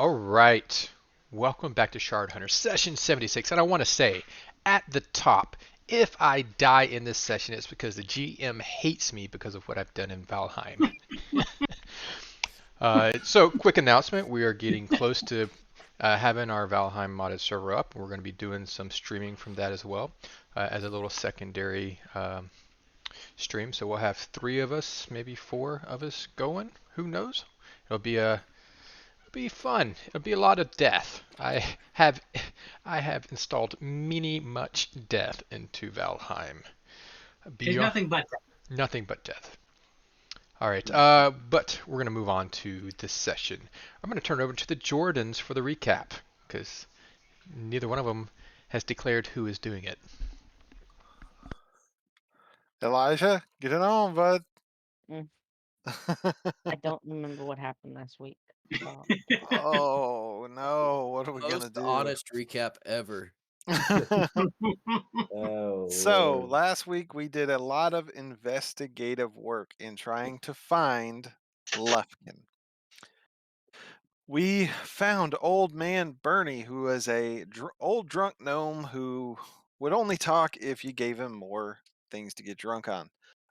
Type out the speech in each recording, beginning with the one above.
All right. Welcome back to Shard Hunter, session 76. And I want to say at the top, if I die in this session, it's because the GM hates me because of what I've done in Valheim. So, quick announcement we are getting close to having our Valheim modded server up. We're going to be doing some streaming from that as well as a little secondary stream. So, we'll have three of us, maybe four of us going. Who knows? It'll be fun. It'll be a lot of death. Have I have installed much death into Valheim. There's Beyond nothing but nothing but death. All right, that. but we're gonna move on to this session. I'm gonna turn it over to the Jordans for the recap because neither one of them has declared who is doing it. Elijah, get it on, bud. Mm, I don't remember what happened last week. So Oh no, what are we gonna Most do? honest recap ever. Oh, So Lord. last week we did a lot of investigative work in trying to find Lufkin. We found old man Bernie, who was a old drunk gnome who would only talk if you gave him more things to get drunk on.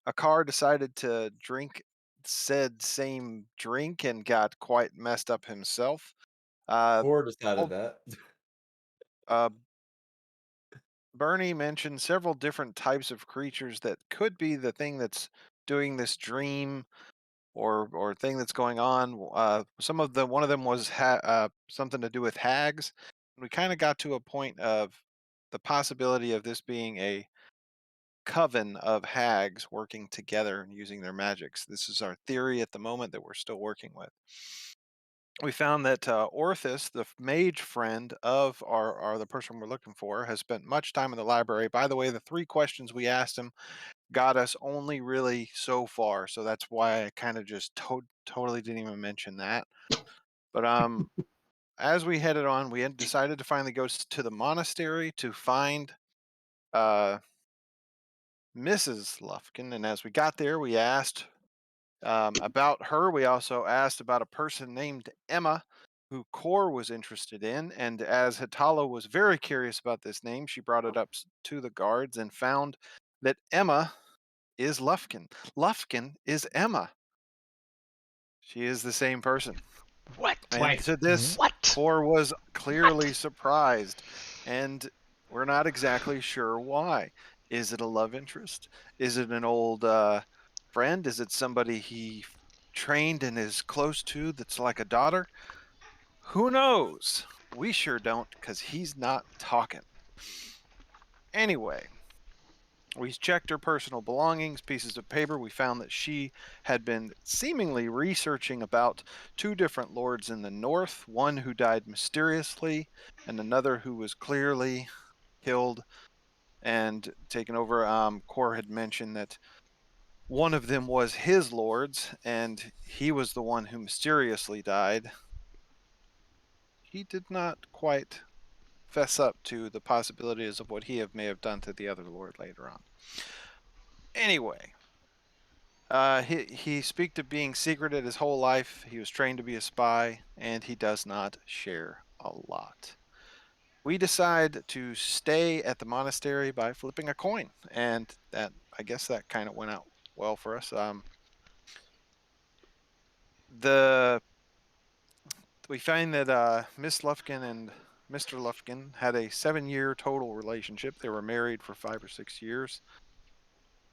Akar decided to drink said same drink and got quite messed up himself. Core decided old- that. uh, Bernie mentioned several different types of creatures that could be the thing that's doing this dream or thing that's going on. One of them was something to do with hags. We kind of got to a point of the possibility of this being a coven of hags working together and using their magics. This is our theory at the moment that we're still working with. We found that Orthus, the mage friend of the person we're looking for, has spent much time in the library. By the way, the three questions we asked him got us only really so far, so that's why I kind of just totally didn't even mention that. But as we headed on, we had decided to finally go to the monastery to find uh, Mrs. Lufkin. And as we got there, we asked about her. We also asked about a person named Emma, who Core was interested in. And as Hitala was very curious about this name, she brought it up to the guards and found that Emma is Lufkin. Lufkin is Emma. She is the same person. What? And to this, What? Core was clearly surprised. And we're not exactly sure why. Is it a love interest? Is it an old friend? Is it somebody he trained and is close to that's like a daughter? Who knows? We sure don't, because he's not talking. Anyway, we checked her personal belongings, pieces of paper. We found that she had been seemingly researching about two different lords in the north, one who died mysteriously, and another who was clearly killed and taken over. Core had mentioned that one of them was his lords, and he was the one who mysteriously died. He did not quite fess up to the possibilities of what he may have done to the other lord later on. Anyway, he speak of being secreted his whole life. He was trained to be a spy, and he does not share a lot. We decide to stay at the monastery by flipping a coin, and I guess that kind of went out well for us. We find that Miss Lufkin and Mr. Lufkin had a 7-year total relationship. They were married for 5 or 6 years.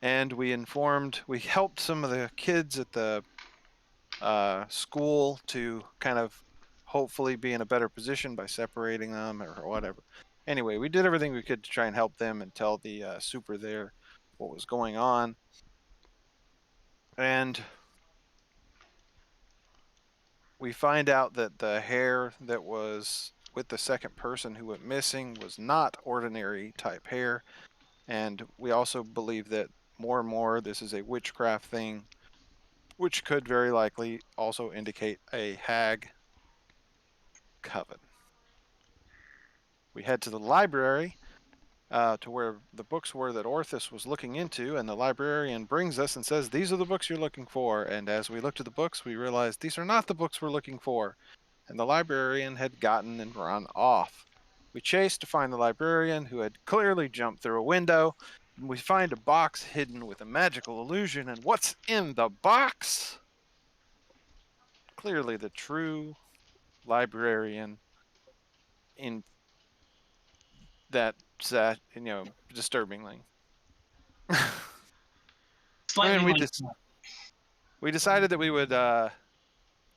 And we helped some of the kids at the school to kind of hopefully be in a better position by separating them or whatever. Anyway, we did everything we could to try and help them and tell the super there what was going on. And we find out that the hair that was with the second person who went missing was not ordinary type hair. And we also believe that more and more this is a witchcraft thing, which could very likely also indicate a hag coven. We head to the library to where the books were that Orthus was looking into, and the librarian brings us and says, "These are the books you're looking for." And as we looked at the books, we realized these are not the books we're looking for. and the librarian had gotten and run off. We chased to find the librarian, who had clearly jumped through a window. And we find a box hidden with a magical illusion, and what's in the box? Clearly the true librarian in that disturbingly. I Slightly mean, like we decided that we would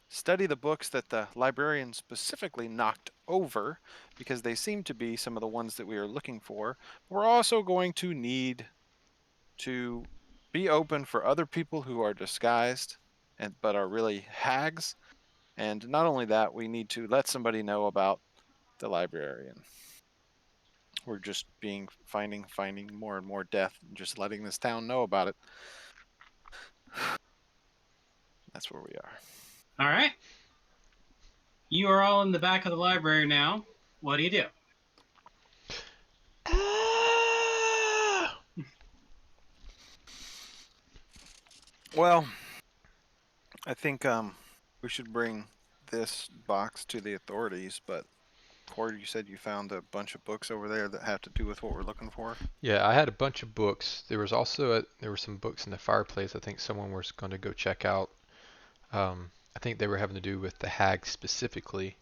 study the books that the librarian specifically knocked over because they seem to be some of the ones that we are looking for. We're also going to need to be open for other people who are disguised but are really hags. And not only that, we need to let somebody know about the librarian. We're just finding more and more death and just letting this town know about it. That's where we are. All right. You are all in the back of the library now. What do you do? Well, I think we should bring this box to the authorities, but Corey, you said you found a bunch of books over there that have to do with what we're looking for. Yeah, I had a bunch of books. There was also there were some books in the fireplace. I think someone was going to go check out. I think they were having to do with the hag specifically.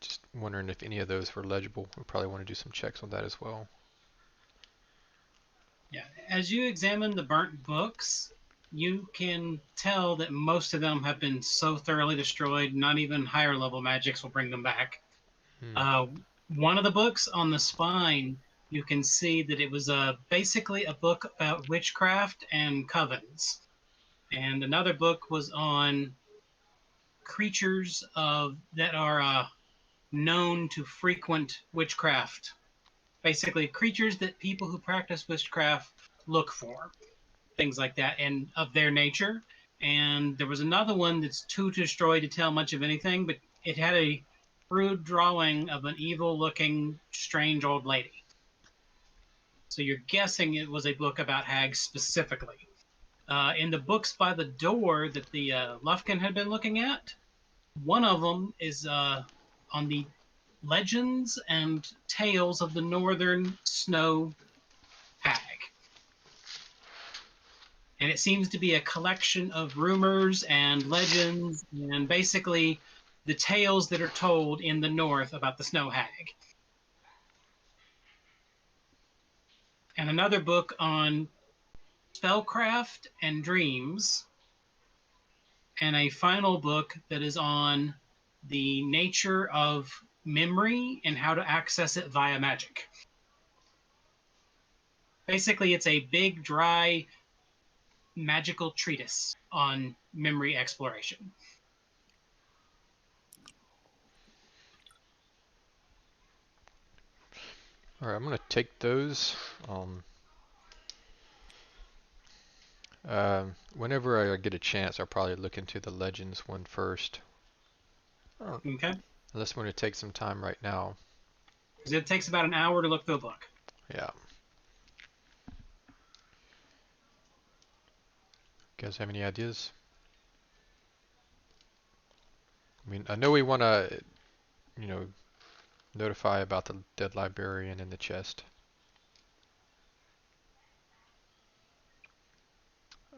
Just wondering if any of those were legible. We probably want to do some checks on that as well. Yeah. As you examine the burnt books, you can tell that most of them have been so thoroughly destroyed, not even higher level magics will bring them back. Hmm. One of the books on the spine, you can see that it was basically a book about witchcraft and covens. And another book was on creatures that are known to frequent witchcraft. Basically, creatures that people who practice witchcraft look for, things like that, and of their nature. And there was another one that's too destroyed to tell much of anything, but it had a crude drawing of an evil-looking, strange old lady. So you're guessing it was a book about hags specifically. In the books by the door that the Lufkin had been looking at, one of them is on the legends and tales of the northern snow hag. And it seems to be a collection of rumors and legends and basically the tales that are told in the north about the snow hag. And another book on spellcraft and dreams. And a final book that is on the nature of memory and how to access it via magic. Basically, it's a big, dry, magical treatise on memory exploration. All right, I'm gonna take those. Whenever I get a chance, I'll probably look into the Legends one first. Okay? Unless I'm gonna take some time right now. Because it takes about an hour to look through a book. Yeah. You guys have any ideas? I mean, I know we want to, you know, notify about the dead librarian in the chest.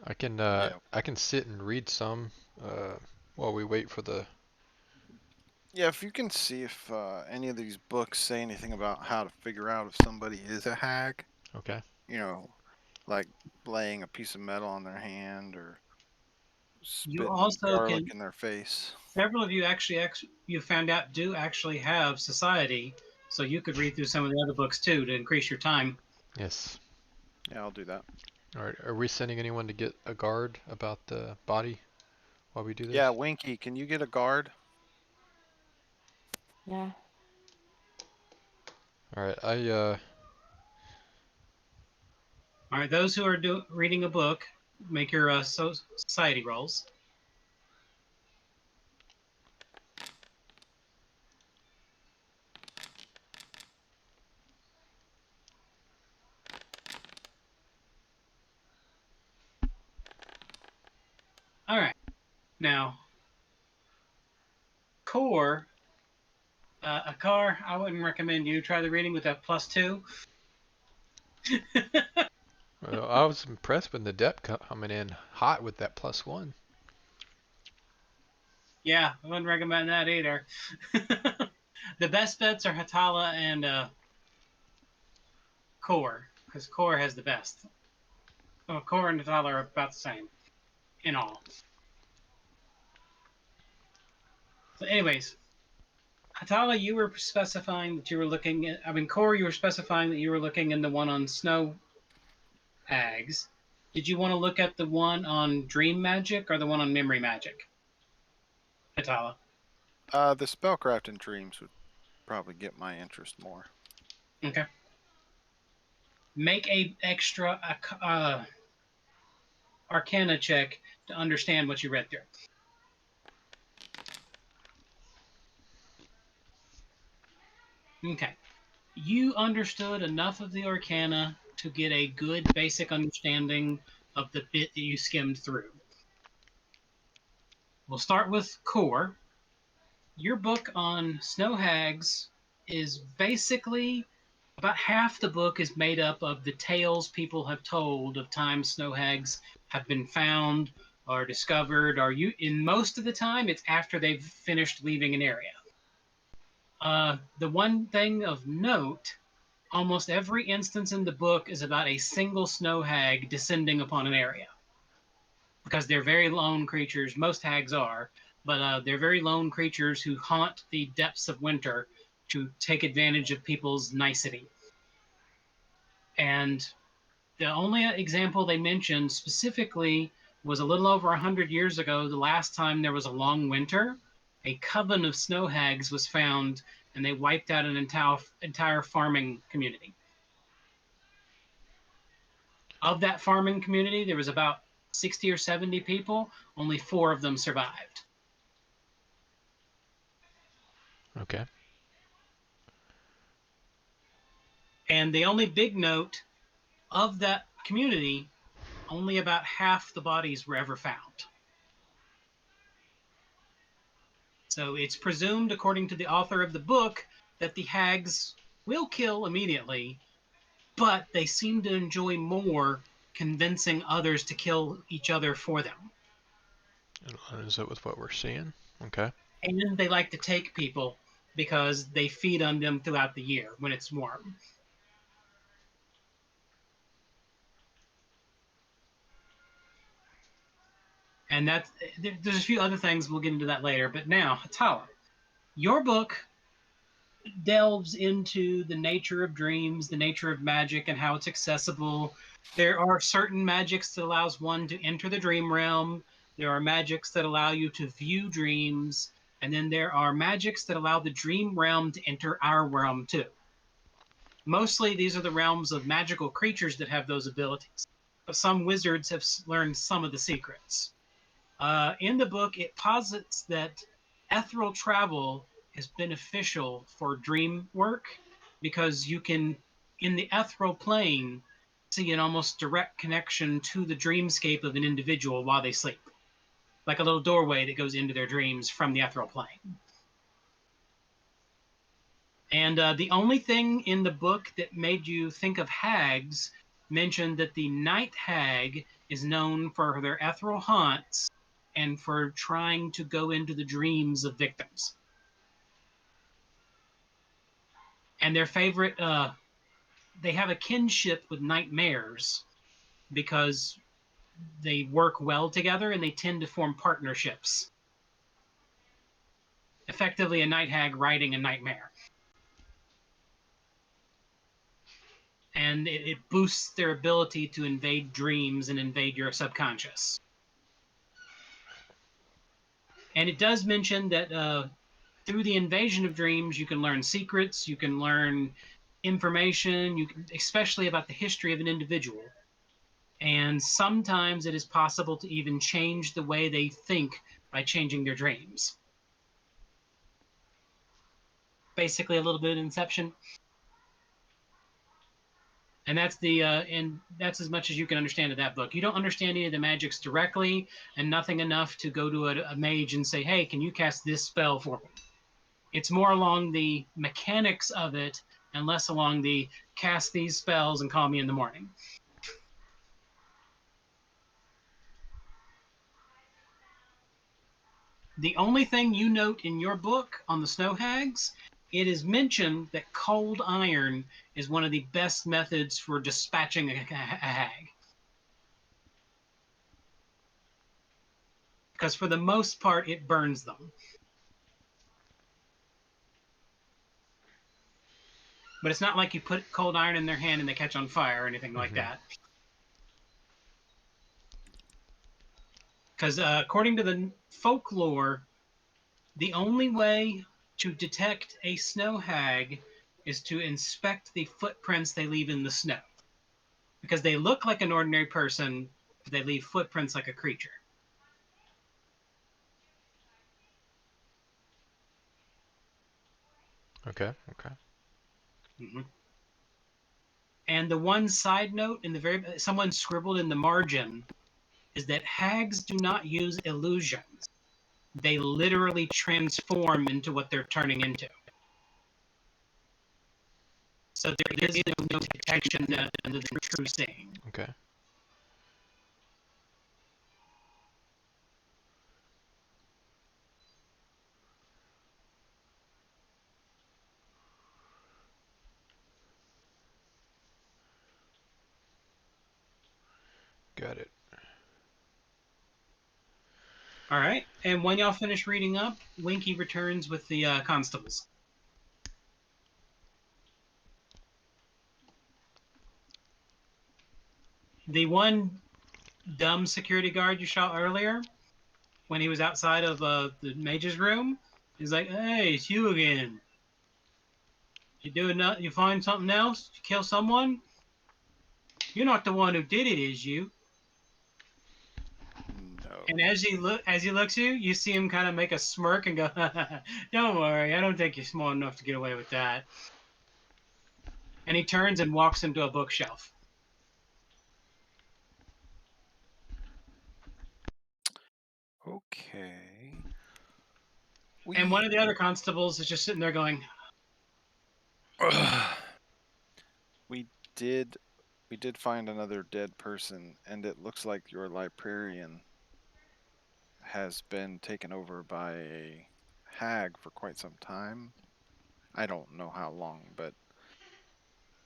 Yeah. I can sit and read some while we wait for the. Yeah, if you can see if any of these books say anything about how to figure out if somebody is a hag, Okay. like laying a piece of metal on their hand or You spitting also garlic can, in their face. several of you actually you found out do actually have society, so you could read through some of the other books too to increase your time. Yes. Yeah, I'll do that. All right. Are we sending anyone to get a guard about the body while we do this? Yeah, Winky, can you get a guard? Yeah. All right. All right, those who are reading a book, make your society rolls. All right. Now, core, a car, I wouldn't recommend you try the reading with a +2. Well, I was impressed with the depth coming in hot with that +1. Yeah, I wouldn't recommend that either. The best bets are Hatala and core, because core has the best. Well, core and Hatala are about the same in all. So, anyways, Hatala, you were specifying that you were looking at. I mean, core, you were specifying that you were looking in the one on snow hags. Did you want to look at the one on dream magic or the one on memory magic? Hatala. The spellcraft and dreams would probably get my interest more. Okay. Make a extra Arcana check to understand what you read through. Okay. You understood enough of the Arcana to get a good basic understanding of the bit that you skimmed through. We'll start with core. Your book on snow hags is basically about half the book is made up of the tales people have told of times snow hags have been found or discovered, or in most of the time it's after they've finished leaving an area. The one thing of note, almost every instance in the book is about a single snow hag descending upon an area. Because they're very lone creatures, most hags are, but they're very lone creatures who haunt the depths of winter to take advantage of people's nicety. And the only example they mentioned specifically was a little over 100 years ago, the last time there was a long winter. A coven of snow hags was found, and they wiped out an entire farming community. Of that farming community, there was about 60 or 70 people. Only 4 of them survived. Okay. And the only big note of that community, only about half the bodies were ever found. So it's presumed, according to the author of the book, that the hags will kill immediately, but they seem to enjoy more convincing others to kill each other for them. And lines up with what we're seeing. Okay. And they like to take people because they feed on them throughout the year when it's warm. And there's a few other things, we'll get into that later. But now, Hatala, your book delves into the nature of dreams, the nature of magic, and how it's accessible. There are certain magics that allows one to enter the dream realm. There are magics that allow you to view dreams. And then there are magics that allow the dream realm to enter our realm too. Mostly these are the realms of magical creatures that have those abilities. But some wizards have learned some of the secrets. In the book, it posits that ethereal travel is beneficial for dream work because you can, in the ethereal plane, see an almost direct connection to the dreamscape of an individual while they sleep, like a little doorway that goes into their dreams from the ethereal plane. And the only thing in the book that made you think of hags mentioned that the night hag is known for their ethereal haunts and for trying to go into the dreams of victims. And their favorite, they have a kinship with nightmares because they work well together and they tend to form partnerships. Effectively, a night hag riding a nightmare. And it boosts their ability to invade dreams and invade your subconscious. And it does mention that through the invasion of dreams, you can learn secrets, you can learn information, especially about the history of an individual. And sometimes it is possible to even change the way they think by changing their dreams. Basically, a little bit of Inception. And that's as much as you can understand of that book. You don't understand any of the magics directly, and nothing enough to go to a mage and say, "Hey, can you cast this spell for me?" It's more along the mechanics of it, and less along the cast these spells and call me in the morning. The only thing you note in your book on the snow hags, it is mentioned that cold iron is one of the best methods for dispatching a hag. Because for the most part, it burns them. But it's not like you put cold iron in their hand and they catch on fire or anything like that. Because according to the folklore, the only way to detect a snow hag is to inspect the footprints they leave in the snow. Because they look like an ordinary person, but they leave footprints like a creature. Okay. Mm-hmm. And the one side note in the someone scribbled in the margin is that hags do not use illusions. They literally transform into what they're turning into. So there is no detection other than true seeing. Okay. Got it. All right. And when y'all finish reading up, Winky returns with the constables. The one dumb security guard you shot earlier, when he was outside of the mage's room, he's like, "Hey, it's you again. You doing nothing? You find something else? You kill someone? You're not the one who did it, is you?" No. And as he looks at you, you see him kind of make a smirk and go, "Don't worry, I don't think you're smart enough to get away with that." And he turns and walks into a bookshelf. Okay. And one of the other constables is just sitting there going, we did find another dead person, and it looks like your librarian has been taken over by a hag for quite some time. I don't know how long, but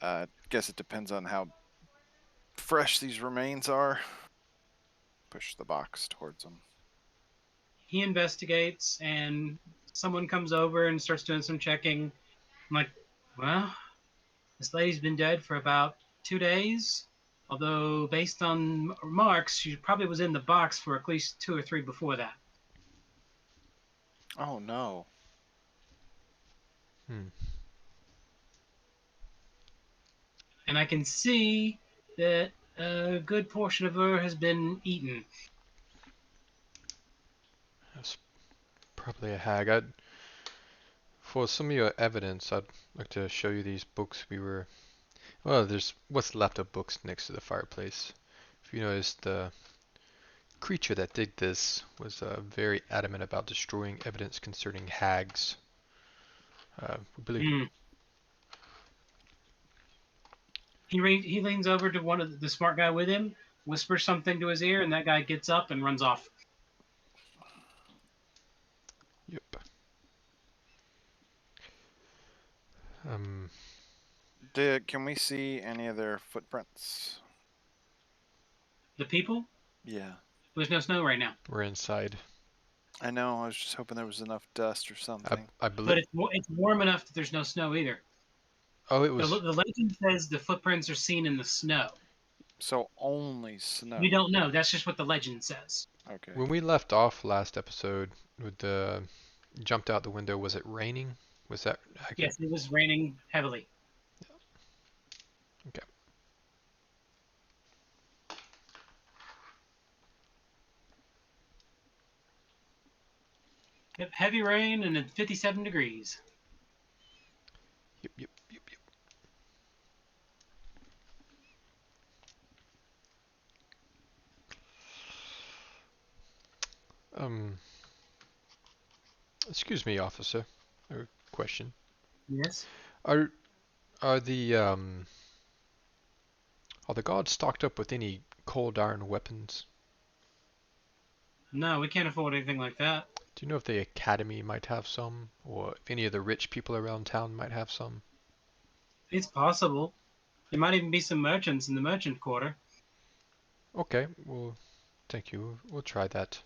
I guess it depends on how fresh these remains are. Push the box towards them. he investigates, and someone comes over and starts doing some checking. I'm like, "Well, this lady's been dead for about 2 days. Although, based on remarks, she probably was in the box for at least 2 or 3 before that." Oh no. And I can see that a good portion of her has been eaten. That's probably a hag. For some of your evidence, I'd like to show you these books well, there's what's left of books next to the fireplace. If you notice, the creature that did this was very adamant about destroying evidence concerning hags. We believe. Mm. He leans over to one of the smart guy with him, whispers something to his ear, and that guy gets up and runs off. Yep. Can we see any of their footprints? The people? Yeah. There's no snow right now. We're inside. I know, I was just hoping there was enough dust or something. I But believe. it's warm enough that there's no snow either. Oh, it The was. legend says the footprints are seen in the snow. So only snow. We don't know. That's just what the legend says. Okay. When we left off last episode with the jumped out the window, was it raining? Was that accurate? Yes, it was raining heavily. Okay. Yep, heavy rain and it's 57 degrees. Yep. Um, excuse me, officer. A question. Yes. Are are the guards stocked up with any cold iron weapons? No, we can't afford anything like that. Do you know if the academy might have some, or if any of the rich people around town might have some? It's possible. There might even be some merchants in the merchant quarter. Okay, well, thank you. We'll try that.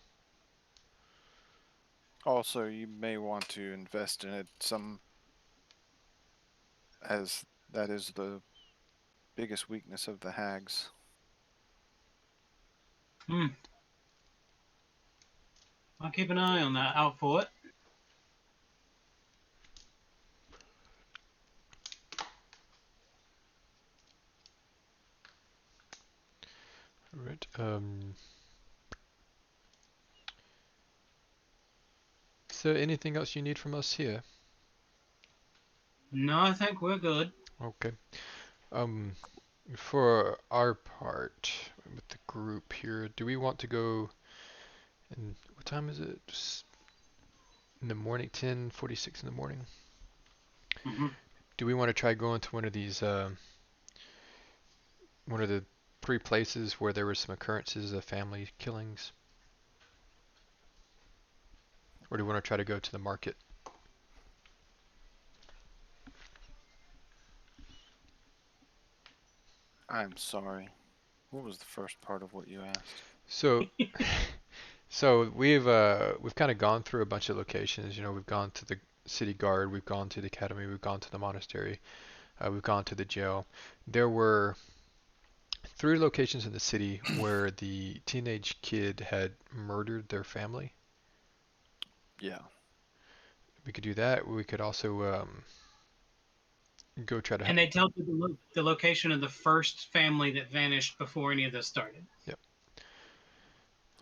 Also, you may want to invest in it some, as that is the biggest weakness of the hags. Hmm. I'll keep an eye on that. Out for it. Right. Is there anything else you need from us here? No, I think we're good. Okay. Um, for our part, with the group here, do we want to go, and what time is it? Just in the morning, 10:46 in the morning. Hmm. Do we want to try going to one of these, one of the three places where there were some occurrences of family killings? Or do we want to try to go to the market? I'm sorry. What was the first part of what you asked? So, so we've kind of gone through a bunch of locations. You know, we've gone to the city guard, we've gone to the academy, we've gone to the monastery, we've gone to the jail. There were three locations in the city where the teenage kid had murdered their family. Yeah. We could do that. We could also go try to. And they tell you the location of the first family that vanished before any of this started. Yep.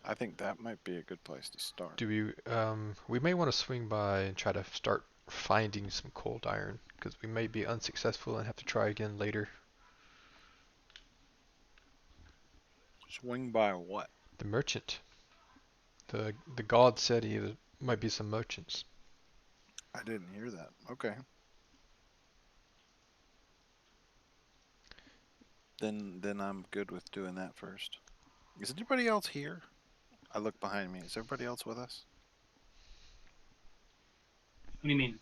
I think that might be a good place to start. Do we may want to swing by and try to start finding some cold iron because we may be unsuccessful and have to try again later. Swing by what? The merchant. The god said might be some merchants. I didn't hear that. Okay. Then I'm good with doing that first. Is anybody else here? I look behind me. Is everybody else with us? What do you mean?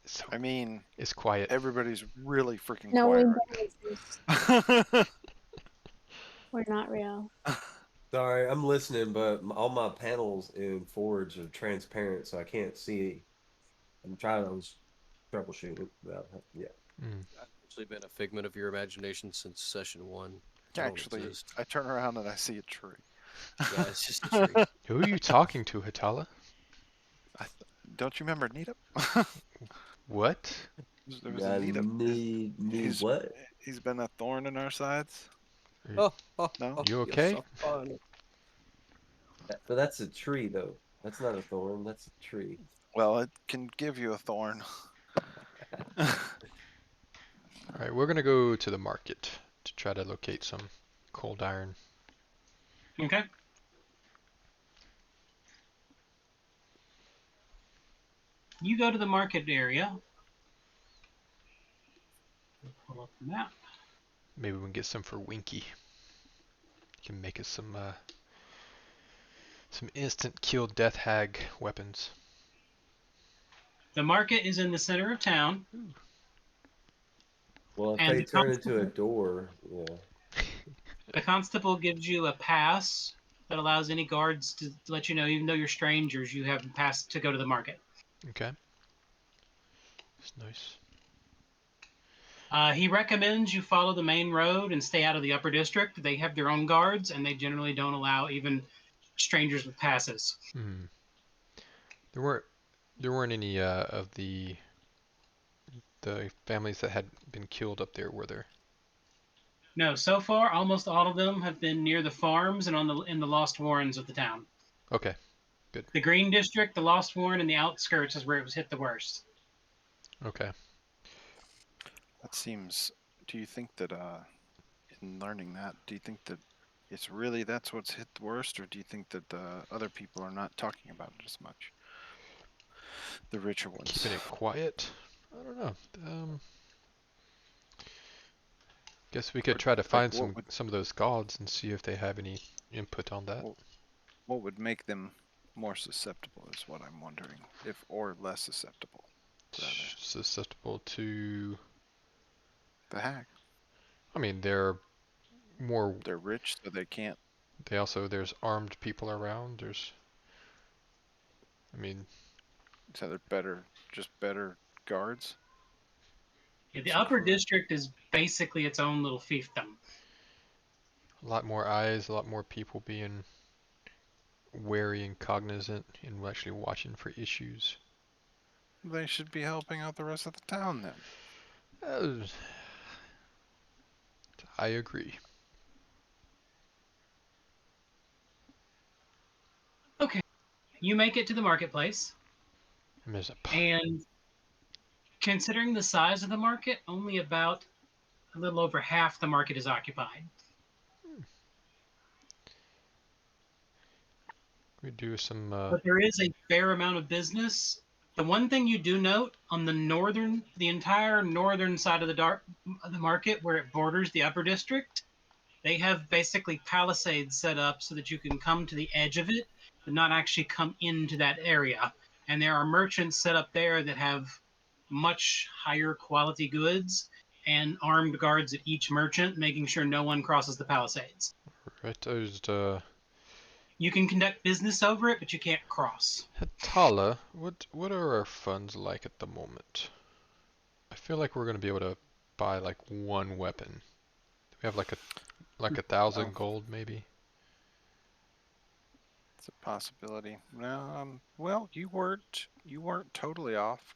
So I mean, it's quiet. everybody's really freaking No, we quiet don't exist. right We're not real. Sorry, I'm listening, but all my panels in Forge are transparent, so I can't see. I'm trying. I was troubleshooting. Yeah. Mm. Actually been a figment of your imagination since session 1. I don't Actually, exist. I turn around and I see a tree. Yeah, it's just a tree. Who are you talking to, Hatala? Don't you remember Nita? What? There was a I Nita. need He's what? he's been a thorn in our sides. Oh, No? You you're okay? so funny. But that's a tree, though. That's not a thorn. That's a tree. Well, it can give you a thorn. All right, we're gonna go to the market to try to locate some cold iron. Okay. You go to the market area. Pull up the map. Maybe we can get some for Winky. He can make us some instant kill death hag weapons. The market is in the center of town. Well, if And they the turn into a constable- door, yeah. The constable gives you a pass that allows any guards to let you know, even though you're strangers, you have a pass to go to the market. Okay. That's nice. He recommends you follow the main road and stay out of the upper district. They have their own guards, and they generally don't allow even strangers with passes. Hmm. There weren't any of the families that had been killed up there, were there? No, so far, almost all of them have been near the farms and in the Lost Warrens of the town. Okay. The Green District, the Lost Warren, and the outskirts is where it was hit the worst. Okay. That seems. Do you think that in learning that, do you think that it's really that's what's hit the worst, or do you think that the other people are not talking about it as much? The richer ones. Keeping it quiet? I don't know. Guess we could try to Like, find what would some of those gods and see if they have any input on that. what would make them more susceptible is what I'm wondering, if or less susceptible. Rather. Susceptible to. The hack. I mean, they're more. They're rich, so they can't. They also there's armed people around. There's. I mean, So they're better, just better guards. Yeah, the upper district is basically its own little fiefdom. a lot more eyes, a lot more people being wary and cognizant and actually watching for issues. They should be helping out the rest of the town then. Uh, I agree. Okay, you make it to the marketplace, And there's a and considering the size of the market, only about a little over half the market is occupied. we do some. But there is a fair amount of business. The one thing you do note on the entire northern side of the market where it borders the upper district, they have basically palisades set up so that you can come to the edge of it, but not actually come into that area. And there are merchants set up there that have much higher quality goods and armed guards at each merchant, making sure no one crosses the palisades. Right, there's You can conduct business over it, but you can't cross. Hatala. What are our funds like at the moment? I feel like we're gonna be able to buy like one weapon. We have like 1,000 gold maybe. It's a possibility. No, well, you weren't totally off.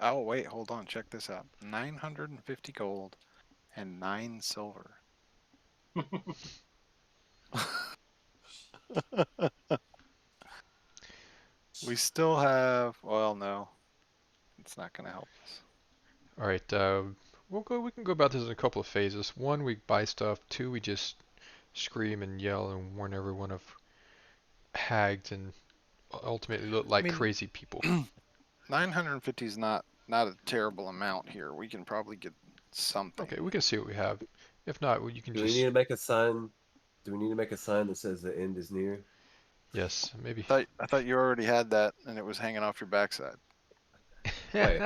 Oh wait, hold on. Check this out. 950 gold and 9 silver. We still have. Well, no, it's not going to help us. All right, we can go about this in a couple of phases. One, we buy stuff. Two, we just scream and yell and warn everyone of hags and ultimately look like mean, crazy people. 950 is not a terrible amount here. We can probably get something. Okay, we can see what we have. If not, well, you can Do just. we need to make a sign? Do we need to make a sign that says the end is near? Yes, maybe. I thought you already had that, and it was hanging off your backside. Wait,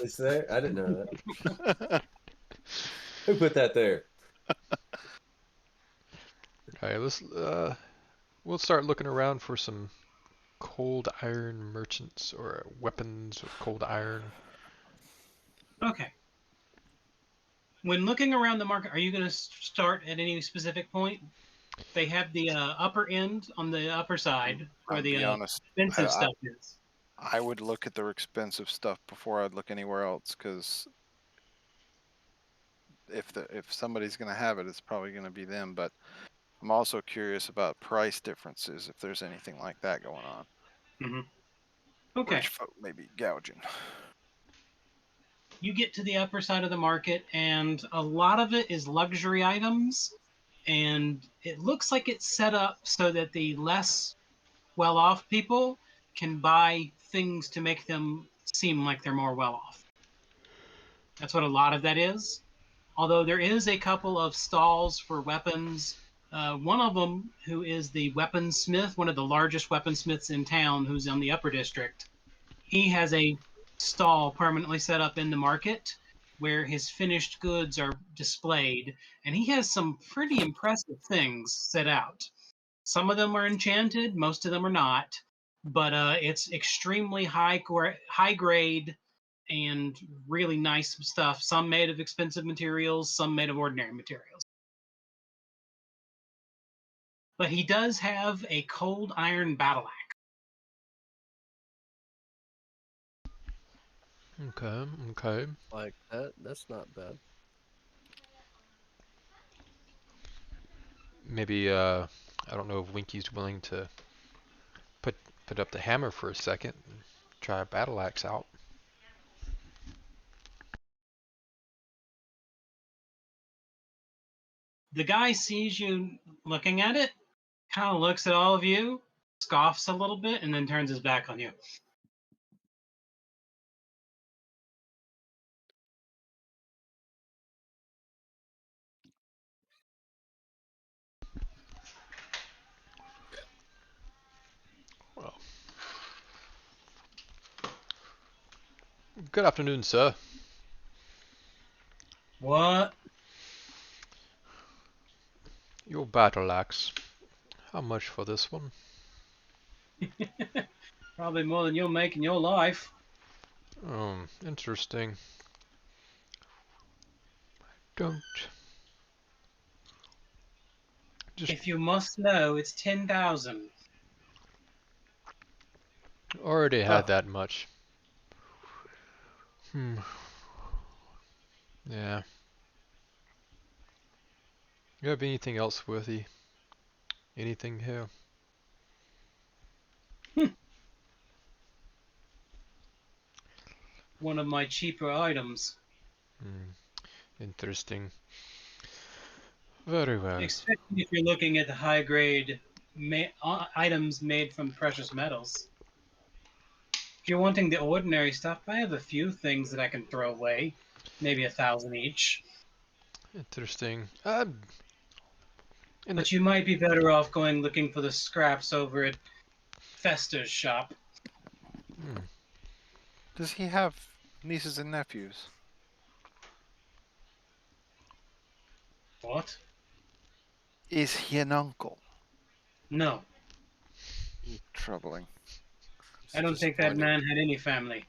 it's there? I didn't know that. Who put that there? Alright, we'll start looking around for some cold iron merchants or weapons of cold iron. Okay. When looking around the market, are you going to start at any specific point? They have the upper end on the upper side where the expensive stuff is. I would look at their expensive stuff before I'd look anywhere else, because if somebody's going to have it, it's probably going to be them. But I'm also curious about price differences, if there's anything like that going on. Mm-hmm. Okay. Rich folk may be gouging. You get to the upper side of the market, and a lot of it is luxury items, and it looks like it's set up so that the less well-off people can buy things to make them seem like they're more well-off. That's what a lot of that is. Although there is a couple of stalls for weapons. One of them, who is the weaponsmith, one of the largest weaponsmiths in town, who's on the upper district, he has a stall permanently set up in the market where his finished goods are displayed, and he has some pretty impressive things set out. Some of them are enchanted, most of them are not, but it's extremely high grade and really nice stuff. Some made of expensive materials, some made of ordinary materials. But he does have a cold iron battle axe. Okay. Like that? That's not bad. Maybe I don't know if Winky's willing to put up the hammer for a second and try a battle axe out. The guy sees you looking at it, kind of looks at all of you, scoffs a little bit, and then turns his back on you. Well, good afternoon, sir. What? Your battle axe. How much for this one? Probably more than you'll make in your life. Interesting. Don't. Just If you must know, it's 10,000. already had Oh. that much. Yeah. You have anything else worthy? Anything here? One of my cheaper items. Interesting. Very well. Especially if you're looking at the high grade items made from precious metals. If you're wanting the ordinary stuff, I have a few things that I can throw away. Maybe 1,000 each. Interesting. But you might be better off going looking for the scraps over at Fester's shop. Does he have nieces and nephews? What? Is he an uncle? No. Troubling. I don't think that man had any family.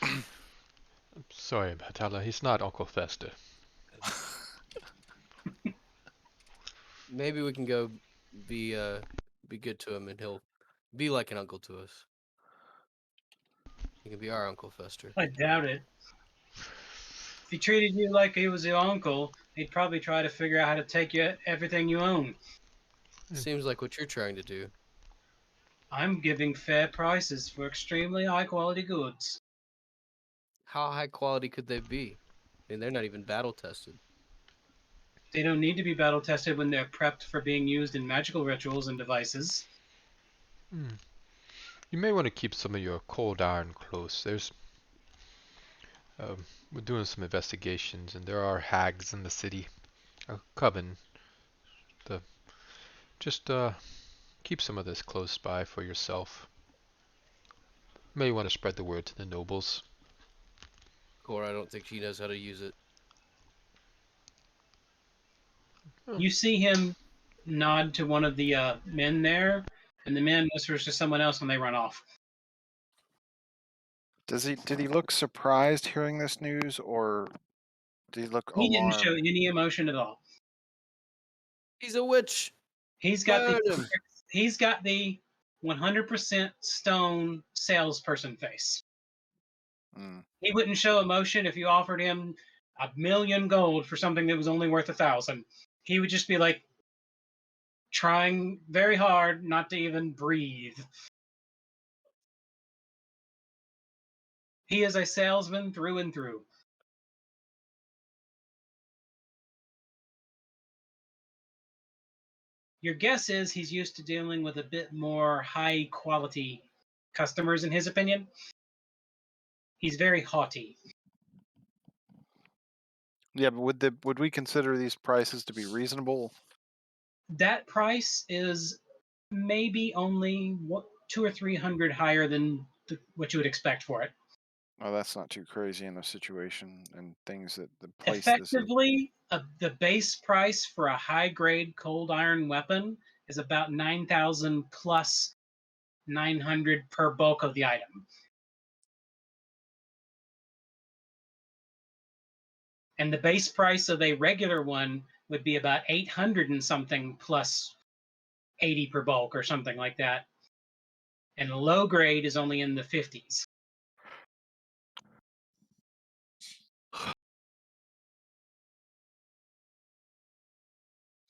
I'm sorry, Batala. He's not Uncle Fester. Maybe we can go be good to him, and he'll be like an uncle to us. He can be our Uncle Fester. I doubt it. If he treated you like he was your uncle, he'd probably try to figure out how to take you everything you own. Seems like what you're trying to do. I'm giving fair prices for extremely high quality goods. How high quality could they be? I mean, they're not even battle tested. They don't need to be battle tested when they're prepped for being used in magical rituals and devices. You may want to keep some of your cold iron close. We're doing some investigations, and there are hags in the city. A coven. Just keep some of this close by for yourself. May want to spread the word to the nobles. Or I don't think he knows how to use it. You see him nod to one of the men there, and the man whispers to someone else when they run off. Did he look surprised hearing this news, or did he look He didn't alarmed? show any emotion at all. He's a witch. He's got Burn the him. he's got the 100% stone salesperson face. Mm. He wouldn't show emotion if you offered him 1,000,000 gold for something that was only worth 1,000. He would just be like trying very hard not to even breathe. He is a salesman through and through. Your guess is he's used to dealing with a bit more high quality customers, in his opinion. He's very haughty. Yeah, but would we consider these prices to be reasonable? That price is maybe only 200 or 300 higher than what you would expect for it. Oh, that's not too crazy in a situation and things that the place this in. Effectively, the base price for a high grade cold iron weapon is about 9,000 plus 900 per bulk of the item. And the base price of a regular one would be about 800 and something plus 80 per bulk or something like that. And low grade is only in the 50s.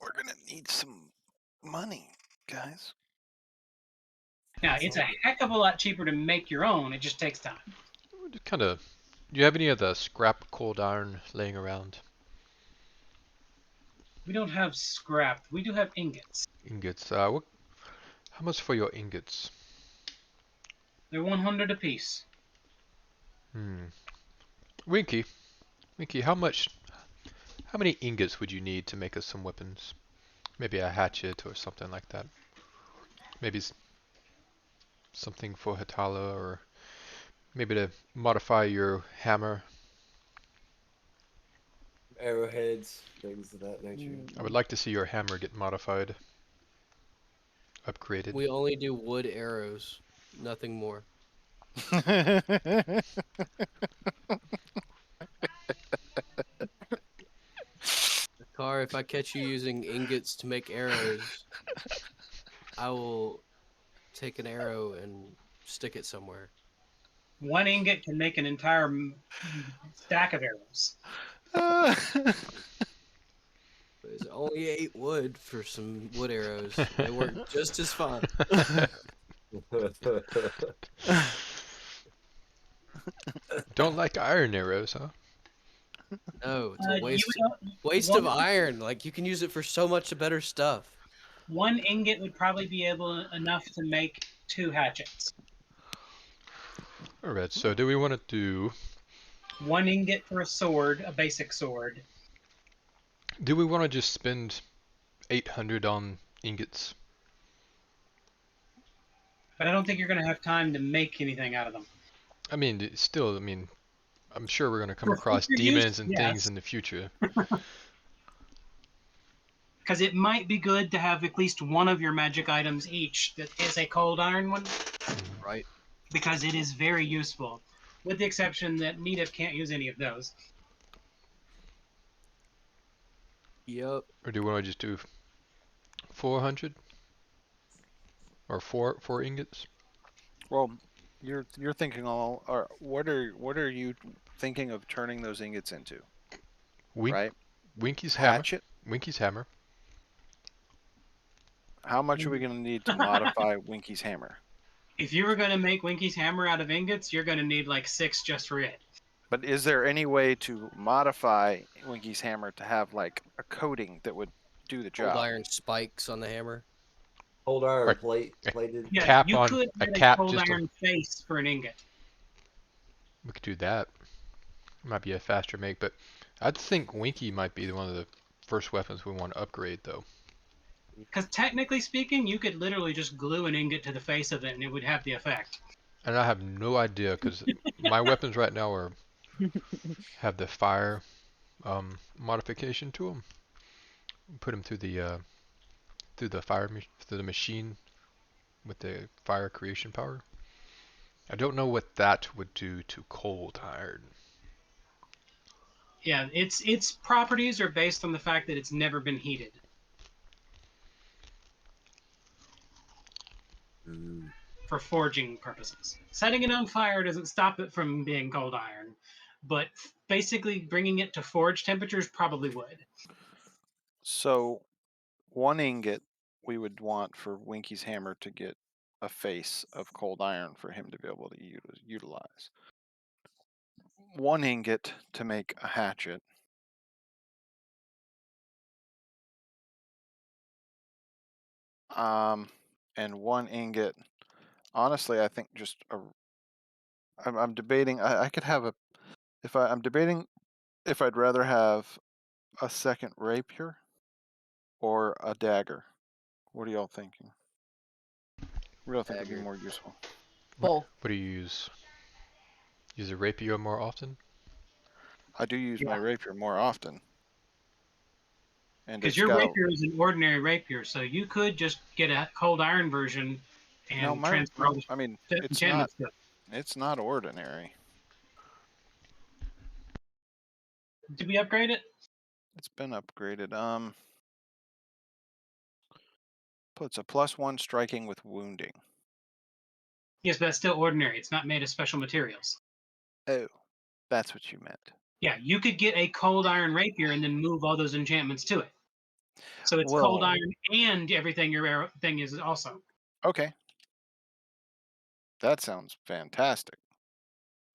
We're gonna need some money, guys. Now, it's a heck of a lot cheaper to make your own. It just takes time. Do you have any of the scrap cold iron laying around? We don't have scrap. We do have ingots. Ingots. How much for your ingots? They're 100 apiece. Winky, how many ingots would you need to make us some weapons? Maybe a hatchet or something like that. Maybe something for Hatala, or maybe to modify your hammer. Arrowheads, things of that nature. I would like to see your hammer get modified, upgraded. We only do wood arrows, nothing more. Car, if I catch you using ingots to make arrows, I will take an arrow and stick it somewhere. One ingot can make an entire stack of arrows. There's only 8 wood for some wood arrows. They work just as fine. Don't like iron arrows, huh? No, it's a You waste one- of iron. Like, you can use it for so much better stuff. One ingot would probably be enough to make 2 hatchets. Alright, so do we want to do... 1 ingot for a sword, a basic sword. Do we want to just spend 800 on ingots? But I don't think you're going to have time to make anything out of them. I mean, still, I'm sure we're going to come For across future use, demons and yes. things in the future. Because it might be good to have at least one of your magic items each that is a cold iron one. Right. Because it is very useful. With the exception that Meetup can't use any of those. Yep. Or do we want to just do 400? Or four ingots? Well, you're thinking all. Or what are you thinking of turning those ingots into? Right. Winky's hammer. Hatchet. Winky's hammer. How much are we going to need to modify Winky's hammer? If you were going to make Winky's hammer out of ingots, you're going to need like 6 just for it. But is there any way to modify Winky's hammer to have like a coating that would do the Cold job? iron spikes on the hammer. Cold iron Or- plated. Yeah, Cap you on- could a get cap cold just to- iron face for an ingot. We could do that. Might be a faster make, but I'd think Winky might be one of the first weapons we want to upgrade, though. Because technically speaking, you could literally just glue an ingot to the face of it and it would have the effect. And I have no idea, because my weapons right now have the fire modification to them. Put them through the through the machine with the fire creation power. I don't know what that would do to cold iron. Yeah, its properties are based on the fact that it's never been heated. For forging purposes. Setting it on fire doesn't stop it from being cold iron, but basically bringing it to forge temperatures probably would. So, 1 ingot we would want for Winky's hammer to get a face of cold iron for him to be able to utilize. 1 ingot to make a hatchet. And 1 ingot. Honestly, I think just I'm debating. I could have a. I'm debating if I'd rather have a second rapier or a dagger. What are y'all thinking? What do y'all think would be Dagger. more useful? Both. What do you use? Use a rapier more often? I do use Yeah. my rapier more often. And Because it's your got rapier is an ordinary rapier, so you could just get a cold iron version and no, transfer all the I mean, enchantments to it. it's not ordinary. Did we upgrade it? It's been upgraded. Puts a +1 striking with wounding. Yes, but that's still ordinary. It's not made of special materials. Oh, that's what you meant. Yeah, you could get a cold iron rapier and then move all those enchantments to it. So it's cold Well- iron and everything your thing is also. Okay. That sounds fantastic.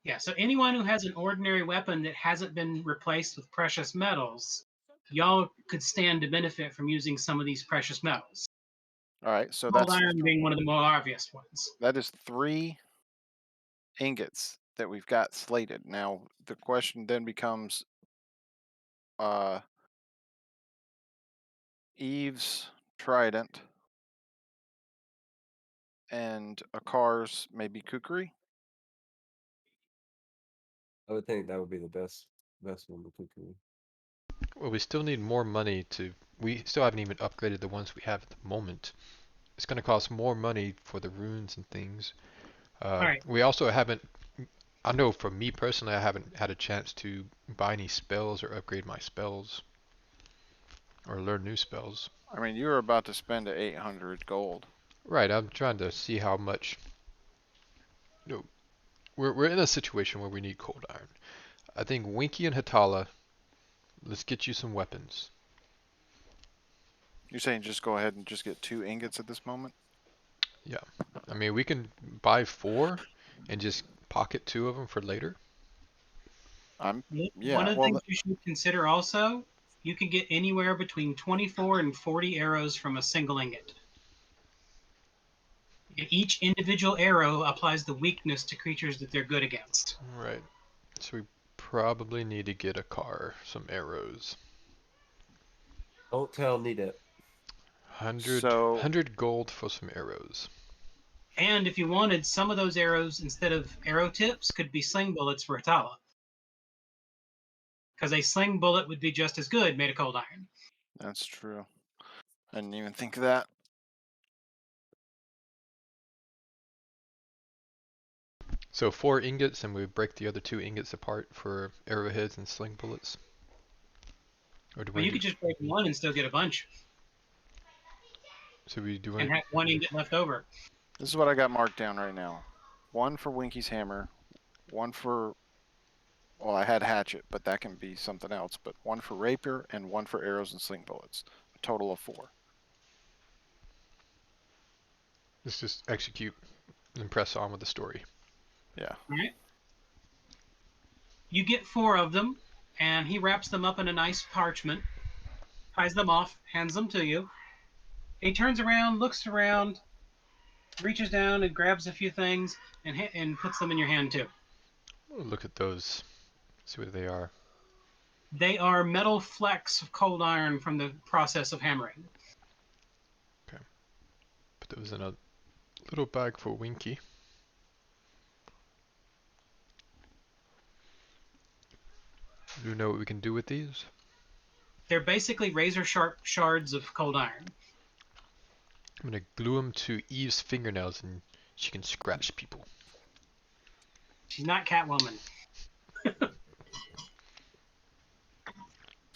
Yeah, so anyone who has an ordinary weapon that hasn't been replaced with precious metals, y'all could stand to benefit from using some of these precious metals. All right, so Cold that's iron being one of the more obvious ones. that is 3 ingots that we've got slated. Now the question then becomes, uh, Eve's trident and Akar's maybe kukri. I would think that would be the best one to cook with. Well, we still need more money to. We still haven't even upgraded the ones we have at the moment. It's going to cost more money for the runes and things. Alright. We also haven't. I know for me personally, I haven't had a chance to buy any spells or upgrade my spells or learn new spells. I mean, you were about to spend 800 gold. Right, I'm trying to see how much. No, we're in a situation where we need cold iron. I think Winky and Hatala, let's get you some weapons. You're saying just go ahead and just get 2 ingots at this moment? I mean, we can buy 4 and just pocket 2 of them for later. Yeah, One of the well, things you should consider also, you can get anywhere between 24 and 40 arrows from a single ingot. And each individual arrow applies the weakness to creatures that they're good against. Right. So we probably need to get a car, some arrows. Don't tell me that. 100 gold for some arrows. And if you wanted, some of those arrows, instead of arrow tips, could be sling bullets for Hatala. Because a sling bullet would be just as good made of cold iron. that's true. I didn't even think of that. So 4 ingots, and we break the other 2 ingots apart for arrowheads and sling bullets. Or do Well, we you could just break one and still get a bunch, So we do and it. have one ingot left over. This is what I got marked down right now. 1 for Winky's hammer, 1 for, well, I had hatchet, but that can be something else, but 1 for rapier and 1 for arrows and sling bullets. A total of 4. Let's just execute and press on with the story. Yeah. Alright. You get 4 of them, and he wraps them up in a nice parchment, ties them off, hands them to you. He turns around, looks around, reaches down and grabs a few things, and puts them in your hand too. Look at those. See what they are. They are metal flecks of cold iron from the process of hammering. Put those in a little bag for Winky. Do you know what we can do with these? They're basically razor sharp shards of cold iron. I'm gonna glue them to Eve's fingernails and she can scratch people. She's not Catwoman.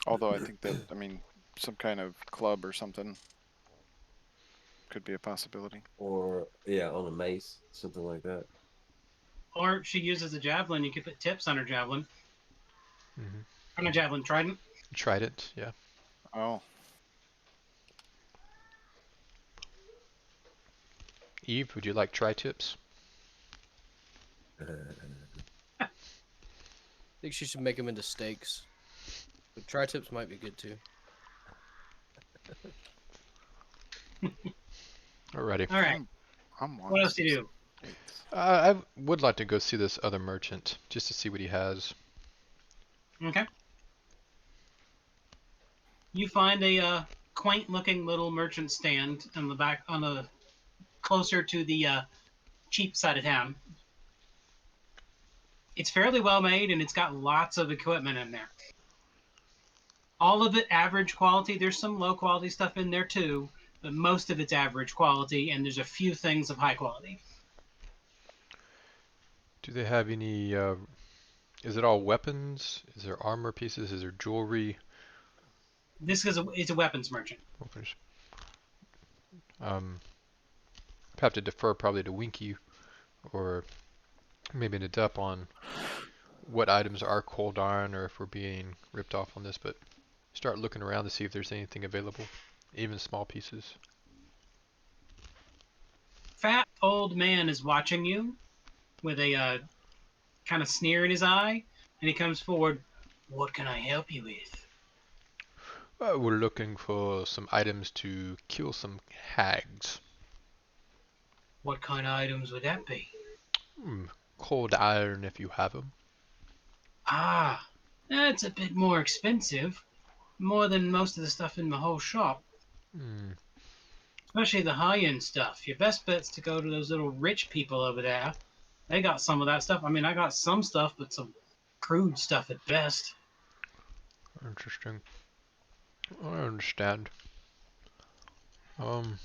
Although I think that, I mean, some kind of club or something could be a possibility. Or yeah, on a mace, something like that. Or she uses a javelin. You could put tips on her javelin. Mm-hmm. On a javelin trident. Trident, yeah. Oh, Eve, would you like tri-tips? I think she should make them into steaks. But tri-tips might be good too. Alrighty. All right. I'm What else do you do? I would like to go see this other merchant just to see what he has. Okay. You find a quaint-looking little merchant stand on the back, on the closer to the cheap side of town. It's fairly well made, and it's got lots of equipment in there. All of it average quality. There's some low quality stuff in there too, but most of it's average quality, and there's a few things of high quality. Do they have any, is it all weapons? Is there armor pieces? Is there jewelry? This is it's a weapons merchant. Weapons. I have to defer probably to Winky or maybe to Dup on what items are cold iron or if we're being ripped off on this, but start looking around to see if there's anything available, even small pieces. Fat old man is watching you with a kind of sneer in his eye, and he comes forward. What can I help you with? We're looking for some items to kill some hags. What kind of items would that be? Hmm, cold iron if you have them. Ah, that's a bit more expensive. More than most of the stuff in the whole shop. Hmm. Especially the high-end stuff. Your best bet's to go to those little rich people over there. They got some of that stuff. I mean, I got some stuff, but some crude stuff at best. Interesting. I understand. Um.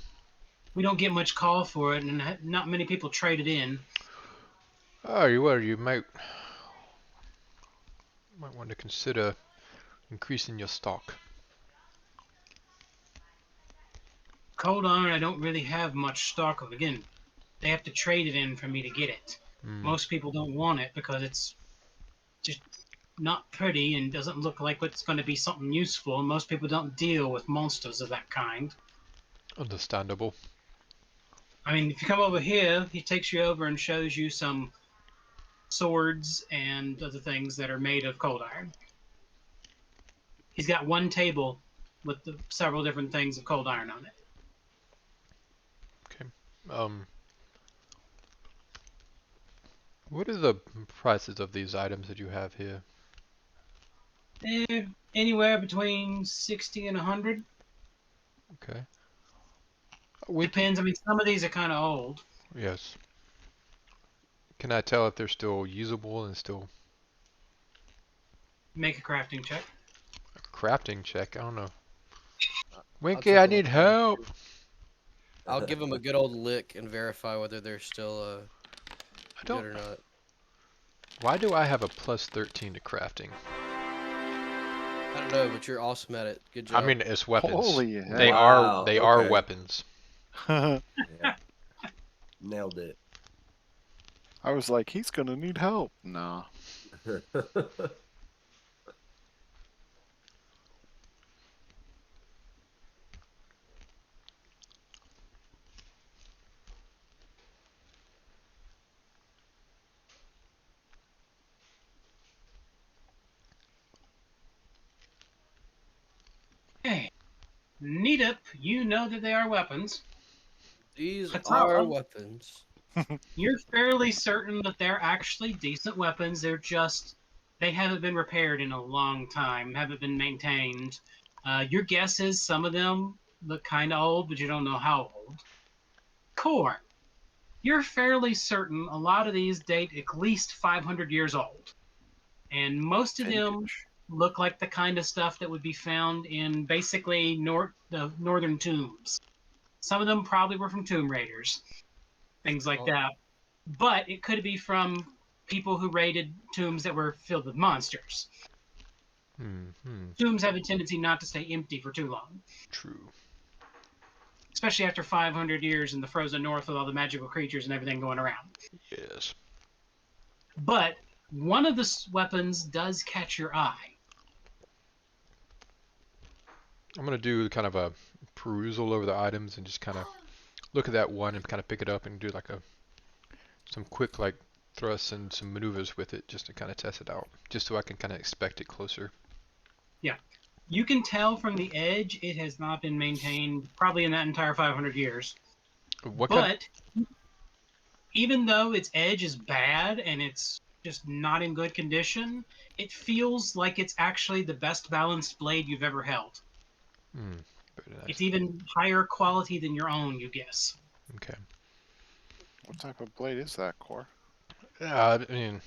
We don't get much call for it, and not many people trade it in. Oh, you might want to consider increasing your stock. Cold iron, I don't really have much stock of. Again, they have to trade it in for me to get it. Hmm. Most people don't want it because it's just not pretty and doesn't look like it's going to be something useful. And most people don't deal with monsters of that kind. Understandable. I mean, if you come over here, he takes you over and shows you some swords and other things that are made of cold iron. He's got one table with several different things of cold iron on it. Okay. What are the prices of these items that you have here? Anywhere between 60 and 100. Okay. Depends. I mean, some of these are kind of old. Yes. Can I tell if they're still usable and still Make a crafting check. a crafting check? I don't know. I'll Winky, check I on the need help. I'll give them a good old lick and verify whether they're still I good don't. or not. Why do I have a plus 13 to crafting? I don't know, but you're awesome at it. Good I job. mean, it's weapons. Holy They heck. are Wow, are okay. weapons. Yeah. Nailed it. I was like, he's gonna need help. Nah. Hey, Neetup, you know that they are weapons. These Katana. are weapons. You're fairly certain that they're actually decent weapons. They haven't been repaired in a long time, haven't been maintained. Your guess is some of them look kind of old, but you don't know how old. Core, you're fairly certain a lot of these date at least 500 years old. And most of them Vintage. look like the kind of stuff that would be found in basically the northern tombs. Some of them probably were from tomb raiders, things like Oh. that. But it could be from people who raided tombs that were filled with monsters. Tombs have a tendency not to stay empty for too long, True. especially after 500 years in the frozen north with all the magical creatures and everything going around. Yes. But one of the weapons does catch your eye. I'm gonna do kind of a perusal over the items and just kind of look at that one and kind of pick it up and do like some quick like thrusts and some maneuvers with it just to kind of test it out, just so I can kind of inspect it closer. Yeah. You can tell from the edge it has not been maintained probably in that entire 500 years. What kind? But even though its edge is bad and it's just not in good condition, it feels like it's actually the best balanced blade you've ever held. Very nice. It's even higher quality than your own, you guess. Okay. What type of blade is that, Core? I mean,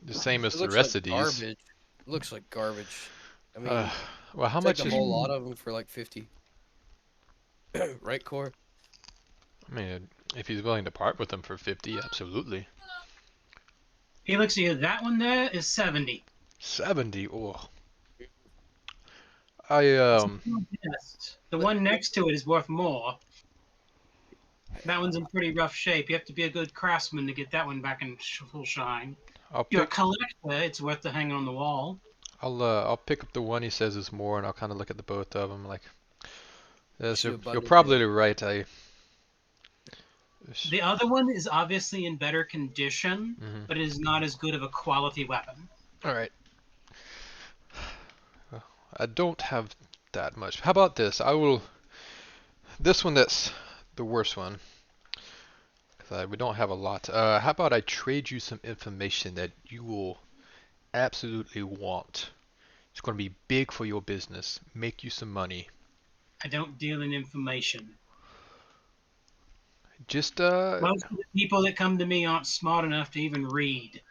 the same as It the looks rest like of these. garbage. It looks like garbage. I mean, Well, how take much a is? whole lot of them for like 50. Right, Core? I mean, if he's willing to part with them for 50, absolutely. He looks at you. That one there is 70. 70. Oh. I Yes. The one next to it is worth more. That one's in pretty rough shape. You have to be a good craftsman to get that one back in full shine. I'll If you're a pick collector, it's worth to hang on the wall. I'll pick up the one he says is more, and I'll kind of look at the both of them like. Yes, See a you're bundle probably deal. right. The other one is obviously in better condition, Mhm. but it is not as good of a quality weapon. All right. I don't have that much. How about this? I will. This one that's the worst one. 'Cause we don't have a lot. How about I trade you some information that you will absolutely want? It's going to be big for your business, make you some money. I don't deal in information. Just Most of the people that come to me aren't smart enough to even read.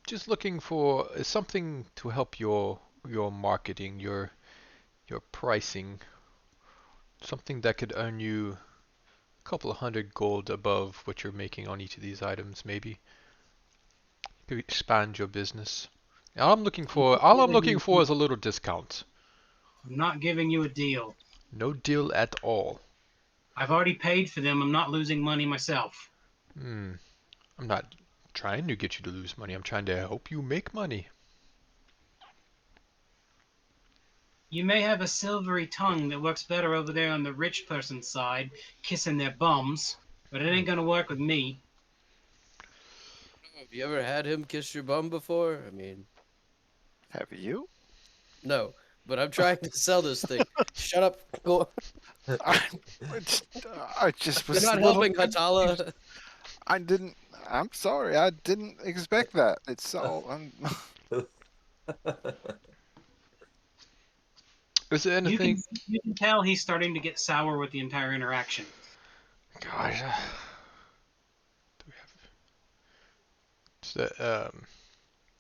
just looking for something to help your marketing, your pricing, something that could earn you a couple of hundred gold above what you're making on each of these items, maybe. Could expand your business. All I'm looking for is a little discount. I'm not giving you a deal. No deal at all. I've already paid for them. I'm not losing money myself. I'm not trying to get you to lose money. I'm trying to help you make money. You may have a silvery tongue that works better over there on the rich person's side, kissing their bums, but it ain't gonna work with me. Have you ever had him kiss your bum before? I mean, Have you? no. But I'm trying to sell this thing. Shut up. Go. I just was You're not a little helping, Hatala. I didn't. I'm sorry. I didn't expect that. It's so. Is there anything? You can tell he's starting to get sour with the entire interaction. God. Do we have?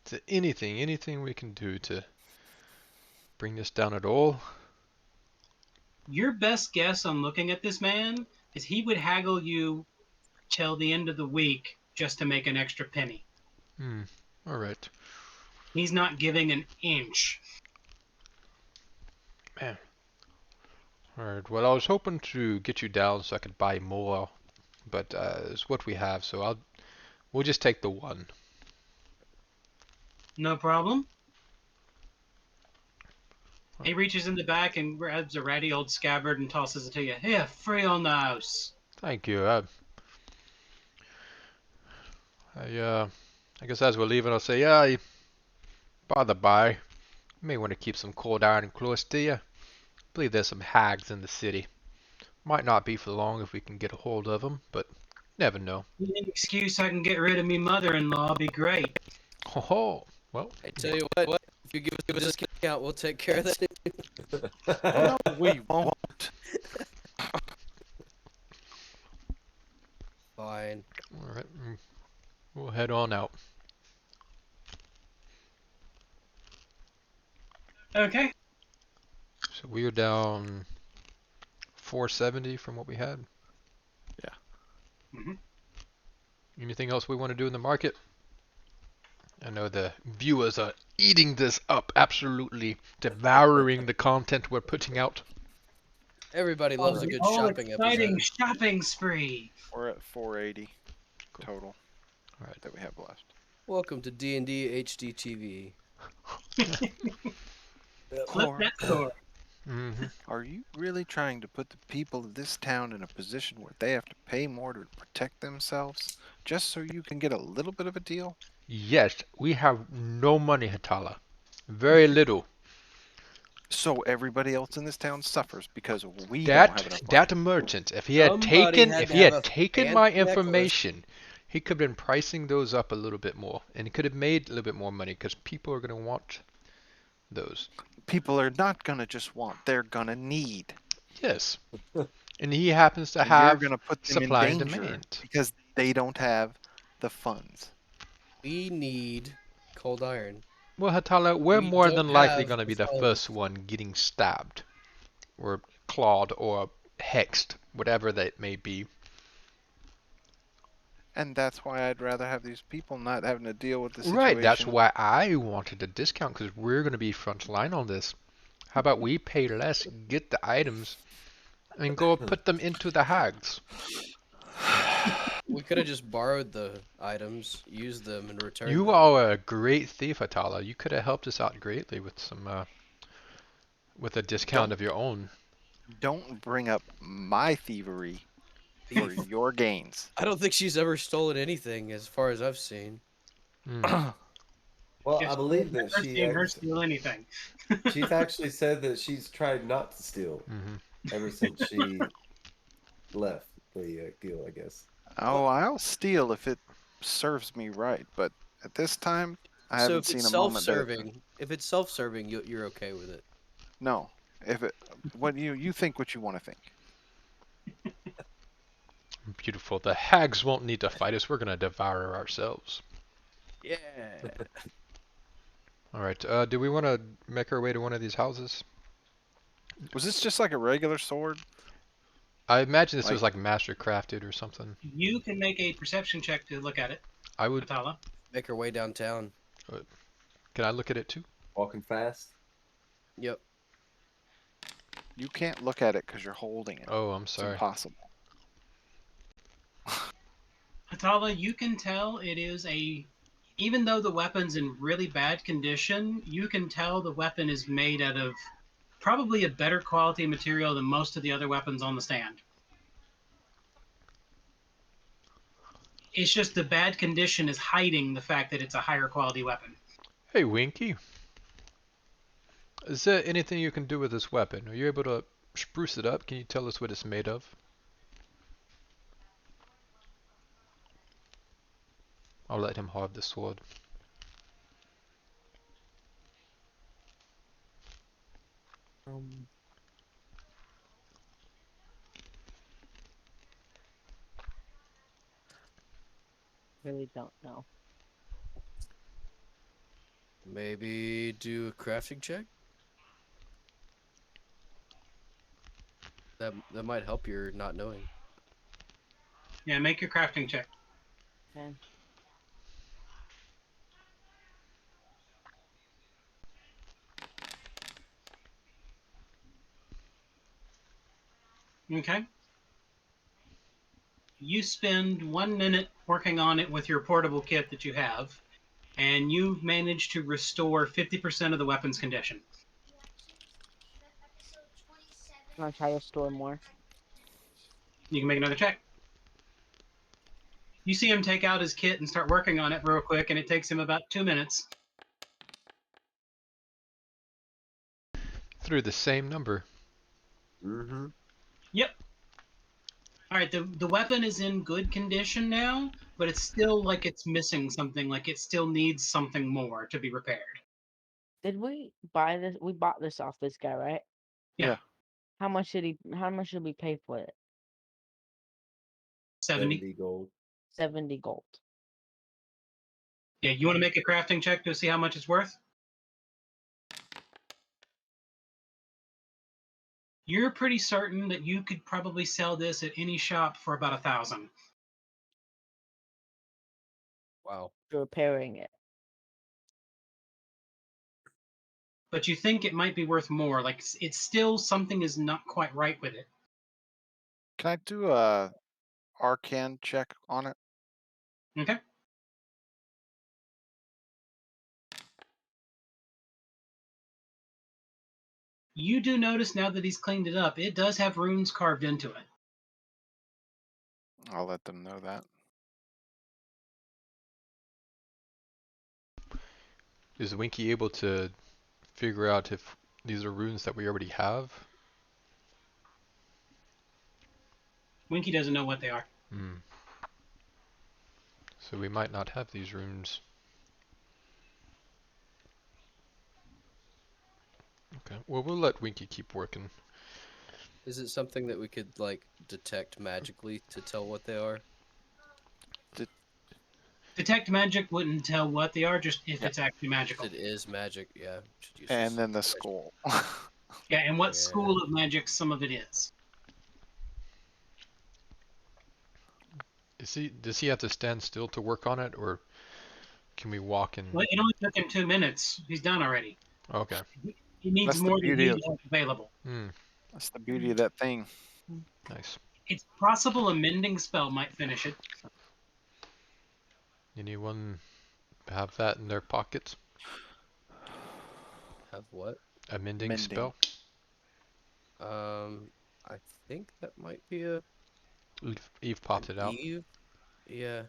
Is there anything we can do to bring this down at all? Your best guess on looking at this man is he would haggle you till the end of the week just to make an extra penny. All right. He's not giving an inch. Man. Alright, well I was hoping to get you down so I could buy more, but it's what we have, so we'll just take the one. No problem. He reaches in the back and grabs a ratty old scabbard and tosses it to you. Here, free on the house. Thank you. I guess as we're leaving I'll say, yeah, by the by, you may want to keep some cold iron close to you. I believe there's some hags in the city. Might not be for long if we can get a hold of them, but never know. Any excuse I can get rid of me mother-in-law be great. Oh, well, I tell you what, if you give us a discount, we'll take care of that. No, we won't. Fine. alright, we'll head on out. Okay. So we are down 470 from what we had. Yeah. Mhm. Anything else we want to do in the market? I know the viewers are eating this up, absolutely devouring the content we're putting out. Everybody loves a good shopping exciting episode. shopping spree. We're at 480 Cool. total Alright. that we have left. Welcome to D&D HD TV. Flip that door. Are you really trying to put the people of this town in a position where they have to pay more to protect themselves just so you can get a little bit of a deal? Yes, we have no money, Hatala. Very little. So everybody else in this town suffers because we don't have enough money. That merchant, if he had Somebody taken, had if to he have had a taken my fancy necklace. information, he could have been pricing those up a little bit more, and he could have made a little bit more money because people are going to want those. People are not gonna just want; they're gonna need. Yes, and he happens to And have you're gonna put them supply in and danger demand. because they don't have the funds. We need cold iron. Well, Hatala, we're We more don't than likely have going to be the the funds. first one getting stabbed, or clawed, or hexed, whatever that may be. And that's why I'd rather have these people not having to deal with the situation. Right, that's why I wanted a discount, because we're going to be front line on this. How about we pay less, get the items, and go put them into the hags? We could have just borrowed the items, used them, and returned You them. are a great thief, Atala. You could have helped us out greatly with some, with a discount of your own. Don't bring up my thievery for your gains. I don't think she's ever stolen anything, as far as I've seen. Hmm. Well, If I believe I've that never seen her steal anything. she's actually said that she's tried not to steal Hmm. ever since she left the guild, I guess. Oh, I'll steal if it serves me right, but at this time, I So haven't if it's seen a moment that self-serving, you're okay with it. no. If it, what you think what you want to think. Beautiful. The hags won't need to fight us. We're gonna devour her ourselves. Yeah. All right. Do we want to make our way to one of these houses? Was this just like a regular sword? I imagine this was Like- like master crafted or something. You can make a perception check to look at it, I would. Atala. Make our way downtown. Can I look at it too? Walking fast. Yep. You can't look at it because you're holding it. Oh, I'm It's sorry. impossible. Atala, you can tell it is even though the weapon's in really bad condition, you can tell the weapon is made out of probably a better quality material than most of the other weapons on the stand. It's just the bad condition is hiding the fact that it's a higher quality weapon. Hey, Winky. Is there anything you can do with this weapon? Are you able to spruce it up? Can you tell us what it's made of? I'll let him have the sword. Really don't know. Maybe do a crafting check. That might help your not knowing. Yeah, make your crafting check. Okay. Okay. You spend 1 minute working on it with your portable kit that you have, and you've managed to restore 50% of the weapon's condition. I'm gonna try to store more. You can make another check. You see him take out his kit and start working on it real quick, and it takes him about 2 minutes. Through the same number. Mm-hmm. Yep. All right, the weapon is in good condition now, but it's still like it's missing something, like it still needs something more to be repaired. Did we buy this? We bought this off this guy, right? Yeah. How much did we pay for it? 70. 70 gold. 70 gold. Yeah, you want to make a crafting check to see how much it's worth? You're pretty certain that you could probably sell this at any shop for about 1,000. Wow. For repairing it. But you think it might be worth more. Like it's still something is not quite right with it. Can I do a arcane check on it? Okay. You do notice now that he's cleaned it up, it does have runes carved into it. I'll let them know that. Is Winky able to figure out if these are runes that we already have? Winky doesn't know what they are. Hmm. So we might not have these runes. Okay. Well, we'll let Winky keep working. Is it something that we could like detect magically to tell what they are? Detect magic wouldn't tell what they are, just if Yeah. it's actually magical. If it is magic, yeah. Should use And this. then the skull. Yeah, and what Yeah. school of magic some of it is. Does he have to stand still to work on it, or can we walk and? Well, it only took him 2 minutes. He's done already. Okay. He needs That's the more than beauty he of- has available. Hmm. That's the beauty of that thing. Nice. It's possible a mending spell might finish it. Anyone have that in their pockets? Have what? A mending Mending. spell? I think that might be a Eve popped it out. Eve. Yeah.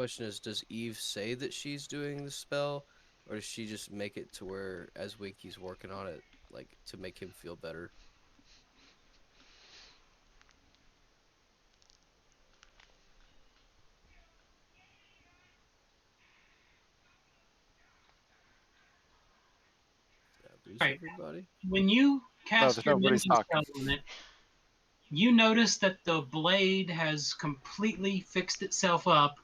question is, does Eve say that she's doing the spell, or does she just make it to where, as Winky's working on it, like to make him feel better? Boost Right. everybody. When you No, cast there's your nobody's ninja talking. spell on it, you notice that the blade has completely fixed itself up,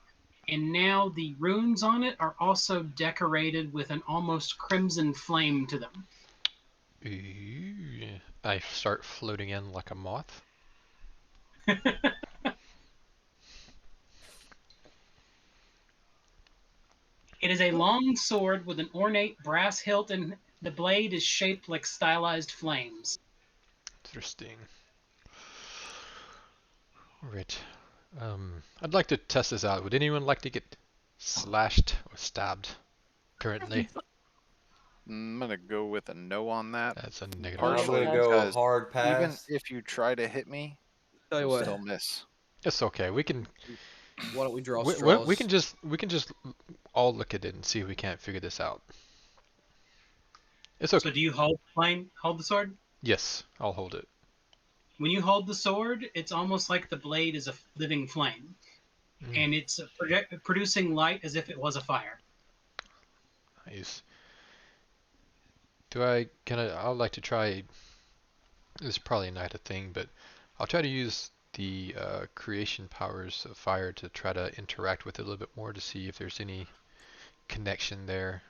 and now the runes on it are also decorated with an almost crimson flame to them. Ooh. I start floating in like a moth. It is a long sword with an ornate brass hilt, and the blade is shaped like stylized flames. Interesting. Alright. I'd like to test this out. Would anyone like to get slashed or stabbed currently? I'm gonna go with a no on that. That's a negative. I'll I'm Partially gonna go because hard even pass. if you try to hit me, Tell you you'll what, still miss. It's okay. We can why don't we draw we, straws? we can just all look at it and see if we can't figure this out. It's okay. So do you hold the sword? Yes, I'll hold it. When you hold the sword, it's almost like the blade is a living flame, Mm, and it's producing light as if it was a fire. nice. I'd like to try, this is probably not a thing, but I'll try to use the creation powers of fire to try to interact with it a little bit more to see if there's any connection there.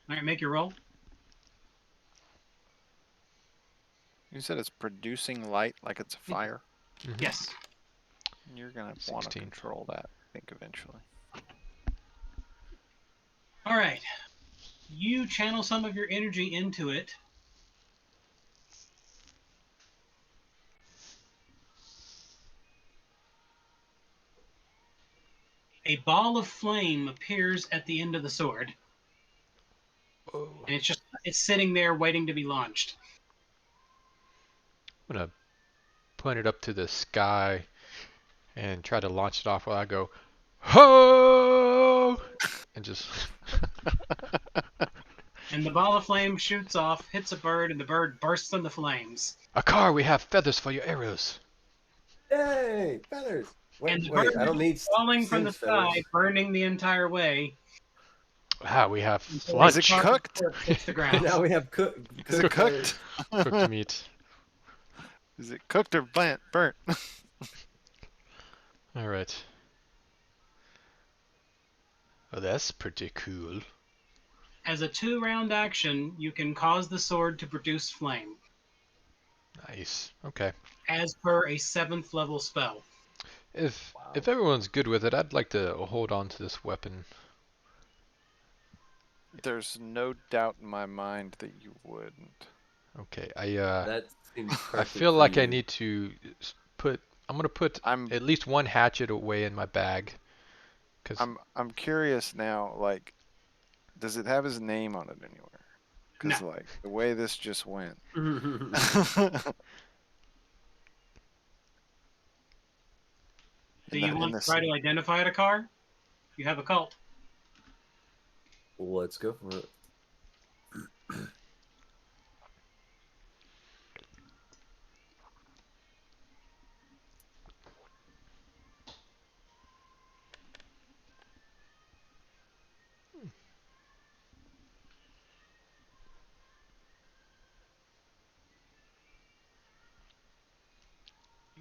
All right, make your roll. You said it's producing light like it's a fire. Mhm. Yes. You're gonna want to 16. control that, I think, eventually. All right. You channel some of your energy into it. A ball of flame appears at the end of the sword, Oh, and it's sitting there waiting to be launched. I'm gonna point it up to the sky and try to launch it off while I go, ho! And just. And the ball of flame shoots off, hits a bird, and the bird bursts into flames. Akar, we have feathers for your arrows. Yay! Feathers! And Wait, the wait, bird I don't need falling from the Sims feathers. sky, burning the entire way. Ah, we have until Is lunch. it cooked? Hits the ground. Now we have Is it cooked? Cooked meat. Is it cooked or burnt? All right. Oh, that's pretty cool. As a 2-round action, you can cause the sword to produce flame, Nice. Okay. as per a 7th level spell. If Wow. if everyone's good with it, I'd like to hold on to this weapon. There's no doubt in my mind that you wouldn't. Okay. That seems I perfect feel for like I you. need to put. I'm gonna put I'm at least one hatchet away in my bag. Cause I'm curious now. Like, does it have his name on it anywhere? Because No. like the way this just went. Do you want to try to identify it, Akar? You have a cult. Let's go for it.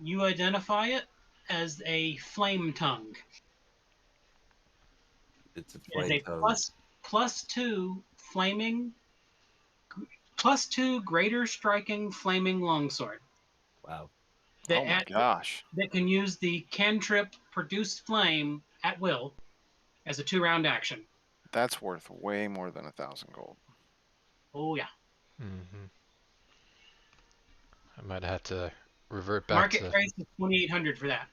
You identify it as a flame tongue. It's a It is flame a tongue. +2 flaming, +2 greater striking flaming longsword Wow. Oh my gosh. that can use the cantrip produce flame at will as a 2-round action. That's worth way more than 1,000 gold. Oh yeah. hmm I might have to revert back Market to. price is 2,800 for that.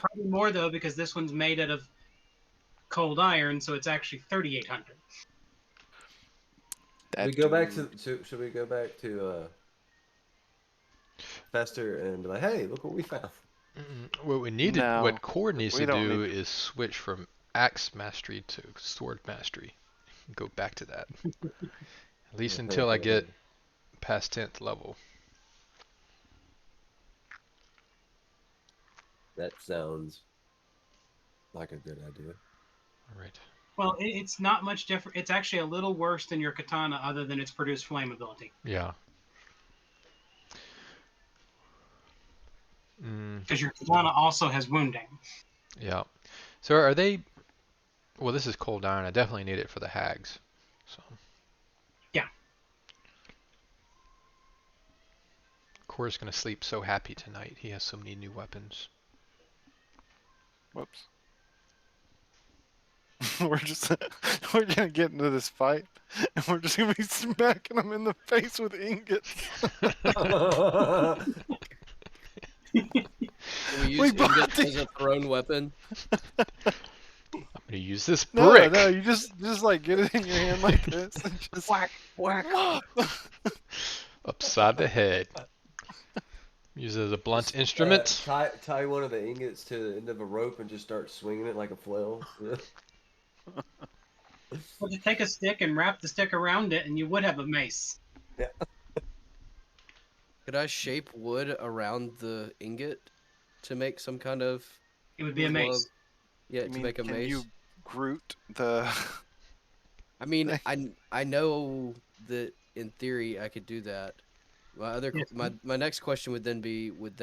Probably more though, because this one's made out of cold iron, so it's actually 3,800. That We go back dude- to should we go back to Fester and be like, hey, look what we found. What we need to, No, what Cord needs we to don't do need- is switch from axe mastery to sword mastery. Go back to that. At least until I get past 10th level. That sounds like a good idea. All right. Well, it's not much different. It's actually a little worse than your katana, other than its produce flame ability. Yeah. Because your katana also has wounding. Yeah. So are they? Well, this is cold iron. I definitely need it for the hags. So. Yeah. Kor's gonna sleep so happy tonight. He has so many new weapons. Whoops. we're gonna get into this fight, and we're just gonna be smacking him in the face with ingots. Can we use We bought ingots the- as a thrown weapon? I'm gonna use this No, brick. no, you just like get it in your hand like this and just Whack, whack. Upside the head. Use it as a blunt instrument. Tie one of the ingots to the end of a rope and just start swinging it like a flail. Well, you take a stick and wrap the stick around it, and you would have a mace. Could I shape wood around the ingot to make some kind of It would be a glove? mace. Yeah, I to mean, make a can mace. you Groot the? I mean, I know that in theory I could do that. Yes. My next question would then be, would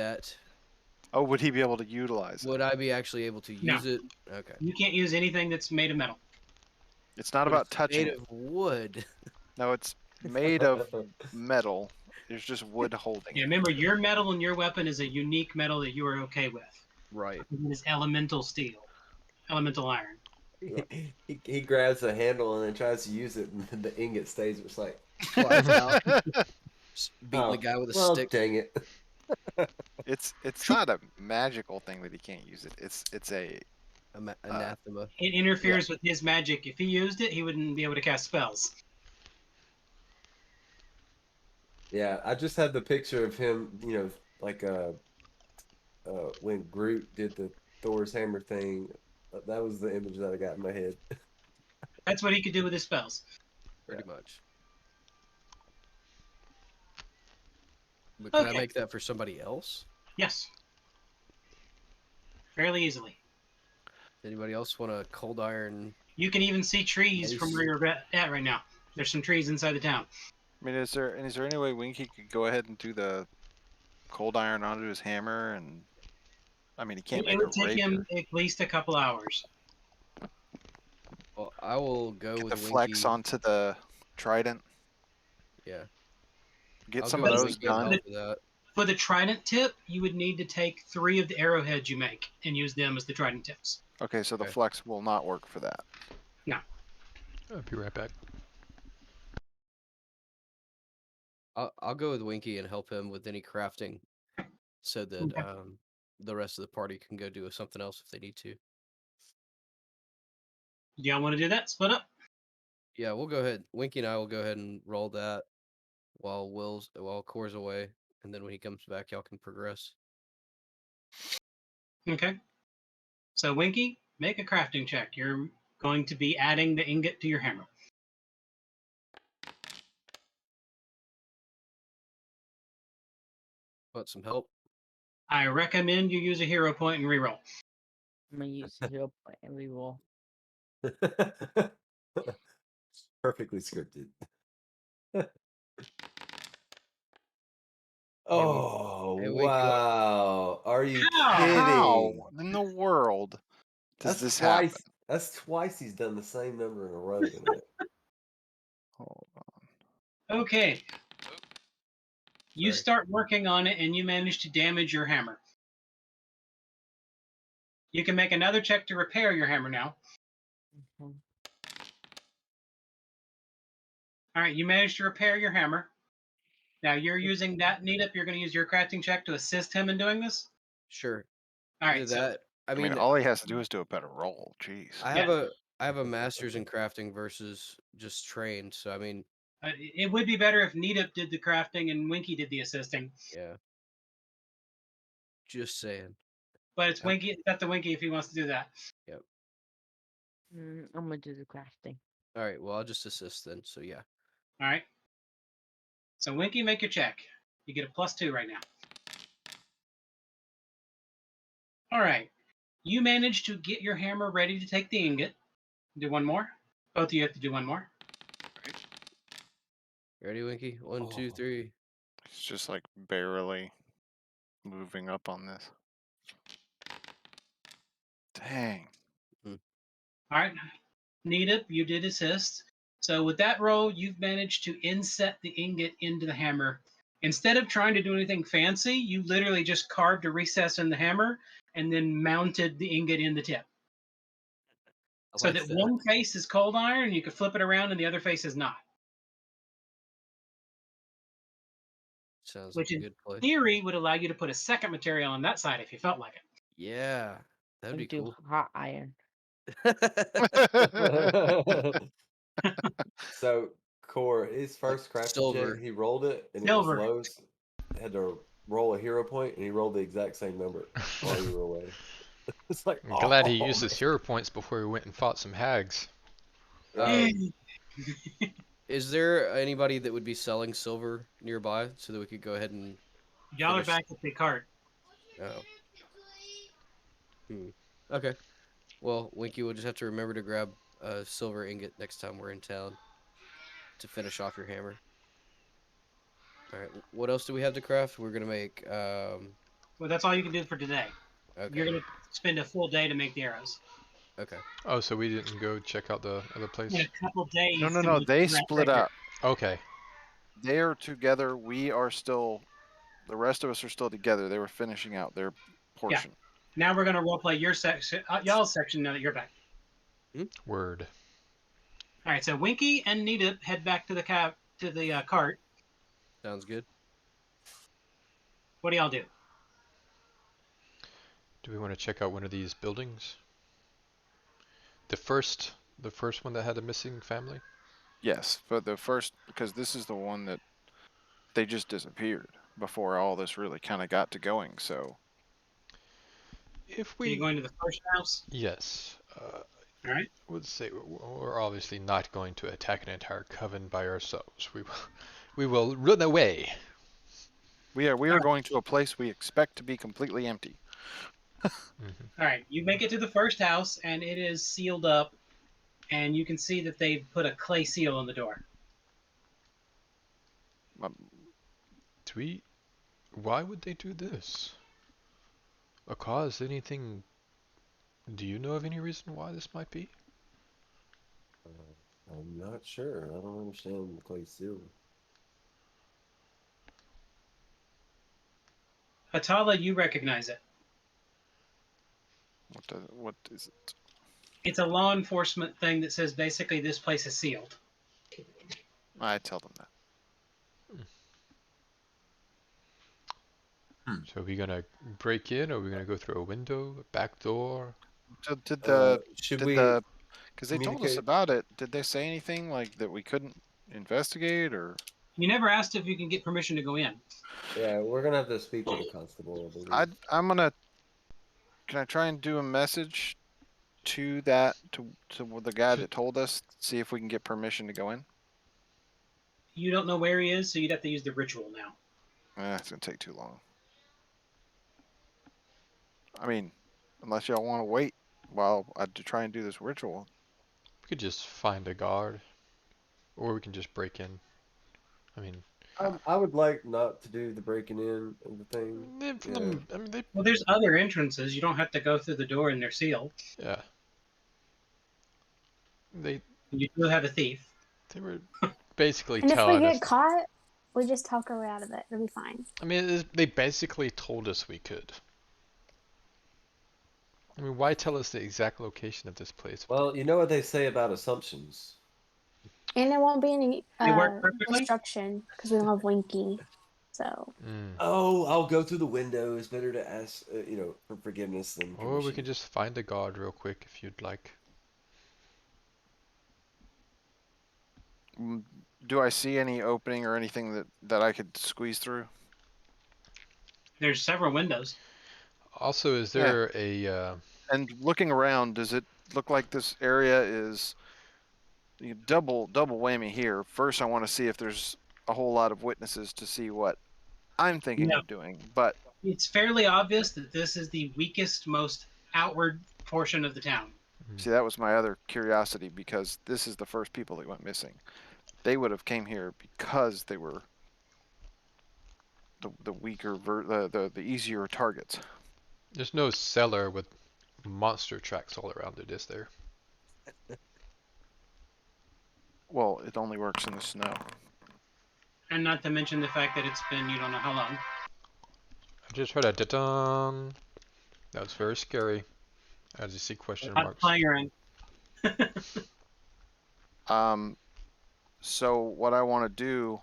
would he be able to utilize it? would I be actually able to No. use it? Okay. You can't use anything that's made of metal. It's not But about it's touching made it. of wood. No, it's made of metal. There's just wood holding Yeah, it. remember, your metal in your weapon is a unique metal that you are okay with. Right. It is elemental steel, elemental iron. He grabs the handle and then tries to use it, and then the ingot stays. It's like, Flies out. Just beating oh, the guy with a well, stick. dang it. It's not a magical thing that he can't use it. It's a Anathema. It interferes with his magic. If he used it, he wouldn't be able to cast spells. Yeah, I just had the picture of him, like when Groot did the Thor's hammer thing. That was the image that I got in my head. That's what he could do with his spells. Pretty much. But can I Okay. make that for somebody else? Yes. Fairly easily. Anybody else want a cold iron? You can even see trees from where you're at right now. There's some trees inside the town. I mean, is there any way Winky could go ahead and do the cold iron onto his hammer? And I mean, he can't It make would a take rapier. him at least a couple hours. Well, I will go Get with the flex Winky. onto the trident. Yeah. Get I'll some go of with those Winky and done. help with that. For the trident tip, you would need to take 3 of the arrowheads you make and use them as the trident tips. Okay, so the Okay. flex will not work for that. I'll be right back. I'll go with Winky and help him with any crafting, so that Okay. the rest of the party can go do something else if they need to. Do y'all want to do that? Split up? Yeah, we'll go ahead. Winky and I will go ahead and roll that while Core's away, and then when he comes back, y'all can progress. Okay. So, Winky, make a crafting check. You're going to be adding the ingot to your hammer. Want some help? I recommend you use a hero point and reroll. I'm gonna use the hero point and reroll. Perfectly scripted. Hey, Oh, Winky, what- wow. Are you How? kidding? How in the world does That's this twice. happen? That's twice he's done the same number in a row tonight. Hold on. Okay. You Sorry. start working on it and you manage to damage your hammer. You can make another check to repair your hammer now. Mhm. All right, you managed to repair your hammer. Now you're using that Neetup. You're going to use your crafting check to assist him in doing this. Sure. All Either right, so that. I I mean, mean, all he has to do is do a better roll. Jeez. I have a master's in crafting versus just trained. So I mean, it would be better if Neetup did the crafting and Winky did the assisting. yeah. Just saying. But it's Yep. Winky. It's up to Winky if he wants to do that. I'm gonna do the crafting. All right. Well, I'll just assist then. So yeah. All right. So Winky, make your check. You get a +2 right now. All right. You managed to get your hammer ready to take the ingot. Do one more. Both of you have to do one more. Ready, Winky? One, two, Oh. three. It's just like barely moving up on this. Dang. All right. Nita, you did assist. So with that roll, you've managed to inset the ingot into the hammer. Instead of trying to do anything fancy, you literally just carved a recess in the hammer and then mounted the ingot in the tip. I So like that that. one face is cold iron and you can flip it around and the other face is not. Sounds Which like a in good play. theory would allow you to put a second material on that side if you felt like it. Yeah, that'd be And do cool. hot iron. So, Core, his first crafting silver. check, he rolled it, and it Silver. was low. So had to roll a hero point, and he rolled the exact same number while you were away. It's like, I'm glad he oh, used his man. hero points before he went and fought some hags. Is there anybody that would be selling silver nearby so that we could go ahead and? Y'all are Finish. back at the cart. Oh. Okay. Well, Winky will just have to remember to grab a silver ingot next time we're in town to finish off your hammer. All right. What else do we have to craft? We're gonna make. Well, that's all you can do for today. Okay. You're going to spend a full day to make the arrows. Okay. Oh, so we didn't go check out the other place? In a couple days. No, no, to no. make They the rat split picture. up. Okay. They are together. We are still. The rest of us are still together. They were finishing out their portion. Now we're going to roleplay your section, y'all's section now that you're back. Word. All right, so Winky and Nita head back to the cart. Sounds good. What do y'all do? Do we want to check out one of these buildings? The first one that had a missing family? Yes, but the first, because this is the one that they just disappeared before all this really kind of got to going. So If So you're we going to the first house? yes, All right. would say we're obviously not going to attack an entire coven by ourselves. We will run away. we are going to a place we expect to be completely empty. Mhm. All right. You make it to the first house, and it is sealed up, and you can see that they've put a clay seal on the door. Why would they do this? A cause? Anything? Do you know of any reason why this might be? I'm not sure. I don't understand the clay seal. Atala, you recognize it. What is it? It's a law enforcement thing that says basically this place is sealed. I tell them that. So are we gonna break in, or are we gonna go through a window, a back door? Should Did we the because they told us communicate? about it. Did they say anything like that we couldn't investigate or? You never asked if you can get permission to go in. Yeah, we're gonna have to speak to the constable, I believe. I'm gonna. Can I try and do a message to that to the guy that told us? See if we can get permission to go in. You don't know where he is, so you'd have to use the ritual now. It's gonna take too long. I mean, unless y'all want to wait while I try and do this ritual. We could just find a guard, or we can just break in. I mean, I would like not to do the breaking in of the thing. I mean, Well, there's other entrances. You don't have to go through the door and they're sealed. yeah, they You do have a thief. were basically And if we telling us. get caught, we just talk our way out of it. It'll be fine. I mean, they basically told us we could. I mean, why tell us the exact location of this place? Well, you know what they say about assumptions. And there won't be any They work perfectly? destruction because we don't have Winky. So Mm. Oh, I'll go through the window. It's better to ask, for forgiveness than Or we permission. can just find a guard real quick if you'd like. Do I see any opening or anything that I could squeeze through? There's several windows. Also, is Yeah. there a And looking around, does it look like this area is double whammy here? First, I want to see if there's a whole lot of witnesses to see what I'm thinking No. of doing. But It's fairly obvious that this is the weakest, most outward portion of the town. see, that was my other curiosity because this is the first people that went missing. They would have came here because they were the weaker, the easier targets. there's no cellar with monster tracks all around it, is there? Well, it only works in the snow. And not to mention the fact that it's been you don't know how long. I just heard a da-dun. That was very scary. I just see question Not marks. firing. So what I want to do,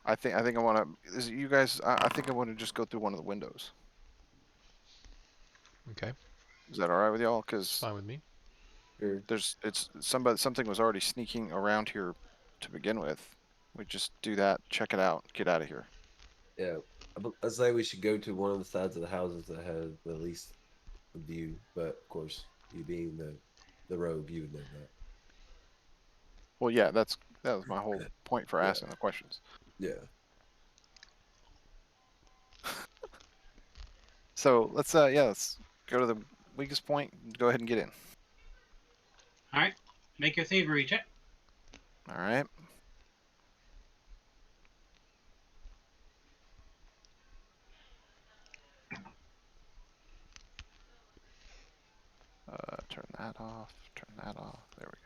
I think I want to. Is you guys? I think I want to just go through one of the windows. Okay, Is that all right with y'all? Because fine with me. Sure. something was already sneaking around here to begin with. We just do that, check it out, get out of here. Yeah, I'd say we should go to one of the sides of the houses that has the least view. But of course, you being the rogue, you would know that. Well, yeah, that was my whole point for Yeah. asking the questions. Yeah. So let's let's go to the weakest point. Go ahead and get in. All right, make your thievery check. All right. Turn that off. Turn that off. There we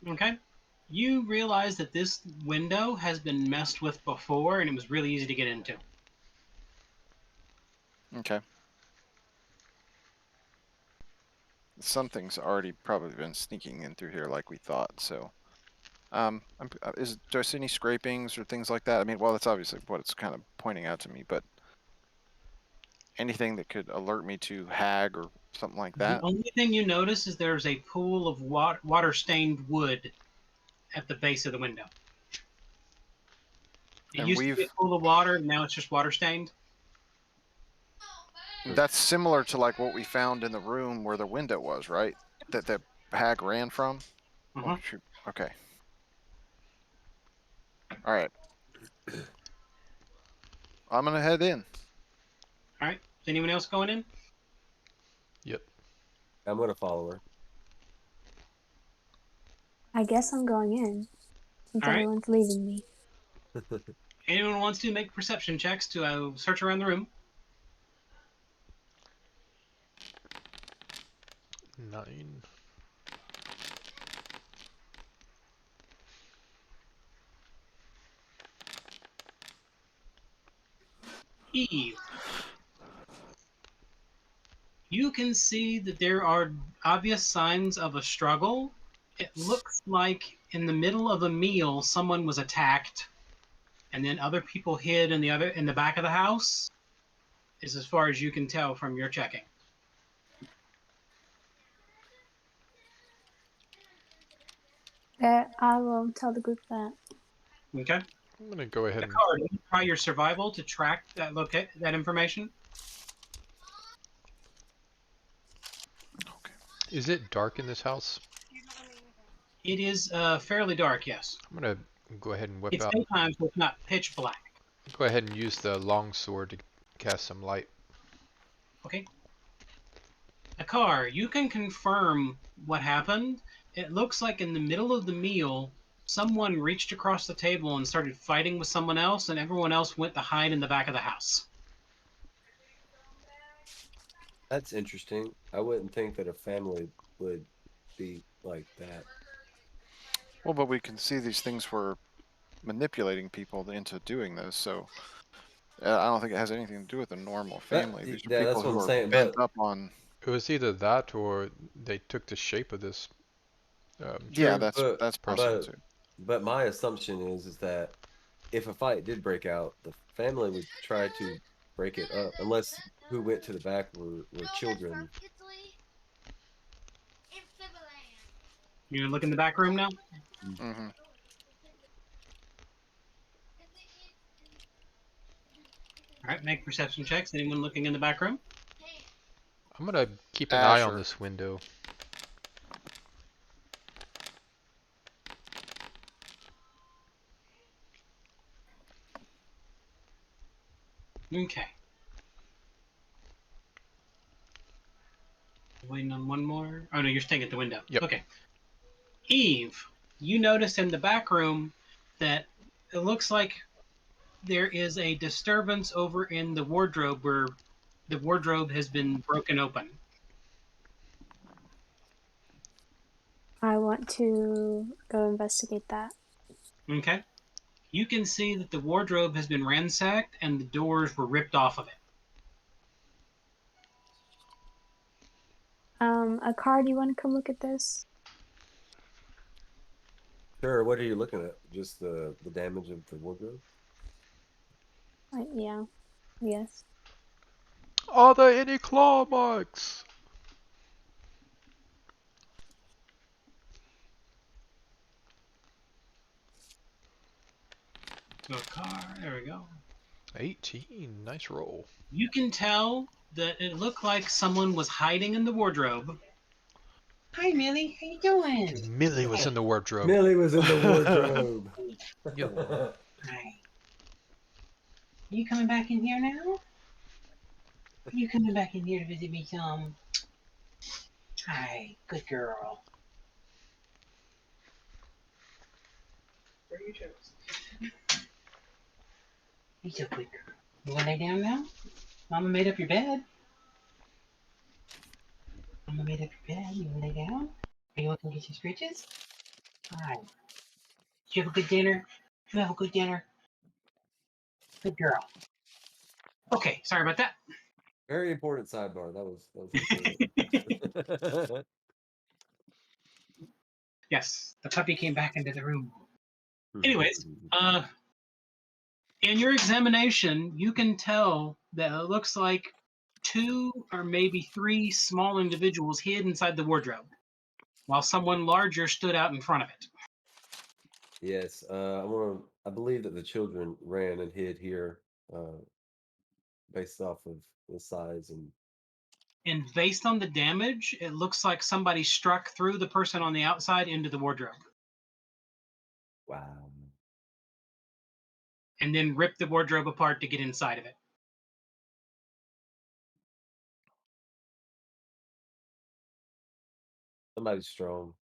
go. Okay. You realize that this window has been messed with before, and it was really easy to get into. Okay. Something's already probably been sneaking in through here like we thought. So, do I see any scrapings or things like that? I mean, well, that's obviously what it's kind of pointing out to me, but anything that could alert me to hag or something like that? The only thing you notice is there's a pool of water-stained wood at the base of the window. It And used to be a pool of water, and now it's just water-stained. That's similar to like what we found in the room where the window was, right? That the hag ran from? Uh-huh. Oh, shoot. Okay. All right. I'm gonna head in. All right. Is anyone else going in? Yep. I'm gonna follow her. I guess I'm going in since All right. everyone's leaving me. Anyone wants to make perception checks to search around the room? 9. Eve. You can see that there are obvious signs of a struggle. It looks like in the middle of a meal, someone was attacked, and then other people hid in the back of the house. Is as far as you can tell from your checking. I will tell the group that. Okay. I'm gonna go ahead and Card, you try your survival to track that information. Okay. is it dark in this house? It is fairly dark, yes. I'm gonna go ahead and whip It's out. daytime, so it's not pitch black. Go ahead and use the long sword to cast some light. Okay. Akar, you can confirm what happened. It looks like in the middle of the meal, someone reached across the table and started fighting with someone else, and everyone else went to hide in the back of the house. That's interesting. I wouldn't think that a family would be like that. Well, but we can see these things were manipulating people into doing this, so I don't think it has anything to do with a normal family. These are yeah, people that's what who I'm are saying, bent but- up on. It was either that or they took the shape of this. Yeah, True, that's possible but too. but my assumption is that if a fight did break out, the family would try to break it up, unless who went to the back were children. You gonna look in the back room now? Hmm. All right, make perception checks. Anyone looking in the back room? I'm gonna keep an eye on Asher. this window. Okay. Waiting on one more. Oh no, you're staying at the window. Yep. Okay. Eve, you notice in the back room that it looks like there is a disturbance over in the wardrobe where the wardrobe has been broken open. I want to go investigate that. Okay. You can see that the wardrobe has been ransacked and the doors were ripped off of it. A car, do you want to come look at this? Sure. What are you looking at? Just the damage of the wardrobe? Yeah, yes. Are there any claw marks? So car, there we go. 18. Nice roll. You can tell that it looked like someone was hiding in the wardrobe. Hi, Millie. How you doing? Millie was in the wardrobe. Millie was in the wardrobe. Yo. Hi. You coming back in here now? You coming back in here to visit me some? Hi, good girl. Where are your toes? You're so good girl. You wanna lay down now? Mama made up your bed. Mama made up your bed. You wanna lay down? Are you looking to get some stretches? Hi. Did you have a good dinner? Did you have a good dinner? Good girl. Okay, sorry about that. Very important sidebar. That was important. Yes, the puppy came back into the room. Anyways, in your examination, you can tell that it looks like 2 or maybe 3 small individuals hid inside the wardrobe, while someone larger stood out in front of it. Yes, I believe that the children ran and hid here, based off of the size and And based on the damage, it looks like somebody struck through the person on the outside into the wardrobe wow. and then ripped the wardrobe apart to get inside of it. Somebody's strong.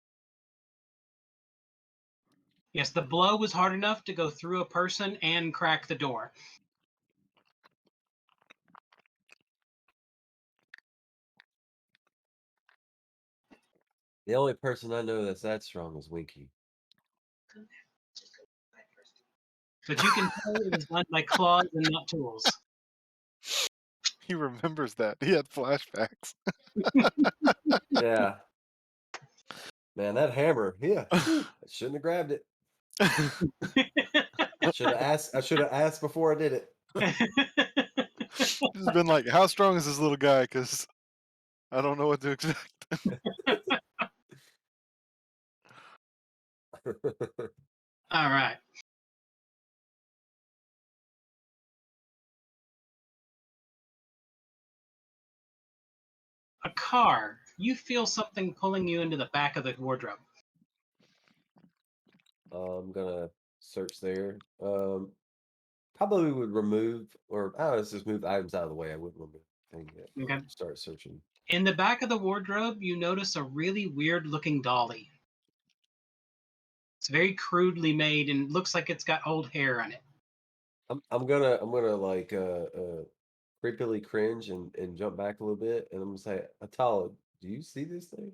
Yes, the blow was hard enough to go through a person and crack the door. The only person I know that's that strong is Winky. But you can tell it was done by claws and not tools. He remembers that. He had flashbacks. Yeah. Man, that hammer, yeah. I shouldn't have grabbed it. I should have asked before I did it. He's been like, how strong is this little guy? Because I don't know what to expect. All right. A car. You feel something pulling you into the back of the wardrobe. I'm gonna search there. Probably would remove, or let's just move items out of the way. I wouldn't remove anything yet. Okay. Start searching. In the back of the wardrobe, you notice a really weird looking dolly. It's very crudely made and looks like it's got old hair on it. I'm gonna like creepily cringe and jump back a little bit, and I'm gonna say, Atala, do you see this thing?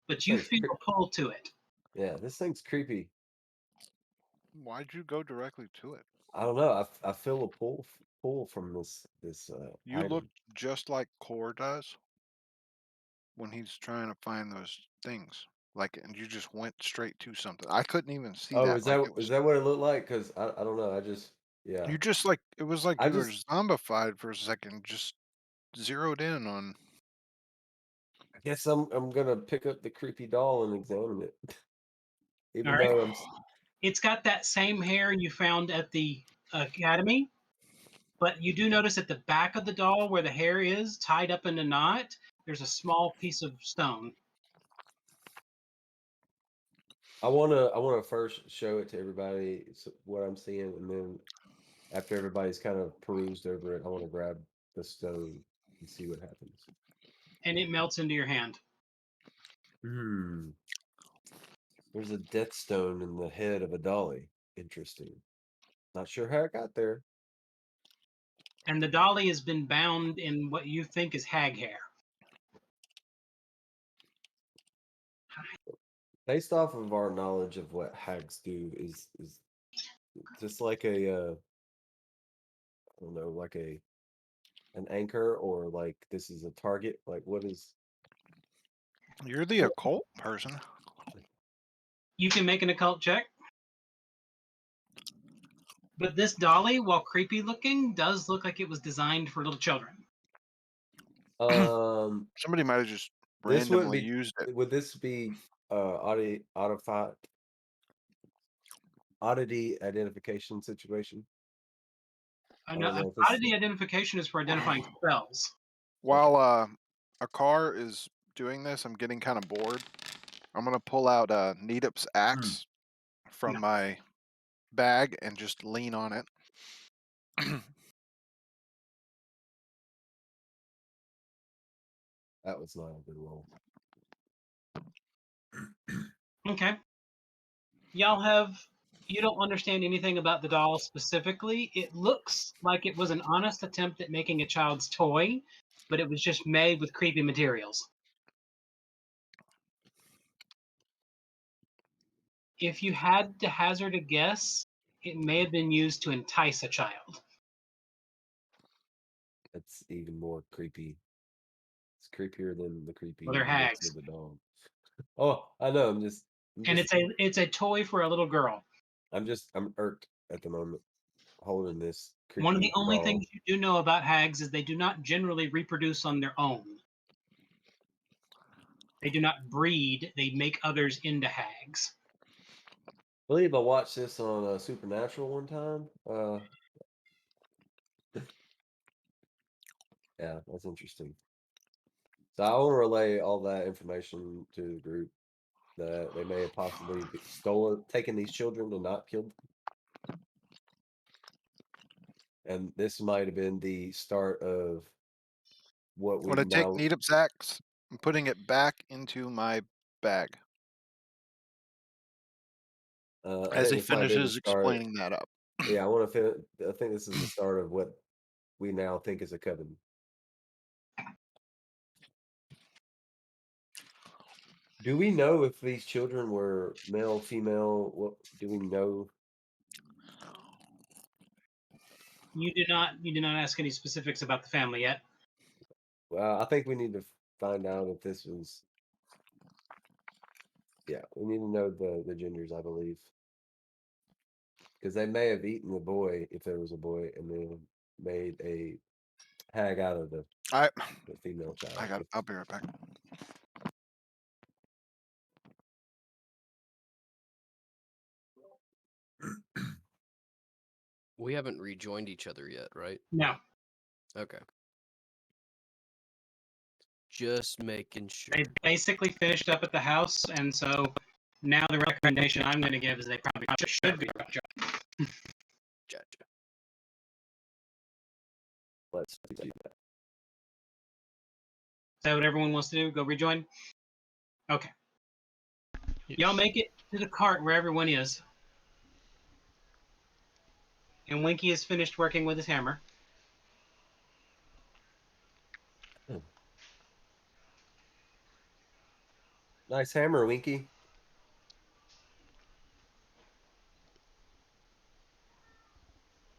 But you Thanks. feel a pull to it. Yeah, this thing's creepy. Why'd you go directly to it? I don't know. I feel a pull from this You item. look just like Core does when he's trying to find those things. Like, and you just went straight to something. I couldn't even see Oh, that. is Like, that it was, is that what it looked like? Because I don't know. Yeah. you just like, it was like I you were just- zombified for a second, just zeroed in on. I guess I'm gonna pick up the creepy doll and examine it. Even All right. though It's got that same hair you found at the academy, But you do notice at the back of the doll where the hair is tied up in a knot, there's a small piece of stone. I wanna first show it to everybody what I'm seeing, and then after everybody's kind of perused over it, I want to grab the stone and see what happens. And it melts into your hand. Hmm. There's a death stone in the head of a dolly. Interesting. Not sure how it got there. And the dolly has been bound in what you think is hag hair. Based off of our knowledge of what hags do, is just like a I don't know, like an anchor, or like this is a target. Like what is? You're the occult person. You can make an occult check. But this dolly, while creepy looking, does look like it was designed for little children. Somebody might have just This would randomly be. used it. Would this be oddity identification situation? I don't know if this- Oddity identification is for identifying spells. While a car is doing this, I'm getting kind of bored. I'm gonna pull out Needup's axe from Yeah. my bag and just lean on it. That was not a good roll. Okay. You don't understand anything about the doll specifically. It looks like it was an honest attempt at making a child's toy, but it was just made with creepy materials. If you had to hazard a guess, it may have been used to entice a child. That's even more creepy. It's creepier than the creepy Well, they're looks hags. of the dog. Oh, I know. And it's a toy for a little girl. I'm irked at the moment holding this creepy One of the only doll. things you do know about hags is they do not generally reproduce on their own. They do not breed, they make others into hags. I believe I watched this on Supernatural one time. Yeah, that's interesting. So I want to relay all that information to the group that they may have possibly taken these children and not killed them. And this might have been the start of what we When I take now. Needup's axe, I'm putting it back into my bag I as think he this might have been the finishes start. explaining that up. Yeah, I think this is the start of what we now think is a coven. Do we know if these children were male, female? What do we know? You do not ask any specifics about the family yet. Well, I think we need to find out if this was. Yeah, we need to know the genders, I believe, because they may have eaten the boy if there was a boy, and then made a hag out of the female child. I'll be right back. We haven't rejoined each other yet, right? No. Okay. Just making sure. They basically finished up at the house, and so now the recommendation I'm going to give is they probably should be rejoined. Gotcha. Let's do that. Is that what everyone wants to do? Go rejoin? Okay. Yes. Y'all make it to the cart where everyone is. And Winky has finished working with his hammer. Nice hammer, Winky.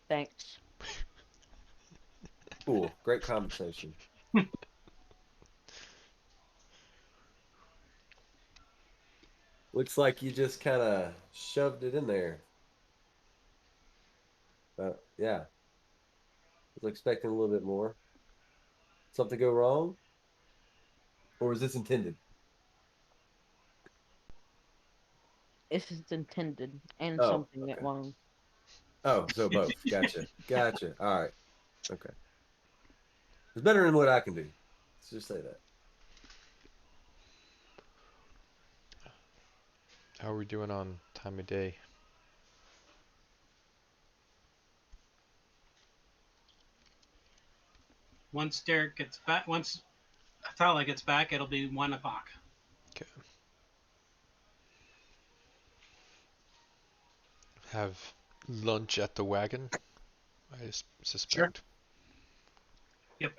Thanks. Cool. Great conversation. Looks like you just kind of shoved it in there. But yeah. I was expecting a little bit more. Something go wrong? Or was this intended? This is intended and Oh, something that okay. won't. Oh, so both. Gotcha. Gotcha. All right. Okay. It's better than what I can do. Let's just say that. How are we doing on time of day? Once Derek gets back, once Atala gets back, it'll be 1 o'clock. Okay. Have lunch at the wagon, I suspect. Yep.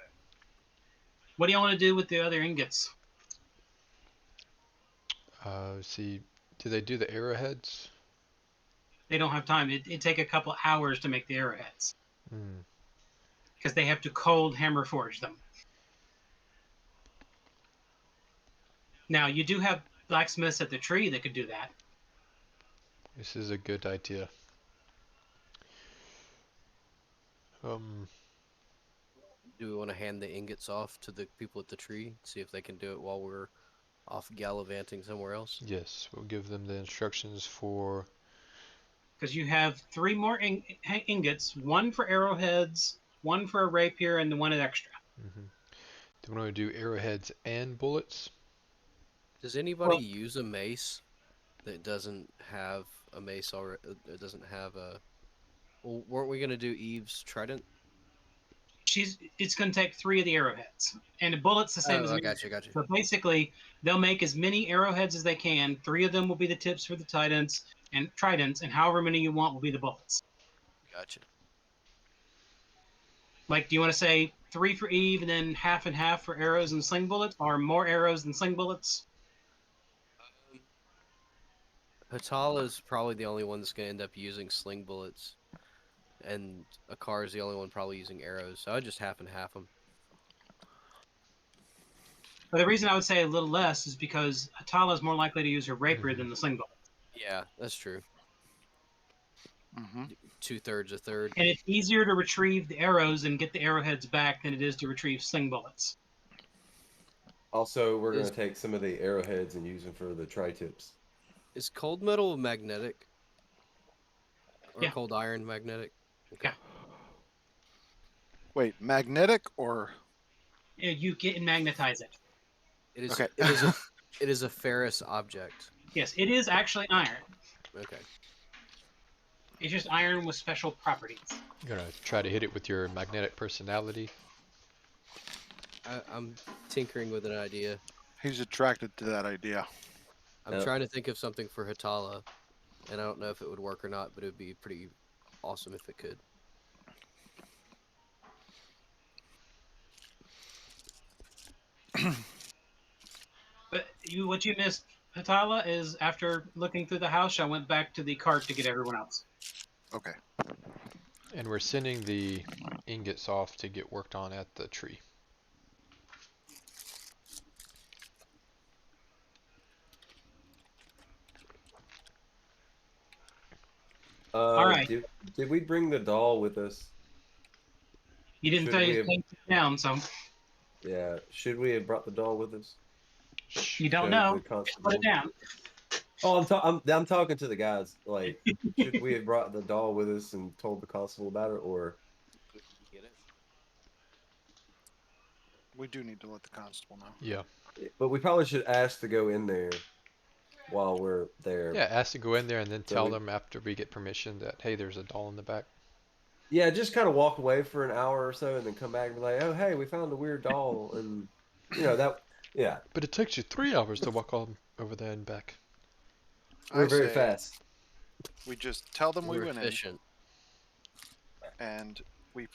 What do you want to do with the other ingots? See, do they do the arrowheads? They don't have time. It'd take a couple hours to make the arrowheads Hmm. because they have to cold hammer forge them. Now, you do have blacksmiths at the tree that could do that. This is a good idea. Um, Do we want to hand the ingots off to the people at the tree? See if they can do it while we're off gallivanting somewhere else? yes, we'll give them the instructions for. Because you have 3 more ingots, 1 for arrowheads, 1 for a rapier, and the 1 extra. Mm-hmm. Do we want to do arrowheads and bullets? Does anybody Well- use a mace that doesn't have a mace already? It doesn't have a. Well, weren't we gonna do Eve's trident? It's going to take 3 of the arrowheads, and the bullets the same as I me. got you. So basically, they'll make as many arrowheads as they can. 3 of them will be the tips for the tridents, and however many you want will be the bullets. Gotcha. Like, do you want to say 3 for Eve and then half and half for arrows and sling bullets, or more arrows than sling bullets? Hatala's probably the only one that's gonna end up using sling bullets, and Akar is the only one probably using arrows. So I just half and half them. But the reason I would say a little less is because Atala is more likely to use her rapier than the sling bullet. Yeah, that's true. Mm-hmm. 2/3, a third. And it's easier to retrieve the arrows and get the arrowheads back than it is to retrieve sling bullets. Also, we're going Is- to take some of the arrowheads and use them for the tri-tips. Is cold metal magnetic? Or Yeah. cold iron magnetic? Okay. Yeah. Wait, magnetic or You get and magnetize it. It is. Okay. It is a ferrous object. Yes, it is actually iron. Okay. It's just iron with special properties. You're gonna try to hit it with your magnetic personality. I'm tinkering with an idea. he's attracted to that idea? I'm Yep. trying to think of something for Hatala, and I don't know if it would work or not, but it would be pretty awesome if it could. But what you missed, Hatala, is after looking through the house, I went back to the cart to get everyone else. Okay. And we're sending the ingots off to get worked on at the tree. Alright. Did we bring the doll with us? You didn't Should tell we you to have- take it down, so Yeah. Should we have brought the doll with us? you don't The- know. the Just constable? put it down. Oh, I'm talking to the guys. Like, should we have brought the doll with us and told the constable about it, or Get it? We do need to let the constable know. Yeah. but we probably should ask to go in there while we're there. Yeah, ask to go in there and then So tell we- them after we get permission that, hey, there's a doll in the back. Yeah, just kind of walk away for an hour or so, and then come back and be like, "Oh, hey, we found a weird doll," and that. Yeah, But it takes you 3 hours to walk all over there and back. we're I very say fast. We just tell them we We're went efficient. in, and we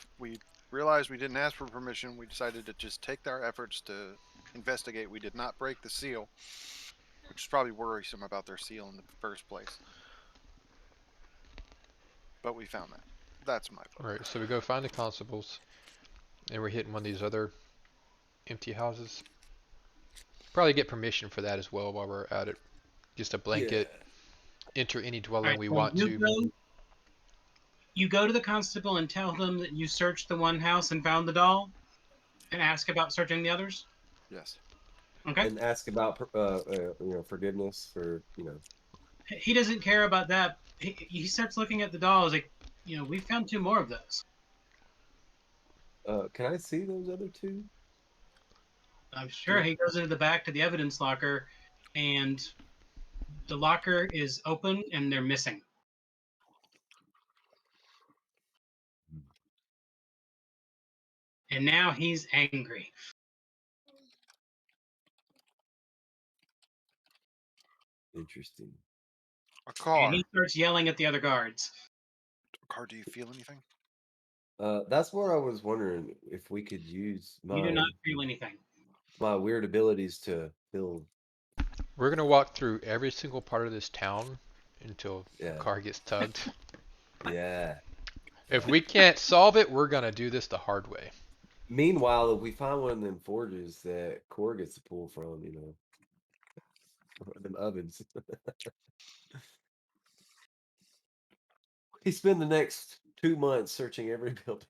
realized we didn't ask for permission. We decided to just take our efforts to investigate. We did not break the seal, which is probably worrisome about their seal in the first place. But we found that. That's my vote. Alright, so we go find the constables, and we're hitting one of these other empty houses. Probably get permission for that as well while we're at it. Just a blanket, enter any dwelling Alright, we so want to. You go to the constable and tell them that you searched the one house and found the doll, and ask about searching the others. Yes. Okay. And ask about forgiveness for He doesn't care about that. He starts looking at the dolls like, we found 2 more of those. Can I see those other two? I'm sure he goes into the back to the evidence locker, and the locker is open and they're missing. And now he's angry. Interesting. A And car. he starts yelling at the other guards. A car. Do you feel anything? That's what I was wondering if we could use You do not feel anything. my weird abilities to build. We're gonna walk through every single part of this town until the Yeah. car gets tugged. Yeah. If we can't solve it, we're gonna do this the hard way. Meanwhile, if we find one of them forges that Core gets to pull from, you know, them ovens, he spend the next 2 months searching every building.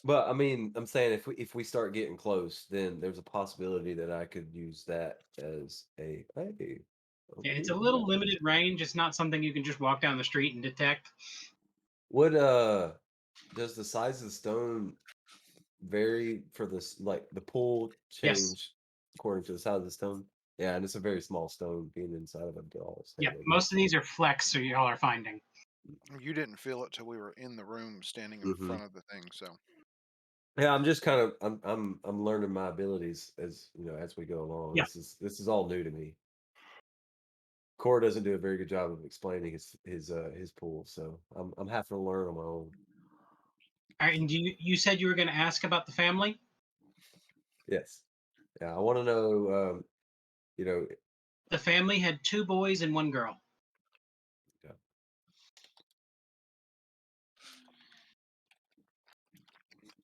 But I mean, I'm saying if we start getting close, then there's a possibility that I could use that as a hey. Yeah, it's okay, a little limited range. It's not something you can just walk down the street and detect. What does the size of the stone vary for this, like the pull Yes. change according to the size of the stone? Yeah, and it's a very small stone being inside of a doll. Yeah, most of these are flex, so y'all are finding. You didn't feel it till we were in the room, standing in Mhm. front of the thing. So Yeah, I'm just kind of I'm learning my abilities as you know as we go along. Yeah. This is all new to me. Core doesn't do a very good job of explaining his pool, so I'm having to learn on my own. All right, and you said you were going to ask about the family? Yes, yeah, I want to know. You know, The family had 2 boys and 1 girl.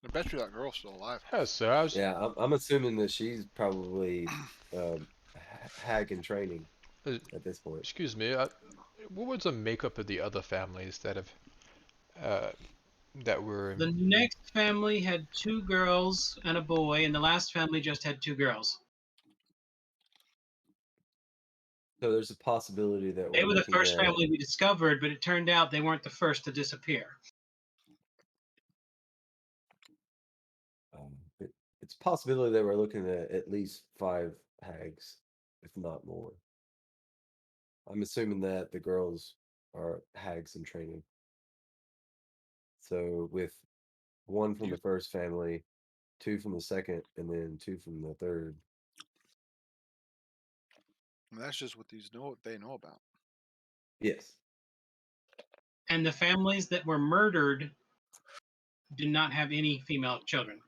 I bet you that girl's still alive. Yeah, so I was. yeah, I'm assuming that she's probably hag in training Uh, at this point. Excuse me. What was the makeup of the other families that have that were? The next family had 2 girls and a boy, and the last family just had 2 girls. So there's a possibility that They we're were the looking first at. family we discovered, but it turned out they weren't the first to disappear. It's a possibility that we're looking at least 5 hags, if not more. I'm assuming that the girls are hags in training. So with 1 from the first family, 2 from the second, and then 2 from the third. And that's just what they know about. Yes. And the families that were murdered did not have any female children.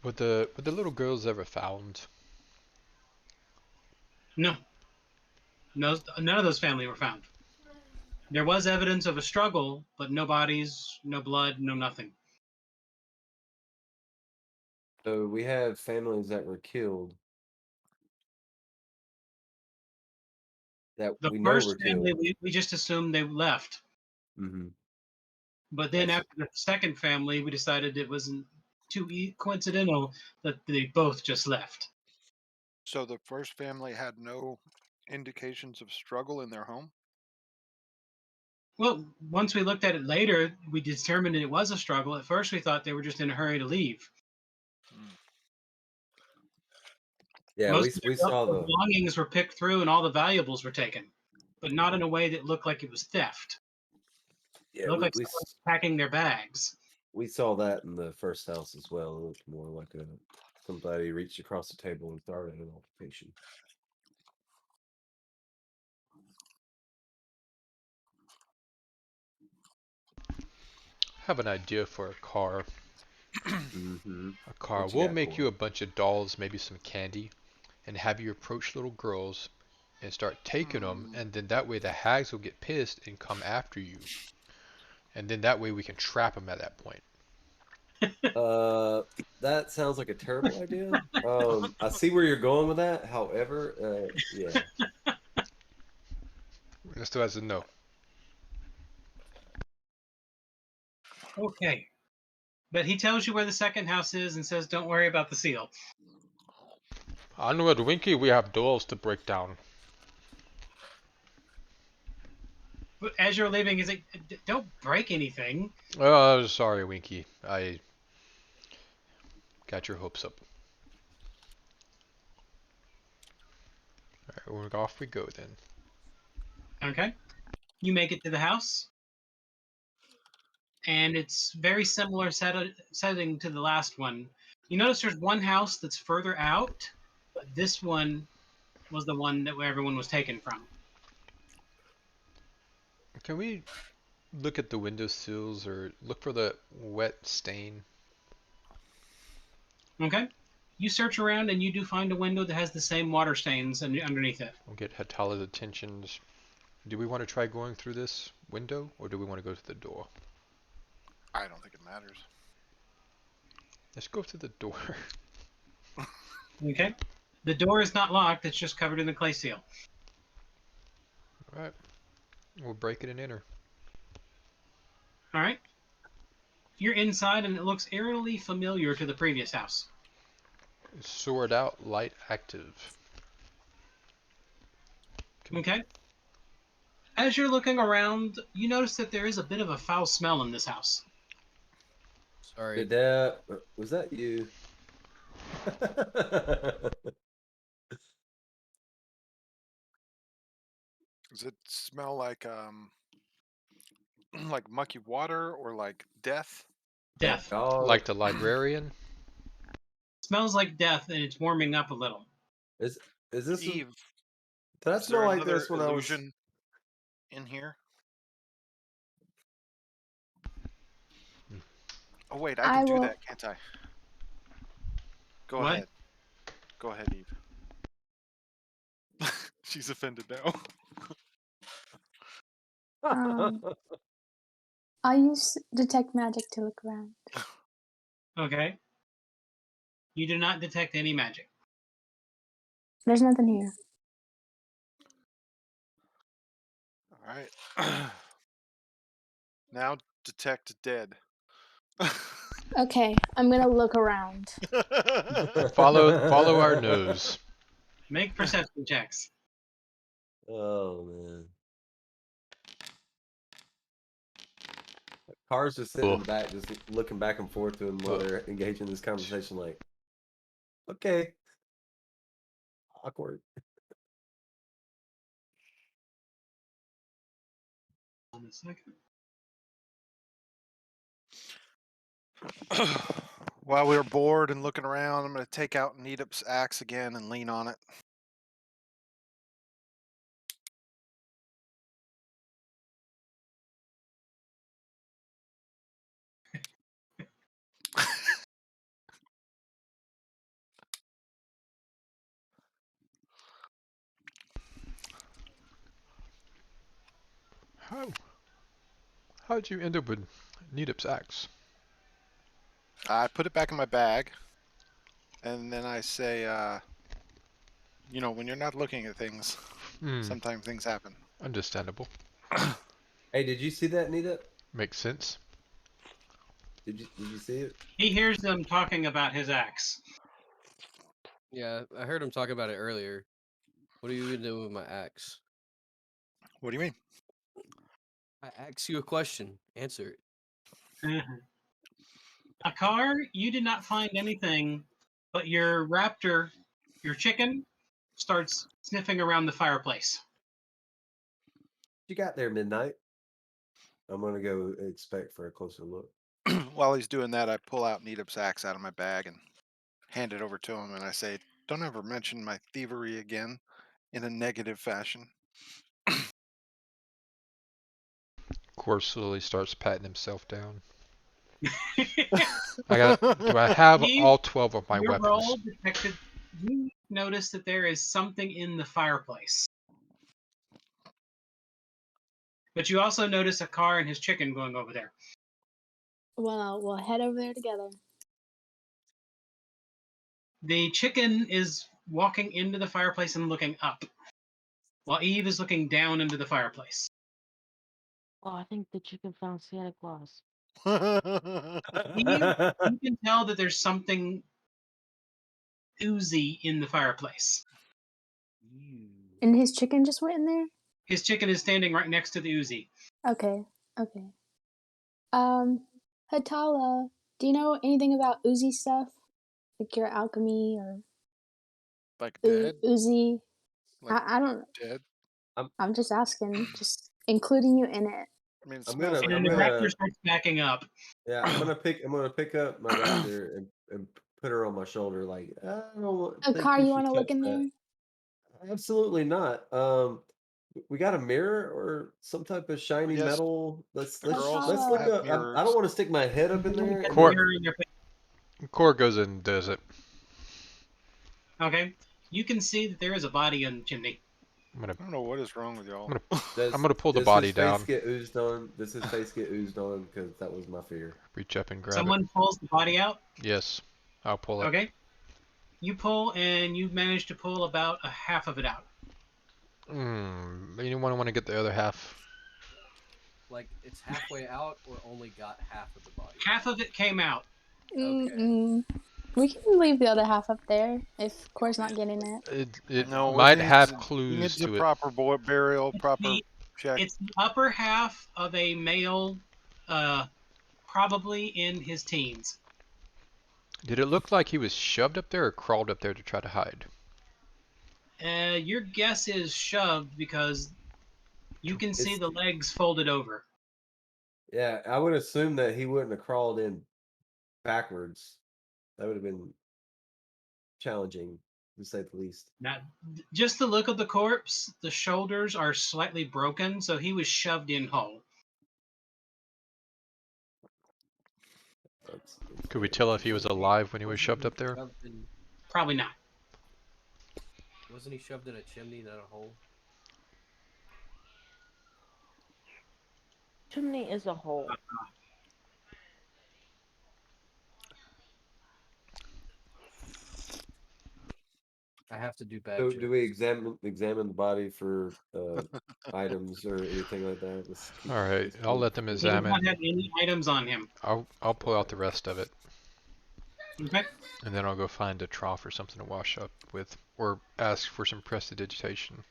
Were the little girls ever found? No. No, none of those family were found. There was evidence of a struggle, but no bodies, no blood, no nothing. So we have families that were killed that The we know first were family, killed. we just assumed they left. Mm-hmm. But then Yes. after the second family, we decided it wasn't too coincidental that they both just left. So the first family had no indications of struggle in their home. Well, once we looked at it later, we determined it was a struggle. At first, we thought they were just in a hurry to leave. Yeah, Most of we their saw the belongings were picked through and all the valuables were taken, but not in a way that looked like it was theft. yeah It looked like we someone was packing their bags. we saw that in the first house as well. It looked more like somebody reached across the table and started an altercation. I have an idea for a car. Mm-hmm. A car. What you We'll got make for you it? a bunch of dolls, maybe some candy, and have you approach little girls and start taking them, and then that way the hags will get pissed and come after you. And then that way we can trap them at that point. That sounds like a terrible idea. I see where you're going with that. However, yeah. Just as a no. Okay. But he tells you where the second house is and says, don't worry about the seal. Onward, Winky, we have doors to break down. As you're leaving, he's like, "Don't break anything." Oh, sorry, Winky. I got your hopes up. All right, off we go then. Okay. You make it to the house, and it's very similar setting to the last one. You notice there's one house that's further out, but this one was the one that where everyone was taken from. Can we look at the window sills or look for the wet stain? Okay. You search around and you do find a window that has the same water stains underneath it. We'll get Hatala's attentions. Do we want to try going through this window or do we want to go to the door? I don't think it matters. Let's go to the door. Okay. The door is not locked, it's just covered in the clay seal. Alright. We'll break it and enter. All right. You're inside and it looks eerily familiar to the previous house. Sword out, light active. Okay. As you're looking around, you notice that there is a bit of a foul smell in this house. Sorry. Did that was that you? Does it smell like like mucky water or like death? Death. Dog. Like the librarian? Smells like death and it's warming up a little. Is this? Eve, Did I is there smell like another this when I was? illusion in here? Oh wait, I I can do will- that, can't I? Go What? ahead. Go ahead, Eve. She's offended now. I'll use detect magic to look around. Okay. You do not detect any magic. There's nothing here. All right. Now detect dead. Okay, I'm gonna look around. Follow our nose. Make perception checks. Oh man. Cars just sitting in the back, just looking back and forth to him while they're engaging in this conversation. Like, okay, awkward. One second. While we were bored and looking around, I'm going to take out Needup's axe again and lean on it. How'd you end up with Needup's axe? I put it back in my bag, and then I say, you know, when you're not looking at things, sometimes things happen. Understandable. Hey, did you see that, Nita? Makes sense. Did you see it? He hears them talking about his axe. Yeah, I heard him talk about it earlier. What are you gonna do with my axe? What do you mean? I ask you a question. Answer it. Akar, you did not find anything, but your raptor, your chicken, starts sniffing around the fireplace. You got there midnight. I'm gonna go inspect for a closer look. While he's doing that, I pull out Needup's axe out of my bag and hand it over to him, and I say, don't ever mention my thievery again in a negative fashion. Course slowly starts patting himself down. Do I have all 12 of my Your weapons? roll detected. You notice that there is something in the fireplace. But you also notice Akar and his chicken going over there. Well, we'll head over there together. The chicken is walking into the fireplace and looking up, while Eve is looking down into the fireplace. Oh, I think the chicken found Santa Claus. Eve, you can tell that there's something oozy in the fireplace. And his chicken just went in there? His chicken is standing right next to the Uzi. Okay. Okay. Hatala, do you know anything about Uzi stuff? Like your alchemy or Like dead? Uzi? Like I don't. dead? I'm just asking, just including you in it. I mean, it I'm smells gonna- like And the I'm dead. raptor starts backing up. Yeah, I'm gonna pick up my raptor and put her on my shoulder. Like, I don't think Car, you should want to look touch in that. there? Absolutely not. We got a mirror or some type of shiny Yes, metal. Let's the let's girls let's Hatala. look have up. I don't mirrors. want to stick my head up in there. Get And the Cor- mirror in your face. Core goes in and does it. Okay. You can see that there is a body in the chimney. I'm gonna I don't know what is wrong with y'all. does, I'm gonna pull the does body his down. face get oozed on? Does his face get oozed on? Because that was my fear. Reach up and grab Someone pulls the body out. it. Yes, I'll pull it. Okay. You pull, and you manage to pull about a half of it out. Anyone want to get the other half? Like it's halfway out, or only got half of the body. Half of it came out. Okay. Mm-mm. We can leave the other half up there if Core's not getting it. It No, it might needs- have It clues needs a to it. proper burial, proper The- check. It's the upper half of a male, probably in his teens. Did it look like he was shoved up there or crawled up there to try to hide? Your guess is shoved because you can see It's- the legs folded over. Yeah, I would assume that he wouldn't have crawled in backwards. That would have been challenging, to say the least. Now, just the look of the corpse, the shoulders are slightly broken, so he was shoved in whole. That's Could we very tell if he was interesting. alive when he was Wasn't shoved he up there? shoved in- Probably not. Wasn't he shoved in a chimney, not a hole? Chimney is a hole. I have to do bad. So, jokes. do we examine the body for items or anything like that? Let's keep All right, this I'll going. let them He does examine. not have any items on him. I'll pull out the rest of it, Okay. and then I'll go find a trough or something to wash up with, or ask for some prestidigitation.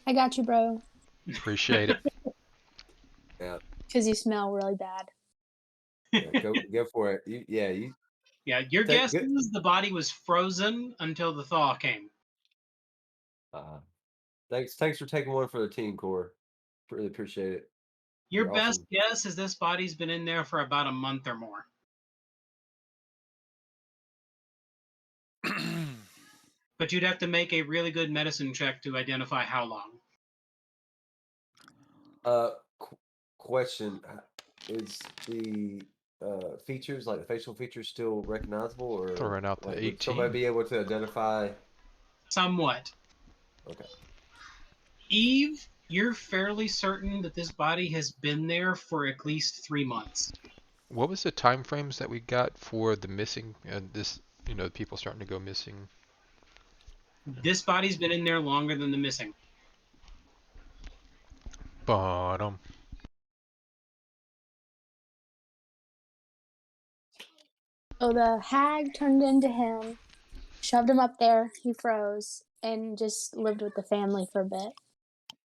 I got you, bro. Appreciate it. Yeah, Because you smell really bad. go for it. You Yeah, your Take guess good- is the body was frozen until the thaw came. thanks for taking one for the team, Core. Really appreciate it. Your You're best awesome. guess is this body's been in there for about a month or more. But you'd have to make a really good medicine check to identify how long. Question: is the features, like the facial features, still recognizable, or Throwing out the like, would 18. somebody be able to identify? Somewhat. Okay. Eve, you're fairly certain that this body has been there for at least 3 months. What was the time frames that we got for the missing? People starting to go missing. This body's been in there longer than the missing. Bottom. So the hag turned into him, shoved him up there, he froze, and just lived with the family for a bit.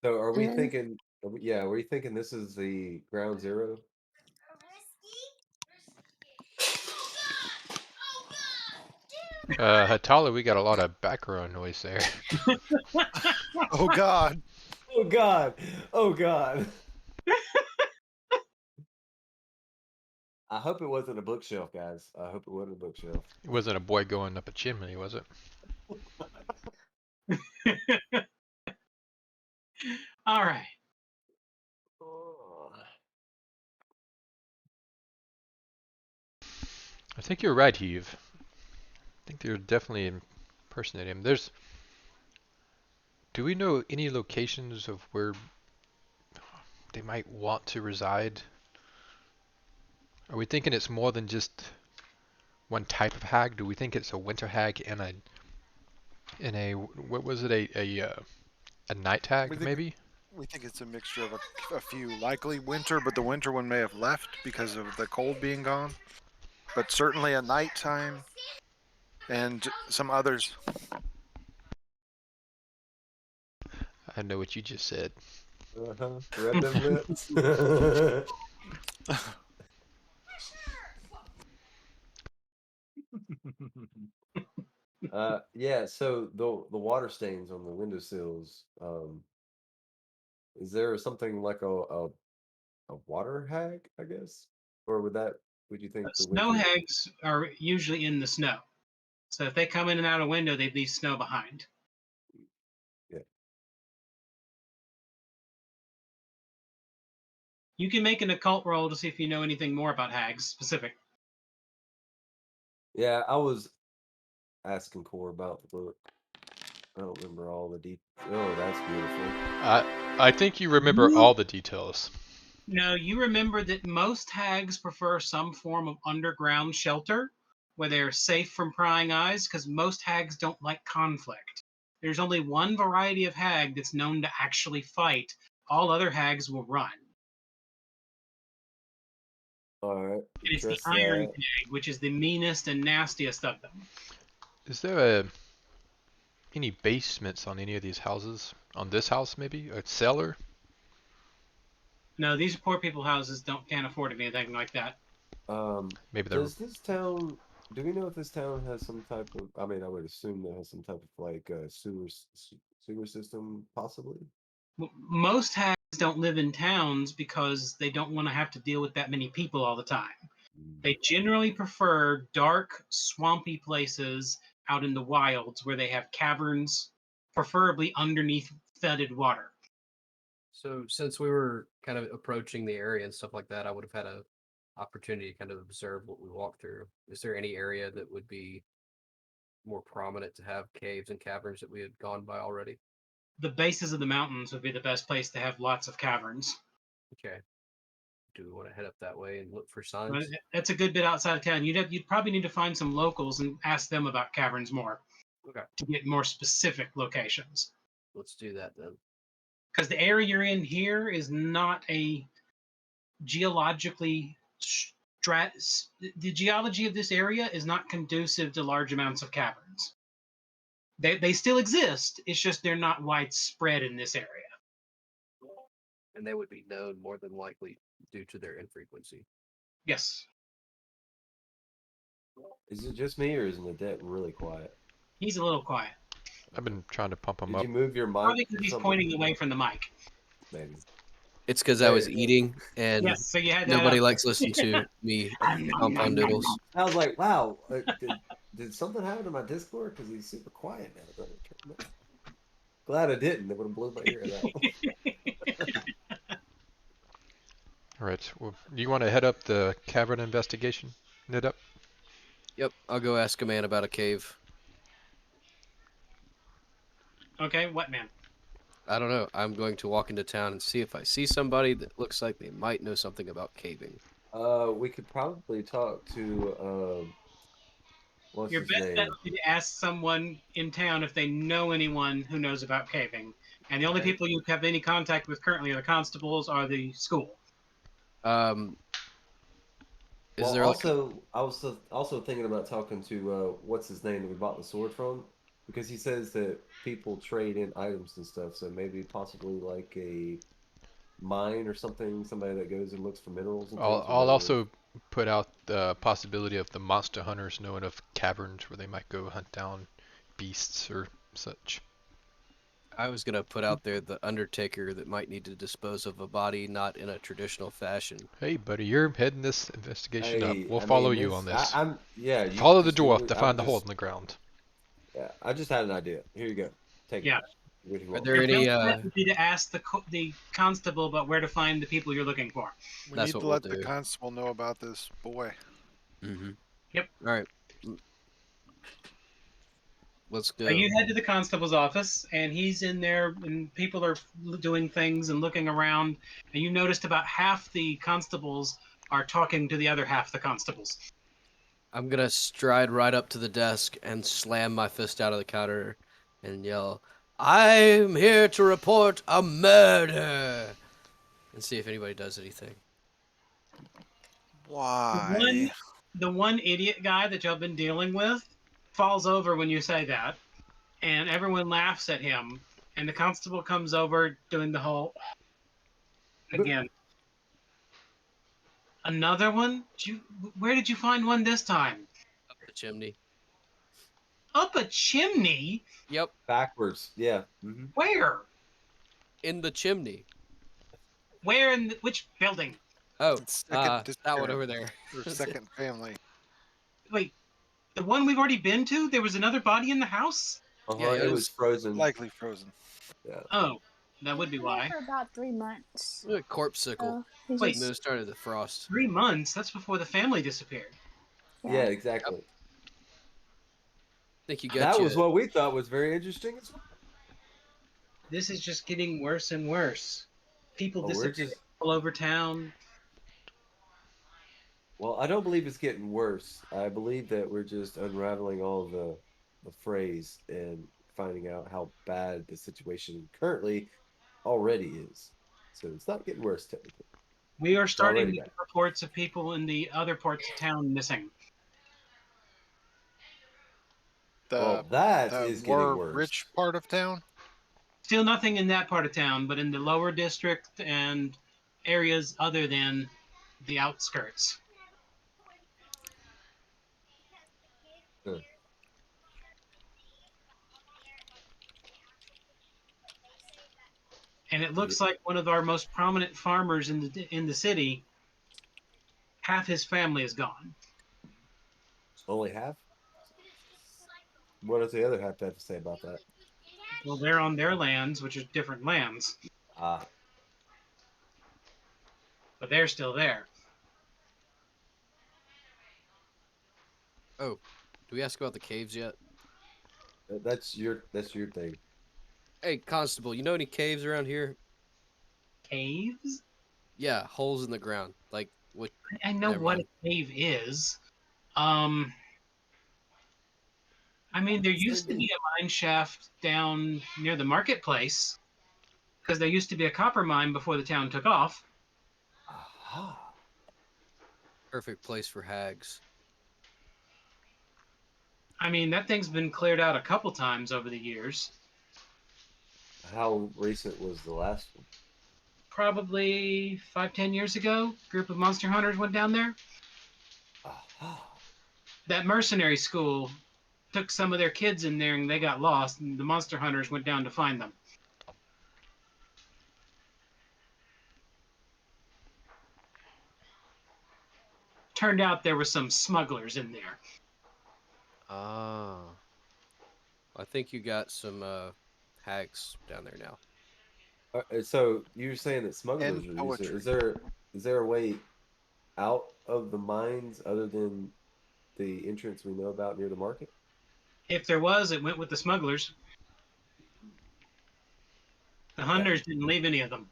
So, are we And then- thinking? Yeah, were you thinking this is the ground zero? Hatala, we got a lot of background noise there. Oh God. Oh God! Oh God! I hope it wasn't a bookshelf, guys. I hope it wasn't a bookshelf. It wasn't a boy going up a chimney, was it? All right. I think you're right, Heave. I think you're definitely impersonating him. Do we know any locations of where they might want to reside? Are we thinking it's more than just one type of hag? Do we think it's a winter hag and a what was it, a night hag We think- maybe? We think it's a mixture of a few, likely winter, but the winter one may have left because of the cold being gone. But certainly a nighttime and some others. I know what you just said. Read them lips. Yeah. So the water stains on the windowsills. Is there something like a water hag? I guess, or would you think the Snow winter? hags are usually in the snow. So if they come in and out a window, they leave snow behind. Yeah. You can make an occult roll to see if you know anything more about hags specific. Yeah. I was asking Core about the book. I don't remember all the details. Oh, that's beautiful. I think you remember You all the details. No, you remember that most hags prefer some form of underground shelter where they're safe from prying eyes because most hags don't like conflict. There's only one variety of hag that's known to actually fight. All other hags will run. All right. And it's the Trust Iron that. Hag, which is the meanest and nastiest of them. Is there any basements on any of these houses? On this house, maybe a cellar? No, these poor people houses can't afford anything like that. Maybe they're. Does this town? Do we know if this town has some type of? I mean, I would assume that has some type of like sewer system, possibly. Most hags don't live in towns because they don't want to have to deal with that many people all the time. They generally prefer dark, swampy places out in the wilds where they have caverns, preferably underneath fetid water. So since we were kind of approaching the area and stuff like that, I would have had a opportunity to kind of observe what we walked through. Is there any area that would be more prominent to have caves and caverns that we had gone by already? The bases of the mountains would be the best place to have lots of caverns. Okay. Do we want to head up that way and look for But signs? that's a good bit outside of town. You'd probably need to find some locals and ask them about caverns more Okay, to get more specific locations. let's do that then. Because the area you're in here is not a geologically the geology of this area is not conducive to large amounts of caverns. They still exist. It's just they're not widespread in this area. And they would be known more than likely due to their infrequency. Yes, Is it just me, or is Nadette really quiet? he's a little quiet. I've been trying to pump them Did up. you move your mic Probably or because he's something? pointing away from the mic. Maybe. It's because I was Hey. eating and Yes, so you had that nobody up. likes listening to me compound noodles. I was like, wow, did something happen to my Discord? Because he's super quiet now. Glad I didn't. It would have blew my ear out. All right. Well, do you want to head up the cavern investigation? Head up. Yep, I'll go ask a man about a cave. Okay, what man? I don't know. I'm going to walk into town and see if I see somebody that looks like they might know something about caving. We could probably talk to what's Your his best bet name? would be to ask someone in town if they know anyone who knows about caving. And the only Okay. people you have any contact with currently are the constables or the school. Is Well, there also, I was also thinking about talking to what's his name that we bought the sword from, because he says that people trade in items and stuff. So maybe possibly like a mine or something, somebody that goes and looks for minerals and things. I'll also put out the possibility of the monster hunters knowing of caverns where they might go hunt down beasts or such. I was gonna put out there the Undertaker that might need to dispose of a body not in a traditional fashion. Hey, buddy, you're heading this investigation up. Hey, We'll I follow mean, you on this. yeah. You Follow the just leave dwarf it. to find the hole in the ground. Yeah, I just had an idea. Here you go. Take Yeah. it. What do you Are want? there Your any? best bet would be to ask the constable about where to find the people you're looking for. We That's need what to we'll let the do. constable know about this boy. Mm-hmm. Yep. All right. Let's go. So you head to the constable's office, and he's in there, and people are doing things and looking around. And you noticed about half the constables are talking to the other half the constables. I'm gonna stride right up to the desk and slam my fist out of the counter and yell, "I'm here to report a murder!" and see if anybody does anything. Why? The one idiot guy that you've been dealing with falls over when you say that, and everyone laughs at him. And the constable comes over doing the whole, again. Another one? Where did you find one this time? Up the chimney. Up a chimney? Yep, Backwards. Yeah. Hmm. Where? in the chimney. Where in which building? Oh, It's second that one disappearance, over there. or second family. Wait, the one we've already been to? There was another body in the house? Yeah, It was frozen. Likely frozen. Yeah. Oh, that would be Been there why. for about 3 months. Corpsicle. So he's Wait, And then it just started the frost. 3 months? That's before the family disappeared. Yeah, exactly. I think you got That you. was what we thought was very interesting as well. This is just getting worse and worse. People Oh, we're disappear just all over town. well, I don't believe it's getting worse. I believe that we're just unraveling all the phrase and finding out how bad the situation currently already is. So it's not getting worse technically. We are It's starting already to get bad. reports of people in the other parts of town missing. Well, The that the is getting more worse. rich part of town. Still nothing in that part of town, but in the lower district and areas other than the outskirts. Huh. And it looks like one of our most prominent farmers in the city, half his family is gone. Only half? What does the other half have to say about that? Well, they're on their lands, which are different lands, Ah, but they're still there. Oh, do we ask about the caves yet? that's your thing. Hey, Constable, you know any caves around here? Caves? Yeah, holes in the ground. Like what? I know Never what mind. a cave is. Um, I mean, there used to be a mine shaft down near the marketplace because there used to be a copper mine before the town took off. Aha. Perfect place for hags. I mean, that thing's been cleared out a couple times over the years. How recent was the last one? Probably 5, 10 years ago, a group of monster hunters went down there. Aha. That mercenary school took some of their kids in there and they got lost, and the monster hunters went down to find them. Turned out there were some smugglers in there. Ah, I think you got some hags down there now. So you're saying that smugglers And are used there. poetry. Is there a way out of the mines other than the entrance we know about near the market? If there was, it went with the smugglers. The That hunters didn't leave any of them.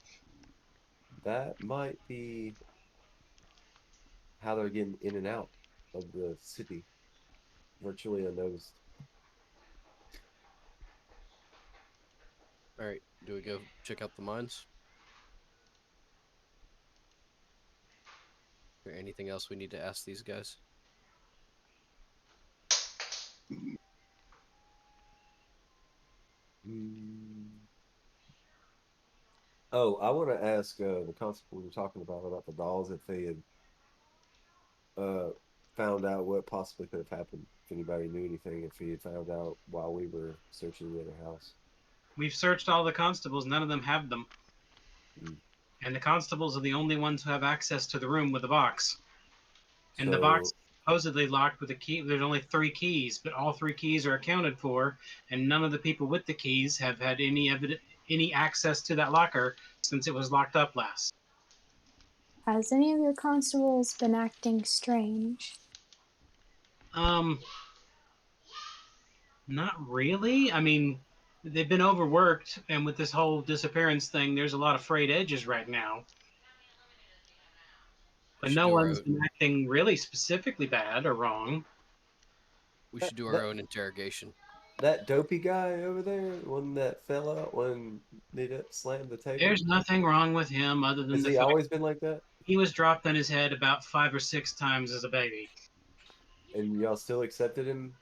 that might be how they're getting in and out of the city virtually unnoticed. All right, do we go check out the mines? Or anything else we need to ask these guys? Mm. Oh, I want to ask the constable we were talking about the dolls if they had uh found out what possibly could have happened. If anybody knew anything, if he had found out while we were searching the other house. We've searched all the constables, none of them have them. Mm. And the constables are the only ones who have access to the room with the box. And the box So is supposedly locked with a key. There's only 3 keys, but all 3 keys are accounted for, and none of the people with the keys have had any access to that locker since it was locked up last. Has any of your constables been acting strange? Not really. I mean, they've been overworked, and with this whole disappearance thing, there's a lot of frayed edges right now. We But should no do our one's own. been acting really specifically bad or wrong. We that, should do our that own interrogation. that dopey guy over there, the one that fell out when they slammed the table. There's nothing wrong with him other than Has the he fact always been like that? he was dropped on his head about 5 or 6 times as a baby. And y'all still accepted him?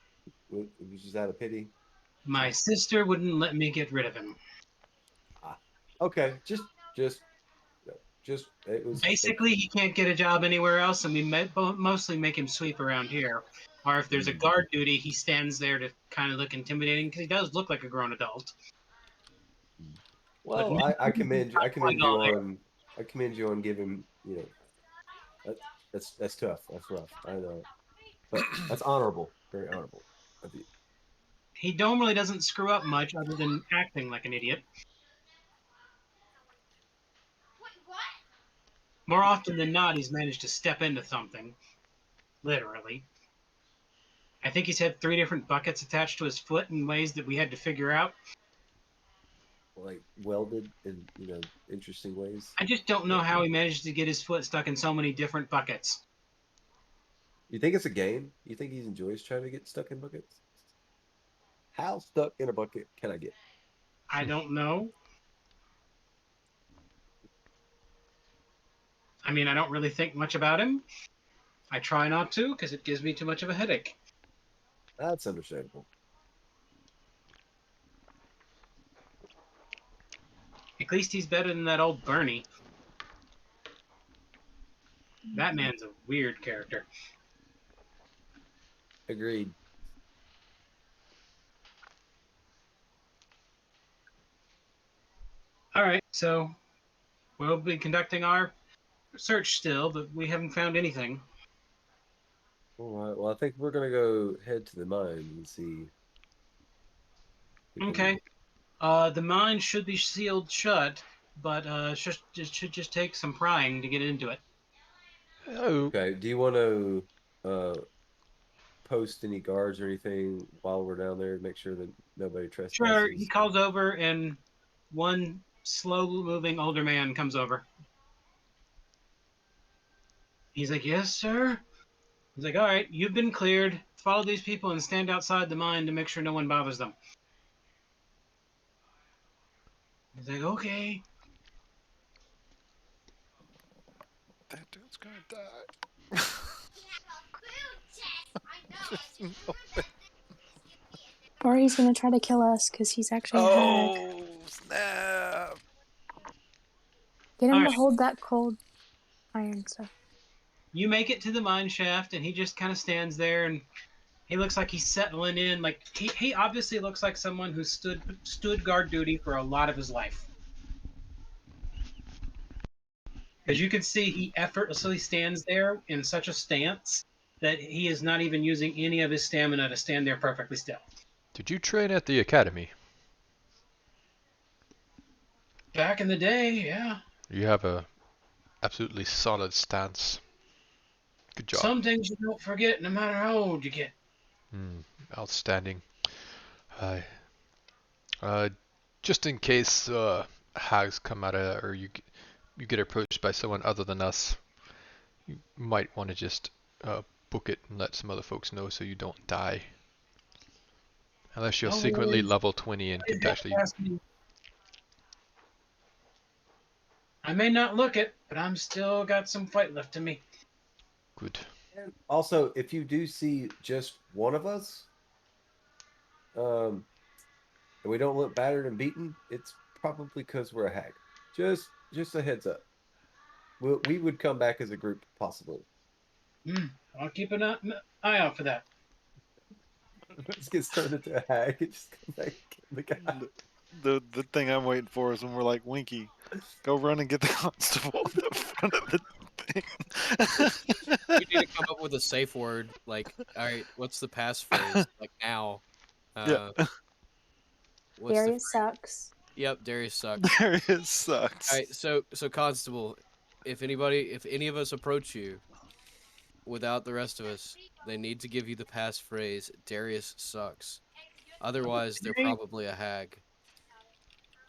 It was just out of pity. My sister wouldn't let me get rid of him. Ah, okay, just just it was Basically, he can't get a job anywhere else, and we mostly make him sweep around here. Or if there's a guard duty, he stands there to kind of look intimidating because he does look like a grown adult. Well, I commend not quite all there. I commend you on giving, you know, that's tough. That's rough. I know. But that's honorable. Very honorable of you. He normally doesn't screw up much other than acting like an idiot. More often than not, he's managed to step into something. Literally. I think he's had 3 different buckets attached to his foot in ways that we had to figure out. Like welded in, you know, interesting ways. I just don't know how he managed to get his foot stuck in so many different buckets. You think it's a game? You think he enjoys trying to get stuck in buckets? How stuck in a bucket can I get? I don't know. I mean, I don't really think much about him. I try not to because it gives me too much of a headache. That's understandable. At least he's better than that old Bernie. That man's a weird character. Agreed. All right, so we'll be conducting our search still, but we haven't found anything. All right. Well, I think we're gonna go head to the mine and see. Okay. The mine should be sealed shut, but it should just take some prying to get into it. Oh, Okay. Do you want to post any guards or anything while we're down there? Make sure that nobody trespasses. Sure, he calls over, and one slow-moving older man comes over. He's like, "Yes, sir." He's like, "All right, you've been cleared. Follow these people and stand outside the mine to make sure no one bothers them." He's like, "Okay." That dude's gonna die. Or he's gonna try to kill us because he's actually a hag. Oh snap! Get him to Alright. hold that cold iron stuff. You make it to the mine shaft, and he just kind of stands there, and he looks like he's settling in. Like he obviously looks like someone who stood guard duty for a lot of his life. Because you can see he effortlessly stands there in such a stance that he is not even using any of his stamina to stand there perfectly still. did you train at the academy? Back in the day, yeah. You have a absolutely solid stance. Good job. Some things you don't forget, no matter how old you get. Outstanding. Just in case hags come out of, or you get approached by someone other than us, you might want to just book it and let some other folks know so you don't die. Unless you're No secretly worries. level 20 and can actually. I may not look it, but I'm still got some fight left in me. Good. And also, if you do see just one of us, and we don't look battered and beaten, it's probably because we're a hag. Just a heads up. We would come back as a group, possibly. I'll keep an eye out for that. Let's get turned into a hag and just come back and kill the guy. The thing I'm waiting for is when we're like, Winky, go run and get the constable in the front of the thing. We need to come up with a safe word. Like, all right, what's the passphrase? Like now. Yeah. What's Darius sucks. Yep, Darius sucks. Darius sucks. All right, so constable, if any of us approach you without the rest of us, they need to give you the passphrase Darius sucks. Otherwise, they're Okay. probably a hag.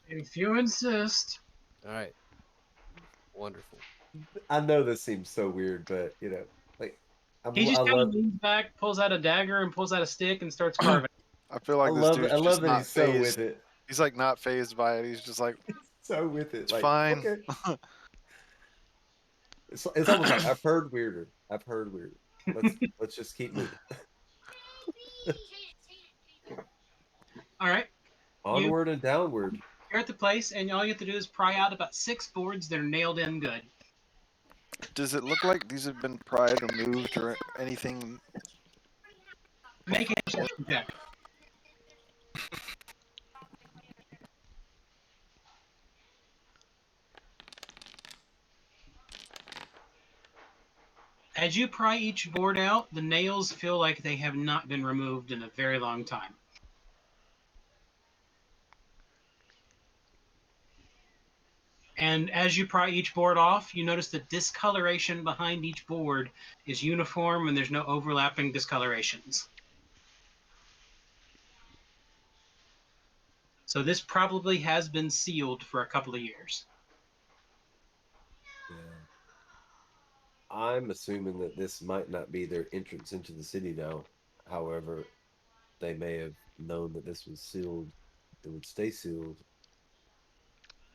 If you insist. All right. Wonderful. I know this seems so weird, but you know, like He just I kind of love leans back, pulls out a dagger, and pulls out a stick and starts carving. I feel like I this love dude's I just love that not he's so phased. with it. He's like not phased by it. He's just like, So with it. it's Like, fine. okay. It's almost like I've heard weirder. Let's just keep moving. All right. Onward and downward. You're at the place, and all you have to do is pry out about 6 boards that are nailed in good. Does it look like these have been pried or moved or anything? Make an perception check. As you pry each board out, the nails feel like they have not been removed in a very long time. And as you pry each board off, you notice the discoloration behind each board is uniform and there's no overlapping discolorations. So this probably has been sealed for a couple of years. Yeah. I'm assuming that this might not be their entrance into the city now. However, they may have known that this was sealed. It would stay sealed.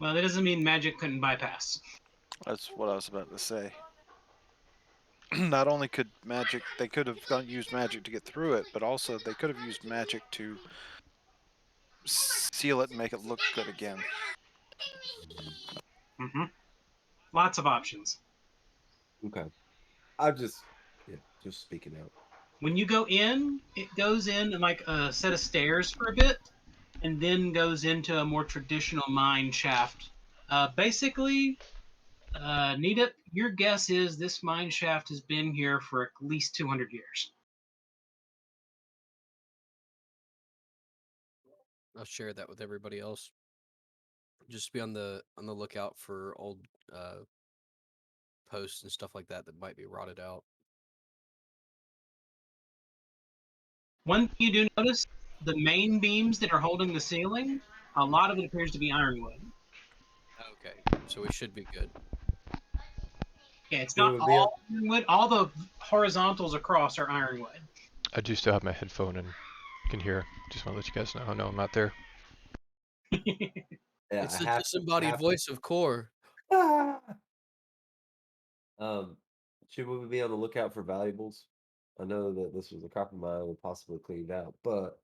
Well, that doesn't mean magic couldn't bypass. That's what I was about to say. Not only could they could have used magic to get through it, but also they could have used magic to seal it and make it look good again. Mm-hmm. Lots of options. Okay. I'm just speaking out. When you go in, it goes in like a set of stairs for a bit, and then goes into a more traditional mine shaft. Basically, Nita, your guess is this mine shaft has been here for at least 200 years. I'll share that with everybody else. Just be on the lookout for old posts and stuff like that that might be rotted out. One thing you do notice, the main beams that are holding the ceiling, a lot of it appears to be ironwood. Okay, so we should be good. Yeah, it's So not it would be all ironwood. All the horizontals across are ironwood. I do still have my headphone and can hear. Just want to let you guys know. No, I'm not there. Yeah, It's the disembodied voice of Core. Should we be on the lookout for valuables? I know that this was a copper mine and possibly cleaned out, but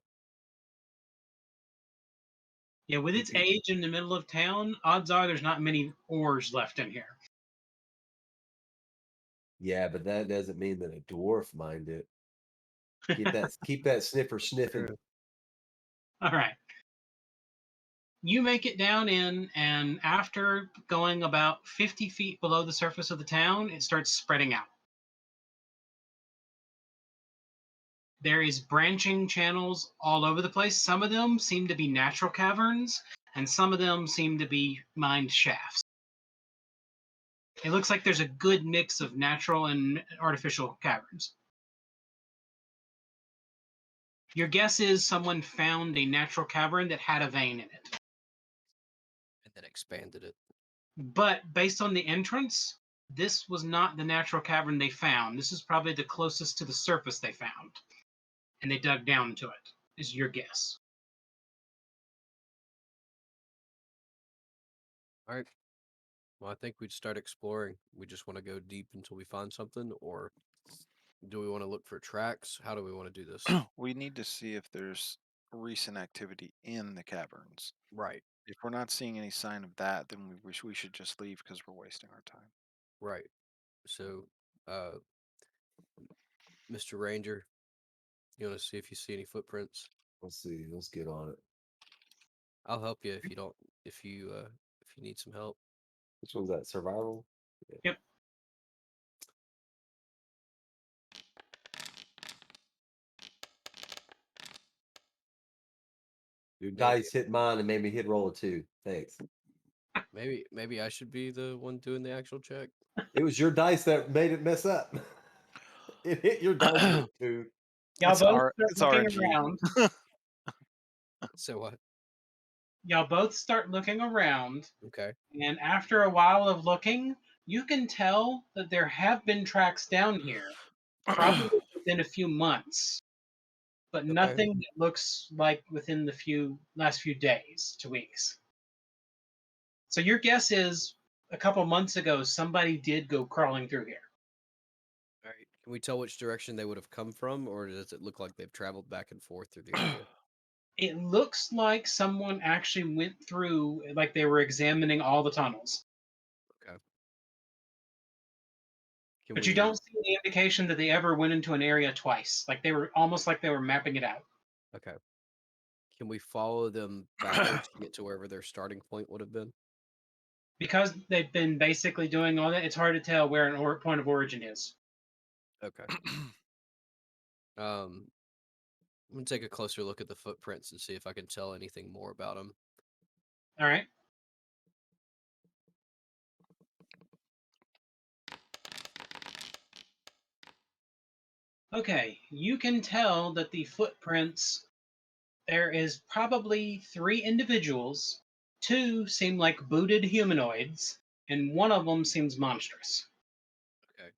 Yeah, with its age in the middle of town, odds are there's not many ores left in here. yeah, but that doesn't mean that a dwarf mined it. Keep that sniffer sniffing. All right. You make it down in, and after going about 50 feet below the surface of the town, it starts spreading out. There is branching channels all over the place. Some of them seem to be natural caverns, and some of them seem to be mined shafts. It looks like there's a good mix of natural and artificial caverns. Your guess is someone found a natural cavern that had a vein in it. And then expanded it. But based on the entrance, this was not the natural cavern they found. This is probably the closest to the surface they found. And they dug down into it, is your guess. All right. Well, I think we'd start exploring. We just want to go deep until we find something, or do we want to look for tracks? How do we want to do this? We need to see if there's recent activity in the caverns. Right. If we're not seeing any sign of that, then we should just leave because we're wasting our time. Right. So, Mr. Ranger, you want to see if you see any footprints? Let's see. Let's get on it. I'll help you if you need some help. Which one's that? Survival? Yeah. Yep. Your dice hit mine and made me hit roll a 2. Thanks. Maybe I should be the one doing the actual check. It was your dice that made it mess up. It hit your dice with 2. Y'all It's both it's start looking RNG. around. So what? Y'all both start looking around, Okay. and after a while of looking, you can tell that there have been tracks down here, probably within a few months, but nothing that looks like within the last few days to weeks. So your guess is a couple months ago, somebody did go crawling through here. All right. Can we tell which direction they would have come from, or does it look like they've traveled back and forth through the area? It looks like someone actually went through, like they were examining all the tunnels. Okay. Can But you we? don't see any indication that they ever went into an area twice. Like they were almost like they were mapping it out. Okay. Can we follow them backwards to get to wherever their starting point would have been? Because they've been basically doing all that, it's hard to tell where an point of origin is. Okay. I'm gonna take a closer look at the footprints and see if I can tell anything more about them. All right. Okay, you can tell that the footprints, there is probably 3 individuals. 2 seem like booted humanoids, and one of them seems monstrous. Okay.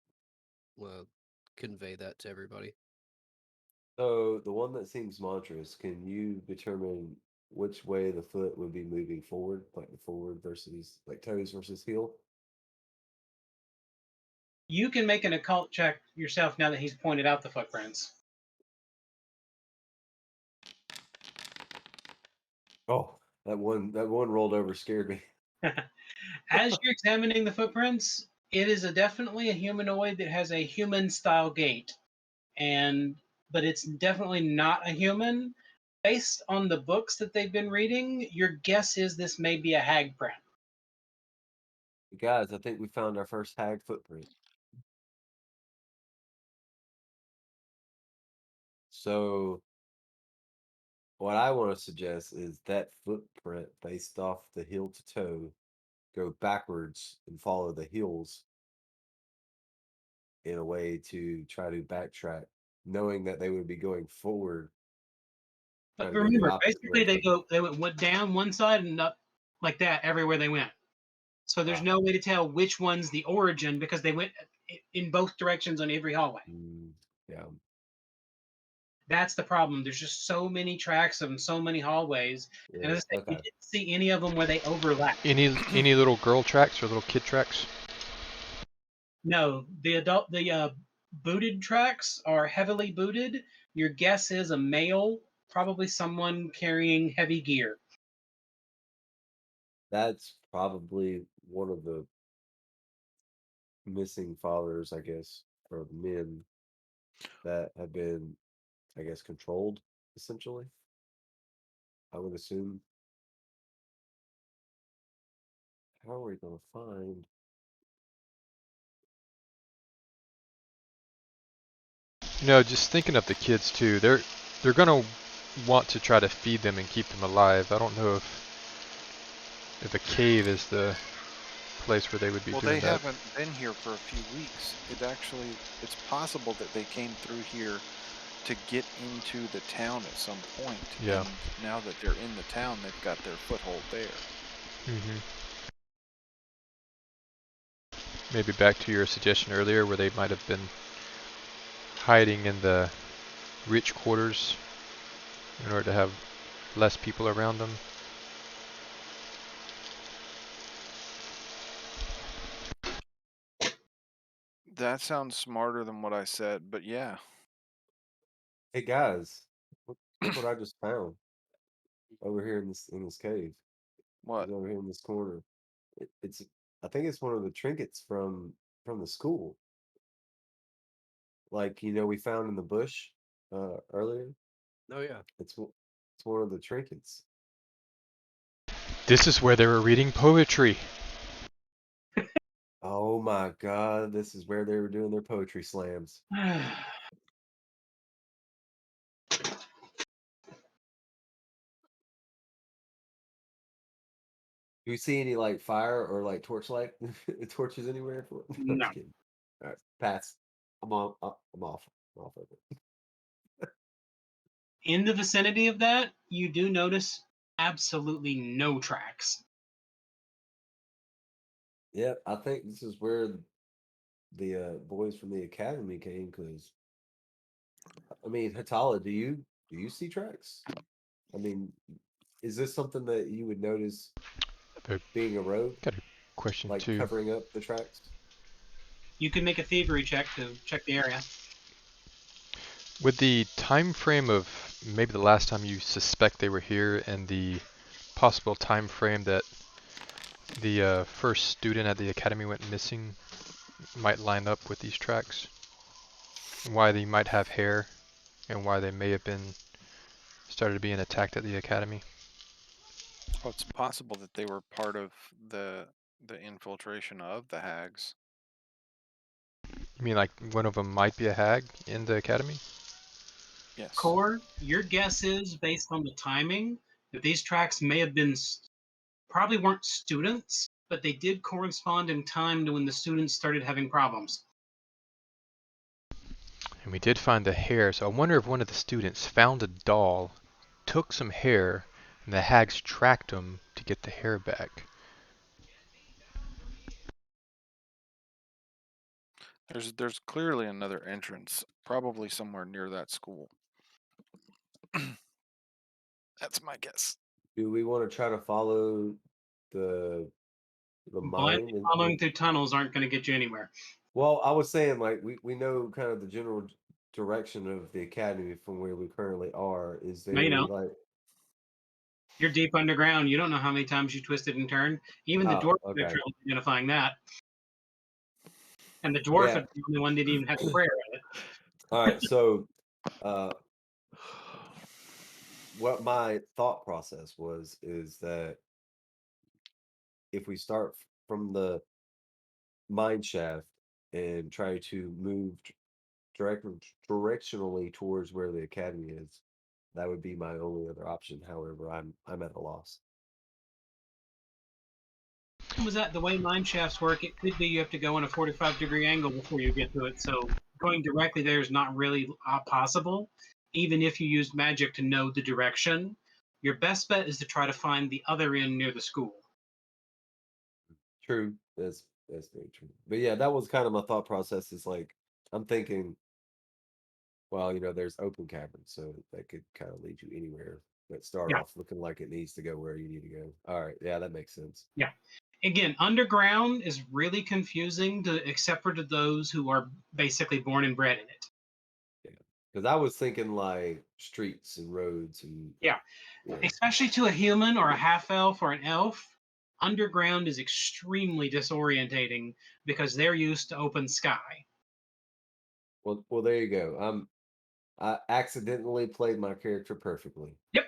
Well, convey that to everybody. So the one that seems monstrous, can you determine which way the foot would be moving forward, like the forward versus like toes versus heel? You can make an occult check yourself now that he's pointed out the footprints. Oh, that one rolled over scared me. As you're examining the footprints, it is definitely a humanoid that has a human style gait, but it's definitely not a human. Based on the books that they've been reading, your guess is this may be a hag print. Guys, I think we found our first hag footprint. So what I want to suggest is that footprint based off the heel to toe, go backwards and follow the heels in a way to try to backtrack, knowing that they would be going forward, try But to go the remember, opposite basically direction. they went down one side and up like that everywhere they went. So there's Ah, no way to tell which one's the origin because they went in both directions on every hallway. yeah. That's the problem. There's just so many tracks and so many hallways, and Yeah. as I say, you Okay. didn't see any of them where they overlap. Any little girl tracks or little kid tracks? No, the booted tracks are heavily booted. Your guess is a male, probably someone carrying heavy gear. That's probably one of the missing fathers, I guess, or men that have been, I guess, controlled, essentially. I would assume. How are we gonna find? Just thinking of the kids too. They're gonna want to try to feed them and keep them alive. I don't know if a cave is the place where they would be Well, doing they that. haven't been here for a few weeks. It's possible that they came through here to get into the town at some point. Yeah. And now that they're in the town, they've got their foothold there. hmm Maybe back to your suggestion earlier where they might have been hiding in the rich quarters in order to have less people around them. That sounds smarter than what I said, but yeah. Hey guys, look what I just found over here in this cave. What? It's over here in this corner. It's I think it's one of the trinkets from the school. Like we found in the bush earlier. Oh yeah. It's one of the trinkets. This is where they were reading poetry. Oh my god, this is where they were doing their poetry slams. Do you see any like fire or like torchlight torches anywhere for it? I'm No. just kidding. All right, pass. I'm off. I'm off. I'm off of it. In the vicinity of that, you do notice absolutely no tracks. Yep, I think this is where the boys from the academy came. Because I mean, Hatala, do you see tracks? I mean, is this something that you would notice Uh, being a road, Got a question like too. covering up the tracks? You can make a thievery check to check the area. With the time frame of maybe the last time you suspect they were here and the possible time frame that the first student at the academy went missing might line up with these tracks. Why they might have hair and why they may have been started being attacked at the academy. Well, it's possible that they were part of the infiltration of the hags. You mean like one of them might be a hag in the academy? Yes. Core, your guess is, based on the timing, that these tracks may have been probably weren't students, but they did correspond in time to when the students started having problems. And we did find the hair, so I wonder if one of the students found a doll, took some hair, and the hags tracked him to get the hair back. There's clearly another entrance, probably somewhere near that school. That's my guess. Do we want to try to follow the mine? Blindly following through tunnels aren't going to get you anywhere. Well, I was saying like we know kind of the general direction of the academy from where we currently are. Is there No, you don't. like You're deep underground. You don't know how many times you twisted and turned. Even the dwarf had okay. trouble identifying that. And the dwarf Yeah. had the only one that didn't even have a prayer in it. All right, so what my thought process was is that if we start from the mine shaft and try to move directionally towards where the academy is, that would be my only other option. However, I'm at a loss. Was that the way mine shafts work? It could be you have to go in a 45-degree angle before you get to it. So going directly there is not really possible, even if you used magic to know the direction. Your best bet is to try to find the other end near the school. True. That's very true. But yeah, that was kind of my thought process. Is like I'm thinking, well, there's open caverns, so that could kind of lead you anywhere. But start Yeah. off looking like it needs to go where you need to go. All right, yeah, that makes sense. Yeah. Again, underground is really confusing except for to those who are basically born and bred in it. Yeah, because I was thinking like streets and roads and Yeah. Especially to a human or a half elf or an elf, underground is extremely disorientating because they're used to open sky. Well, there you go. I accidentally played my character perfectly. Yep.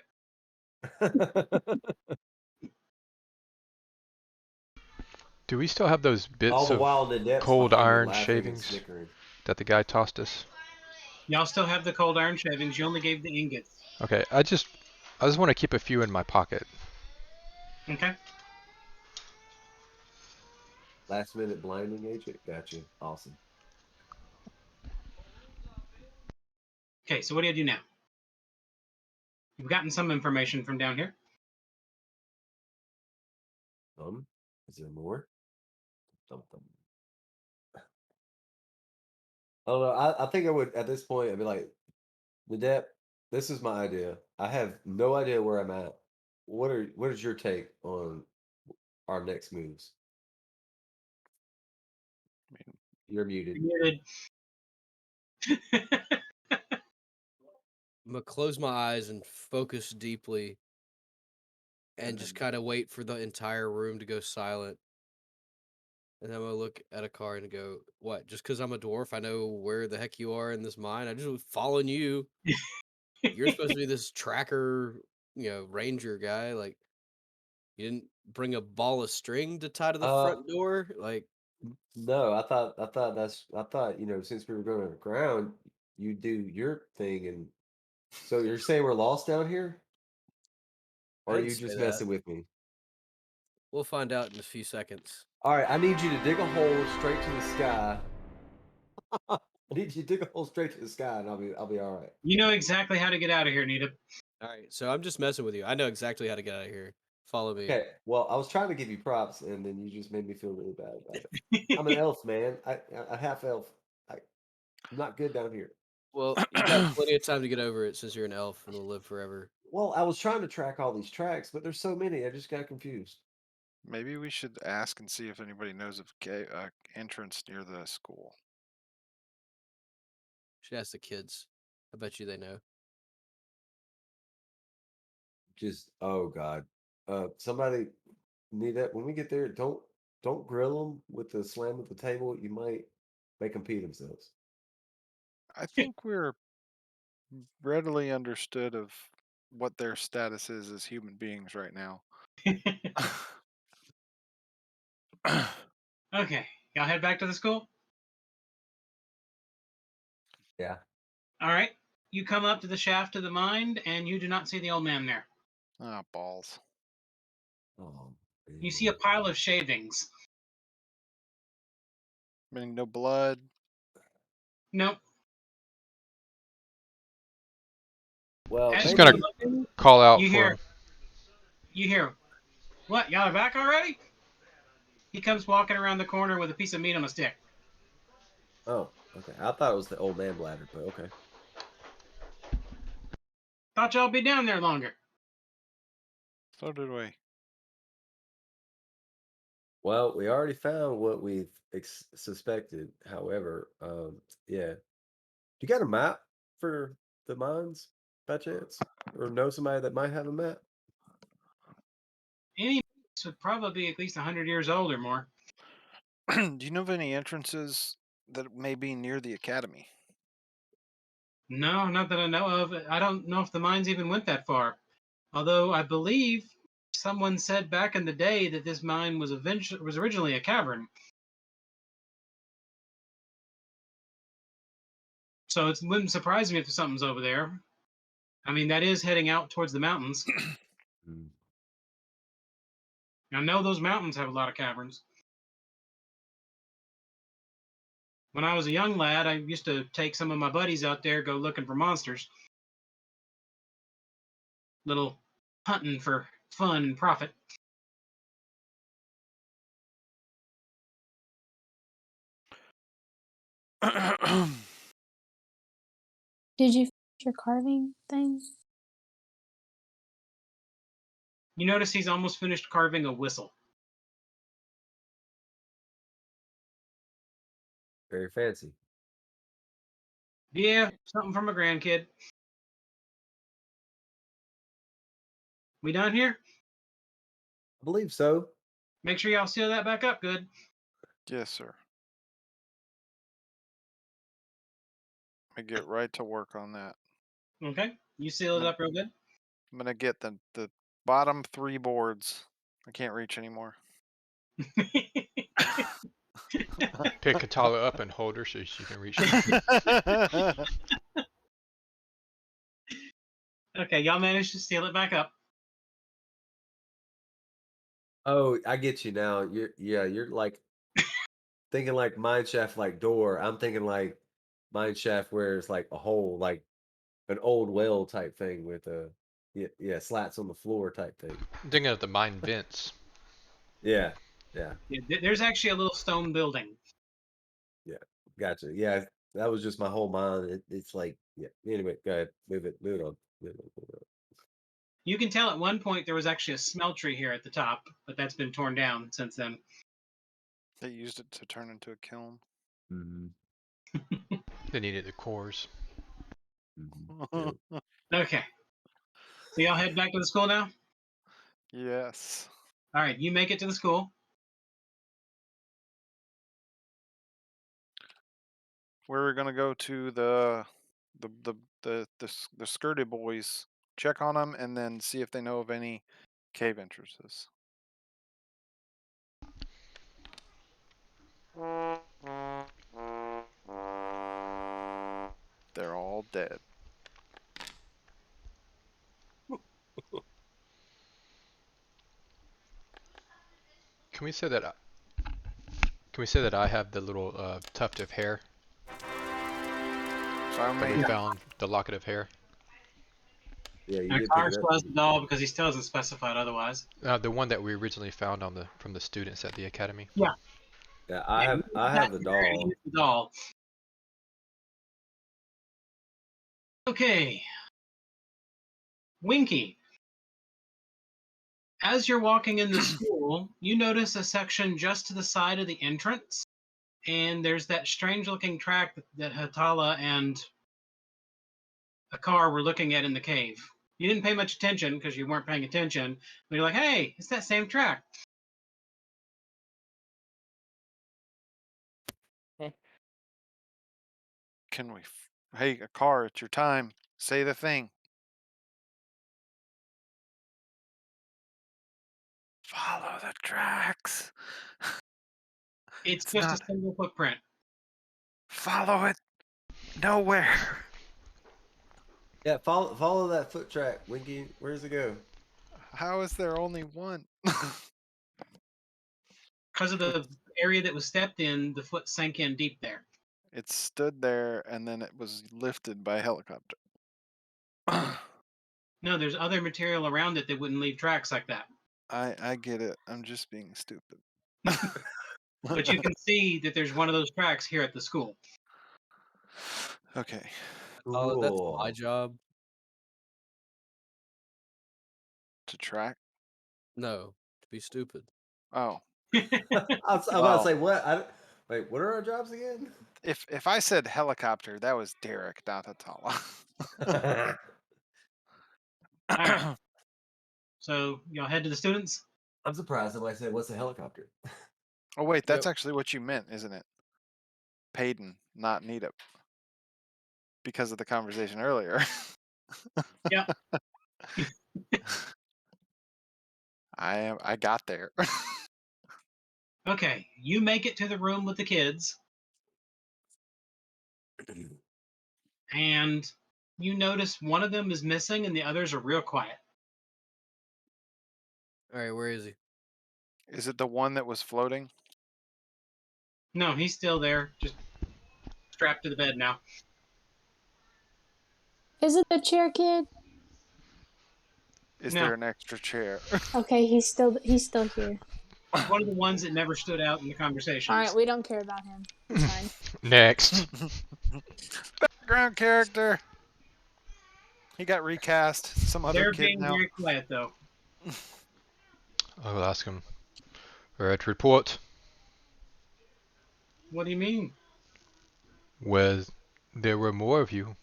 Do we still have those All bits the of while, Nadette's cold behind me iron laughing and shavings snickering. that the guy tossed us? Y'all still have the cold iron shavings. You only gave the ingots. Okay, I just want to keep a few in my pocket. Okay. Last minute blinding agent. Gotcha. Awesome. Okay, so what do you do now? You've gotten some information from down here. Is there more? Something. I don't know. I think I would at this point. I'd be like, Nadette, this is my idea. I have no idea where I'm at. What is your take on our next moves? You're muted. Muted. I'm gonna close my eyes and focus deeply and just kind of wait for the entire room to go silent. And then I'm gonna look at a card and go, "What? Just because I'm a dwarf, I know where the heck you are in this mine. I just was following you. You're supposed to be this tracker, ranger guy. Like, you didn't bring a ball of string to tie to the front door. Like, No, I thought since we were going underground, you do your thing, and so you're saying we're lost down here, I or are didn't you say just that. messing with me? We'll find out in a few seconds. All right, I need you to dig a hole straight to the sky. I need you to dig a hole straight to the sky, and I'll be all right. You know exactly how to get out of here, Nita. All right, so I'm just messing with you. I know exactly how to get out of here. Follow me. Okay. Well, I was trying to give you props, and then you just made me feel really bad about it. I'm an elf, man. A half elf. I'm not good down here. Well, you got plenty of time to get over it since you're an elf and will live forever. Well, I was trying to track all these tracks, but there's so many. I just got confused. Maybe we should ask and see if anybody knows of entrance near the school. Should ask the kids. I bet you they know. just oh god. Somebody need that when we get there. Don't grill them with the slam at the table. You might make them pee themselves. I think we're readily understood of what their status is as human beings right now. Okay, y'all head back to the school. Yeah. All right. You come up to the shaft of the mine, and you do not see the old man there. Ah, balls. Oh. You see a man. pile of shavings. Meaning no blood. Nope. Well, As Just you gonna go looking, call out you for hear, him. what? Y'all are back already? He comes walking around the corner with a piece of meat on a stick. oh, okay. I thought it was the old man bladder, but okay. Thought y'all be down there longer. So did we. Well, we already found what we suspected. However, yeah. You got a map for the mines by chance, or know somebody that might have a map? Any would probably be at least 100 years old or more. Do you know of any entrances that may be near the academy? No, not that I know of. I don't know if the mines even went that far. Although I believe someone said back in the day that this mine was originally a cavern. So it wouldn't surprise me if something's over there. I mean, that is heading out towards the mountains. Mm. I know those mountains have a lot of caverns. When I was a young lad, I used to take some of my buddies out there, go looking for monsters. Little hunting for fun and profit. Did you finish your carving thing? You notice he's almost finished carving a whistle. Very fancy. Yeah, something from a grandkid. We done here? I believe so. Make sure y'all seal that back up good. Yes, sir. I get right to work on that. Okay, you seal it up real good. I'm gonna get the bottom 3 boards. I can't reach anymore. Pick Katala up and hold her so she can reach. Okay, y'all managed to seal it back up. Oh, I get you now. You're like thinking like mine shaft like door. I'm thinking like mine shaft where it's like a hole, like an old well type thing with yeah, slats on the floor type thing. I'm thinking of the mine vents. Yeah, yeah, Yeah, there's actually a little stone building. yeah. Gotcha. Yeah, that was just my whole mind. It's like yeah. Anyway, go ahead. Move it. Move it on. Move it on. Move it You can tell at one point there was actually a smeltery here at the top, but that's been torn down since then. They used it to turn into a kiln. on. They needed the cores. Mhm. Yeah. Okay. So y'all head back to the school now? Yes. All right, you make it to the school. We're gonna go to the Skirty boys, check on them, and then see if they know of any cave entrances. They're all dead. Can we say that? Can we say that I have the little tuft of hair Found that we me. found? The locket of hair. Yeah, you And did pick Car it up. still has the doll because he still hasn't specified otherwise. The one that we originally found on from the students at the academy. Yeah. Yeah, Yeah, I have the he doll. has the doll. Okay. Winky. As you're walking in the school, you notice a section just to the side of the entrance, and there's that strange-looking track that Hatala and Akar were looking at in the cave. You didn't pay much attention because you weren't paying attention. But you're like, hey, it's that same track. Can we? Hey, a car, it's your time. Say the thing. Follow the tracks. It's It's just a not. single footprint. Follow it nowhere. Yeah, follow that foot track, Winky. Where does it go? How is there only one? Because of the area that was stepped in, the foot sank in deep there. It stood there and then it was lifted by helicopter. No, there's other material around it that wouldn't leave tracks like that. I get it. I'm just being stupid. But you can see that there's one of those tracks here at the school. Okay. Oh, that's my Cool. job. To track? No, to be stupid. Oh. I'm about Well, to say what? Wait, what are our jobs again? if I said helicopter, that was Derek, not Atala. All right. So y'all head to the students. I'm surprised somebody said, "What's a helicopter?" Oh wait, that's Yep. actually what you meant, isn't it? Payton, not Needham. Because of the conversation earlier. Yeah. I got there. Okay. You make it to the room with the kids, and you notice one of them is missing and the others are real quiet. All right, where is he? Is it the one that was floating? No, he's still there, just strapped to the bed now. Is it the chair kid? Is No. there an extra chair? Okay, he's still here. One of the ones that never stood out in the conversations. All right, we don't care about him. It's fine. Next. Background character. He got recast. Some other They're kid being now. very quiet though. I will ask him. Red report. What do you mean? Where there were more of you.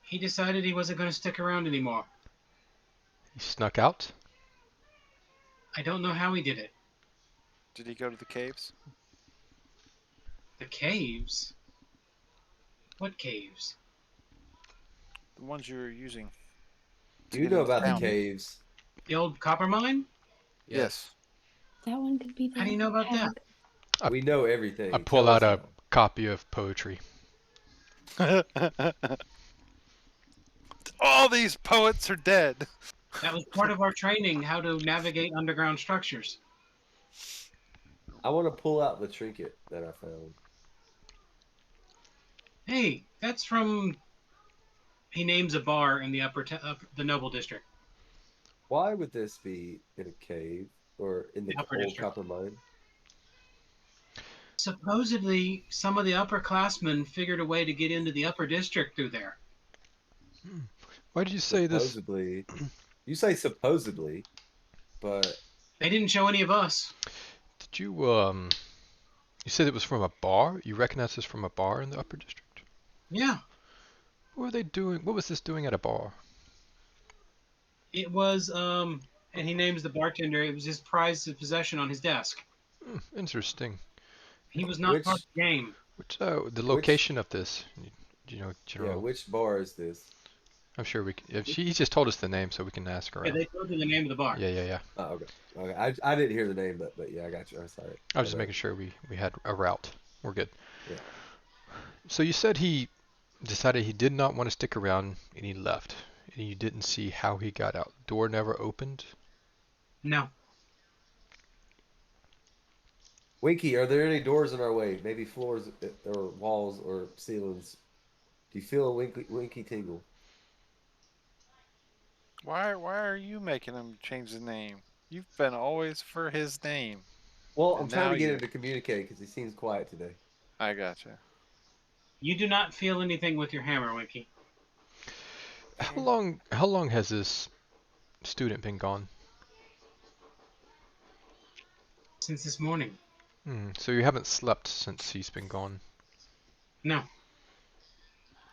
He decided he wasn't going to stick around anymore. He snuck out. I don't know how he did it. Did he go to the caves? The caves? What caves? The ones you were using. to You get know into about the town. caves. The old copper mine? Yes. That one could be the How do you know about that? I- We know everything. I pull Tell out us a copy of poetry. All these poets are dead. That was part of our training, how to navigate underground structures. I want to pull out the trinket that I found. Hey, that's from. He names a bar in the the Noble District. Why would this be in a cave or in the The upper old district. copper mine? Supposedly, some of the upperclassmen figured a way to get into the upper district through there. Why did you say this? Supposedly. You say supposedly, but They didn't show any of us. Did you you said it was from a bar? You recognize this from a bar in the upper district? Yeah, What were they doing? What was this doing at a bar? it was. And he names the bartender. It was his prized possession on his desk. Interesting. He was not which part of the game. Which the location of this? Do you know, yeah, General? which bar is this? I'm sure we can. If he just told us the name, so we can ask Yeah, around. they told you the name of the bar. Yeah. Oh, okay. Okay. I didn't hear the name, but yeah, I got you. I'm sorry. I was just making sure we had a route. We're good. Yeah. So you said he decided he did not want to stick around and he left. And you didn't see how he got out. Door never opened. No. Winky, are there any doors in our way? Maybe floors or walls or ceilings? Do you feel a winky tingle? Why are you making him change the name? You've been always for his name. Well, I'm And trying now to get you- him to communicate because he seems quiet today. I gotcha. You do not feel anything with your hammer, Winky. How long has this student been gone? Since this morning. So you haven't slept since he's been gone. No.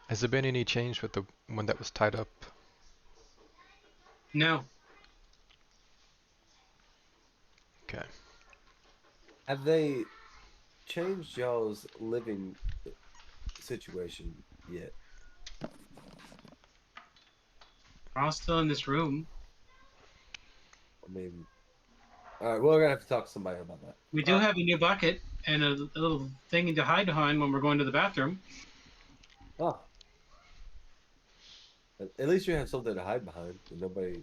Has there been any change with the one that was tied up? No. Okay. Have they changed y'all's living situation yet? We're all still in this room. I mean, all right, we're gonna have to talk to somebody about that. We do have a new bucket and a little thing to hide behind when we're going to the bathroom. Oh, at least you have something to hide behind, and nobody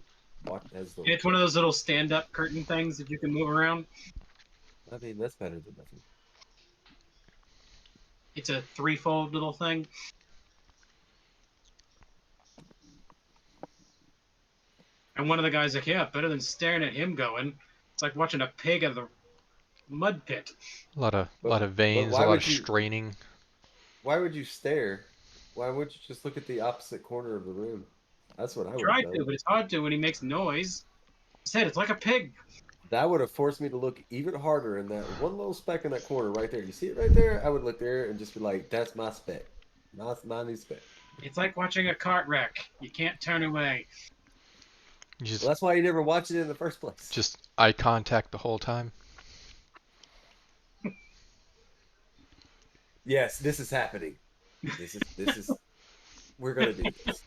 has the. It's one of those little stand-up curtain things that you can move around. I mean, that's better than nothing. It's a threefold little thing. And one of the guys like, yeah, better than staring at him going. It's like watching a pig out of the mud pit. A lot of But veins, a why lot would of you? straining. Why would you stare? Why would you just look at the opposite corner of the room? That's what I would Try have to, done. but it's hard to when he makes noise. He said it's like a pig. That would have forced me to look even harder in that one little speck in that corner right there. You see it right there? I would look there and just be like, "That's my speck. That's my new speck." It's like watching a cart wreck. You can't turn away. You Well, that's why you never watch it in the first place. just eye contact the whole time. Yes, this is happening. This is. We're gonna do this.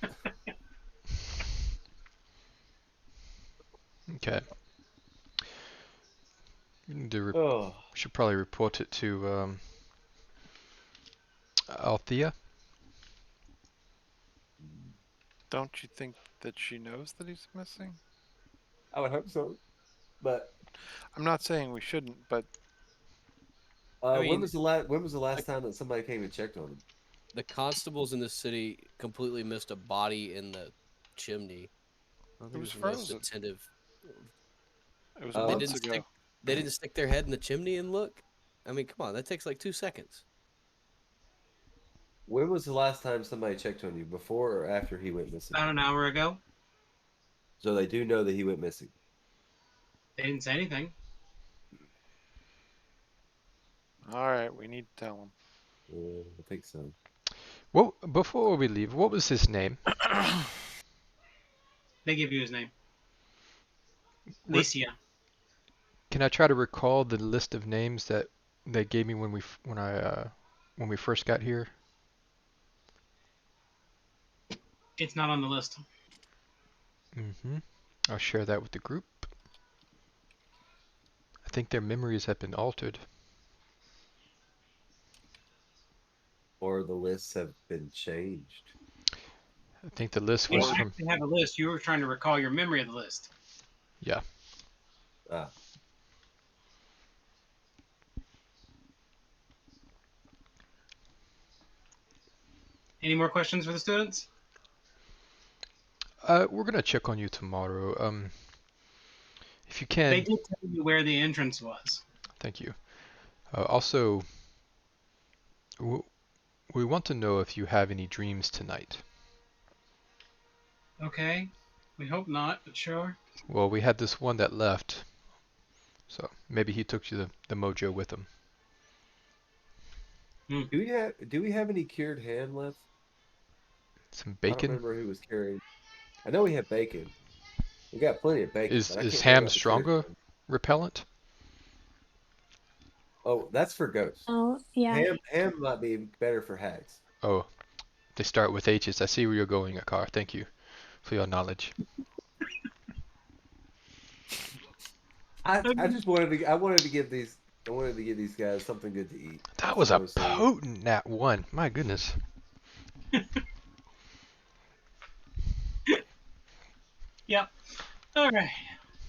Okay. We need to Oh, should probably report it to Althea. Don't you think that she knows that he's missing? I would hope so. But I'm not saying we shouldn't, but I when mean, was the last time that somebody came and checked on him? the constables in the city completely missed a body in the chimney. I don't it think was the most frozen. attentive. It was They They months didn't ago. stick. They didn't stick their head in the chimney and look. I mean, come on, that takes like 2 seconds. When was the last time somebody checked on you? Before or after he went missing? About an hour ago. So they do know that he went missing. They didn't say anything. All right, we need to tell him. I think so. Well, before we leave, what was his name? They give you his name. Re- Licia. Can I try to recall the list of names that they gave me when we first got here? It's not on the list. Mm-hmm. I'll share that with the group. I think their memories have been altered. Or the lists have been changed. I think the list You was don't from actually have a list. You were trying to recall your memory of the list. yeah. Ah, Any more questions for the students? We're gonna check on you tomorrow. If you They can, did tell you where the entrance was. thank you. Also, we want to know if you have any dreams tonight. Okay. We hope not, but sure. Well, we had this one that left, so maybe he took you the mojo with him. do we have any cured ham left? Some I don't bacon. remember who was carrying. I know we have bacon. We got plenty of bacon. Is but I is can't ham remember about the cured stronger ham. repellent? Oh, that's for ghosts. Oh, yeah. Ham might be better for hags. Oh, they start with H's. I see where you're going, Akar. Thank you for your knowledge. I just wanted to give these guys something good to eat. That That's was what I a was saying. potent nat one. My goodness. Yep. All right.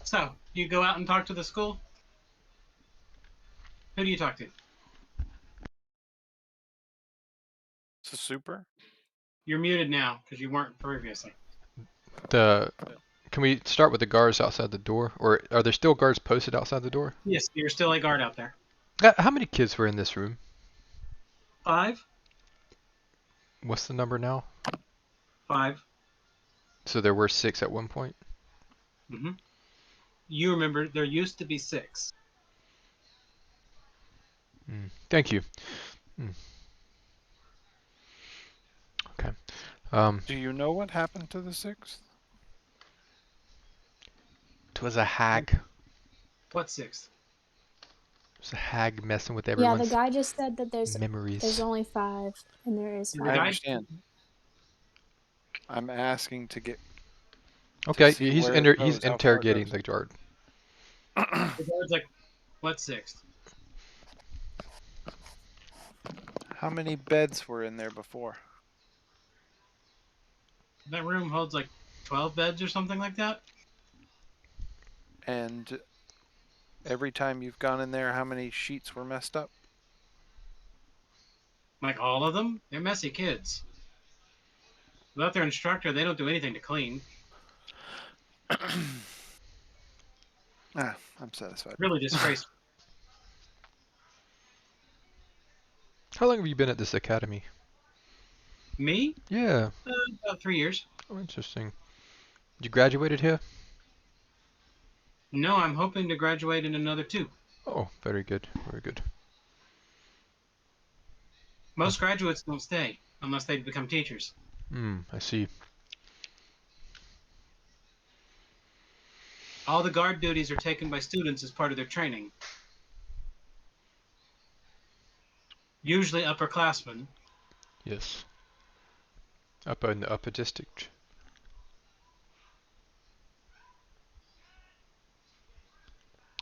So, you go out and talk to the school? Who do you talk to? It's a super. You're muted now because you weren't previously. Can we start with the guards outside the door, or are there still guards posted outside the door? Yes, you're still a guard out there. How many kids were in this room? 5? What's the number now? 5. So there were 6 at one point. Mm-hmm. You remember there used to be 6. Thank you. Okay. Do you know what happened to the 6th? It was a hag. What 6th? It was a hag messing with Yeah, the everyone's guy just said that there's memories. only 5, and there is The I 5. guy- understand. I'm asking to get Okay, see he's where it he's goes, how far it interrogating goes. the guard. The guard's like, what 6th? How many beds were in there before? That room holds like 12 beds or something like that. And every time you've gone in there, how many sheets were messed up? Like all of them? They're messy kids. Without their instructor, they don't do anything to clean. I'm satisfied. Really disgraceful. How long have you been at this academy? Me? Yeah. About 3 years. Oh, interesting. You graduated here? No, I'm hoping to graduate in another 2. Oh, very good. Very good. Most graduates don't stay unless they become teachers. I see. All the guard duties are taken by students as part of their training. Usually upperclassmen. Yes. Up in the upper district.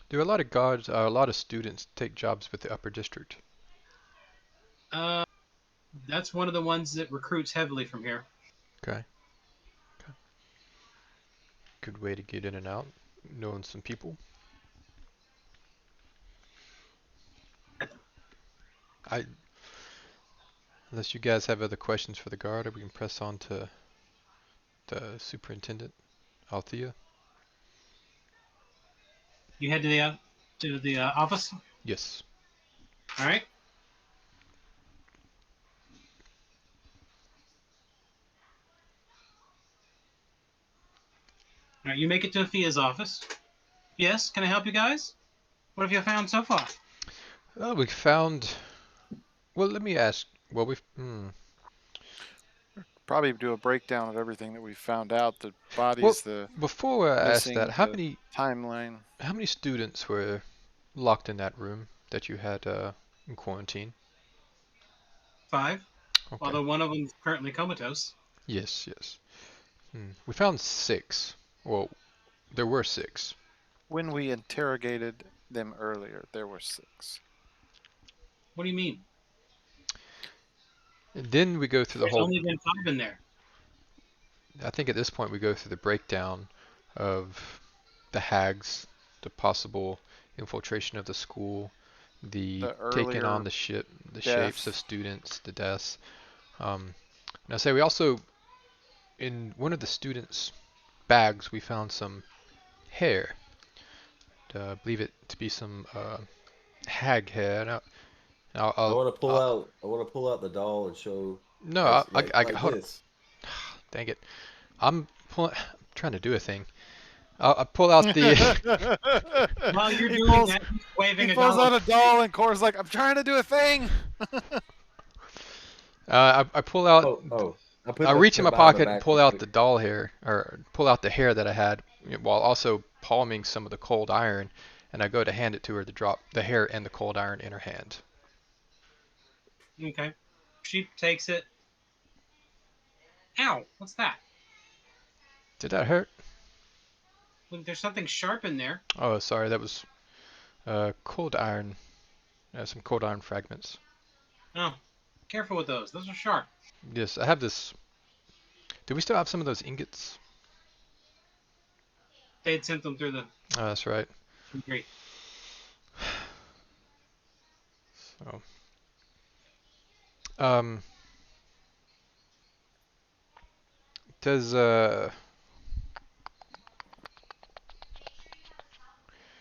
Do a lot of guards, a lot of students take jobs with the upper district? That's one of the ones that recruits heavily from here. Okay. Good way to get in and out, knowing some people. Unless you guys have other questions for the guard, we can press on to the superintendent, Althea. You head to the office. Yes. All right. All right. You make it to Afia's office. Yes. Can I help you guys? What have you found so far? Oh, we found. Well, let me ask. Well, Probably do a breakdown of everything that we found out, the bodies, Well, the before I ask missing, that, how the timeline. many students were locked in that room that you had in quarantine? 5. Okay. Although one of them is currently comatose. Yes, yes. We found 6. Well, there were 6. When we interrogated them earlier, there were 6. What do you mean? And then we go through the There's whole. only been 5 in there. I think at this point we go through the breakdown of the hags, the possible infiltration of the school, the taking on earlier the shapes death. of students, the deaths. Now say we also, in one of the students' bags, we found some hair. I believe it to be some hag hair. Now, I want to pull out. I want to pull out the doll and show. No, like hold on. this. Dang it. I'm trying to do a thing. I'll pull out the. While you're He doing pulls- that, he's waving He a pulls dollar. out a doll, and Cora's like, "I'm trying to do a thing." I pull out. I reach in my pocket and pull out the doll hair, or pull out the hair that I had, while also palming some of the cold iron, and I go to hand it to her to drop the hair and the cold iron in her hand. Okay. She takes it. Ow! What's that? Did that hurt? Look, there's something sharp in there. Oh, sorry, that was cold iron. Some cold iron fragments. Oh, careful with those. Those are sharp. Yes, I have this. Do we still have some of those ingots? They had sent them through the Oh, that's right. Great. So, does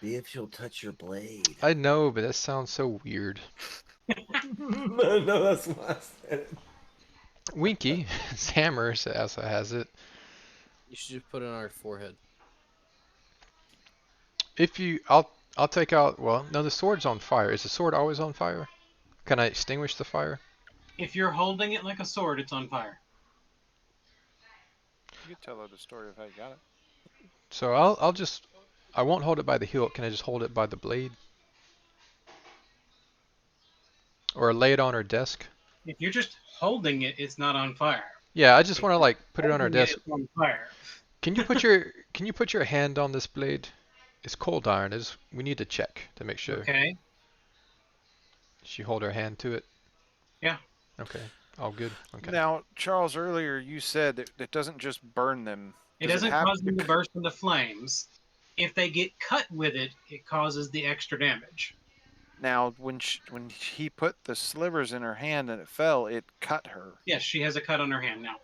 See if she'll touch your blade. I know, but that sounds so weird. No, that's why I said it. Winky, his hammer also has it. You should just put it on our forehead. If you, I'll take out. Well, no, the sword's on fire. Is the sword always on fire? Can I extinguish the fire? If you're holding it like a sword, it's on fire. You could tell her the story of how you got it. So I won't hold it by the hilt. Can I just hold it by the blade? Or lay it on her desk? If you're just holding it, it's not on fire. Yeah, I just If want to you're like put it on her holding it, desk. it's on fire. Can you put your hand on this blade? It's cold iron. We need to check to make sure. Okay. She hold her hand to it? Yeah. Okay. All good. Okay. Now, Charles, earlier you said that it doesn't just burn them. It Does doesn't have cause them to c- burst into flames. If they get cut with it, it causes the extra damage. Now, when he put the slivers in her hand and it fell, it cut her. Yes, she has a cut on her hand now.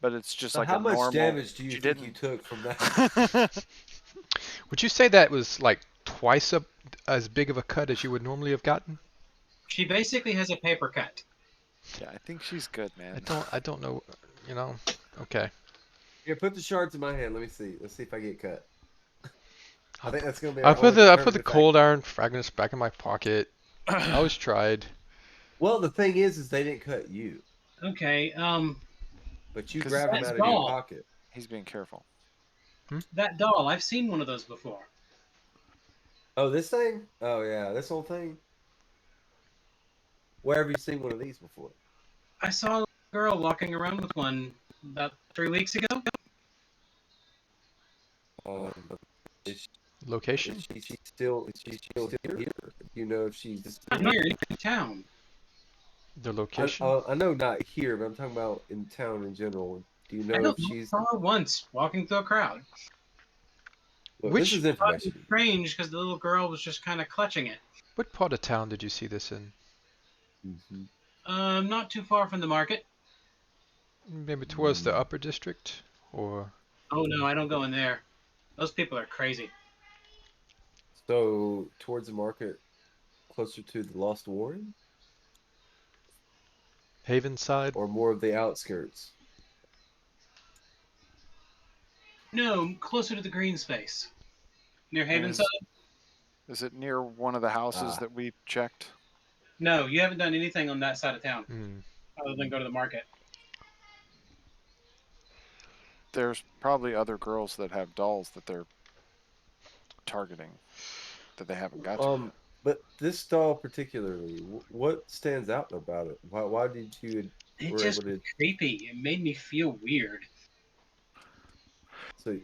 But it's just So like how a much normal. damage do you She think you didn't. took from that? Would you say that was like twice as big of a cut as you would normally have gotten? She basically has a paper cut. Yeah, I think she's good, man. I don't know, you know. Okay. Here, put the shards in my hand. Let me see. Let's see if I get cut. I think that's gonna be. I our put only the determinative cold iron fragments back in my pocket. I always tried. Well, the thing is they didn't cut you, Okay, but you 'Cause grabbed them that's out of your doll. pocket. He's being careful. That doll, I've seen one of those before. Oh, this thing? Oh yeah, this whole thing. Where have you seen one of these before? I saw a girl walking around with one about 3 weeks ago. Is Location? she still here? You know if she's Not here in town. The location? I know not here, but I'm talking about in town in general. Do you I know don't if know. she's? I saw her once walking through a crowd. Look, Which- this is I thought it information. was strange because the little girl was just kind of clutching it. What part of town did you see this in? Mhm. Not too far from the market. Maybe towards the upper district? Or Oh no, I don't go in there. Those people are crazy. So towards the market, closer to the Lost Warren, Haven side? or more of the outskirts? No, closer to the green space. Near Is- Havenside? Is it near one of the houses Ah. that we checked? No, you haven't done anything on that side of town Hmm. other than go to the market. There's probably other girls that have dolls that they're targeting that they haven't got to. But this doll particularly, what stands out about it? Why did you It were just able was to? creepy. It made me feel weird. So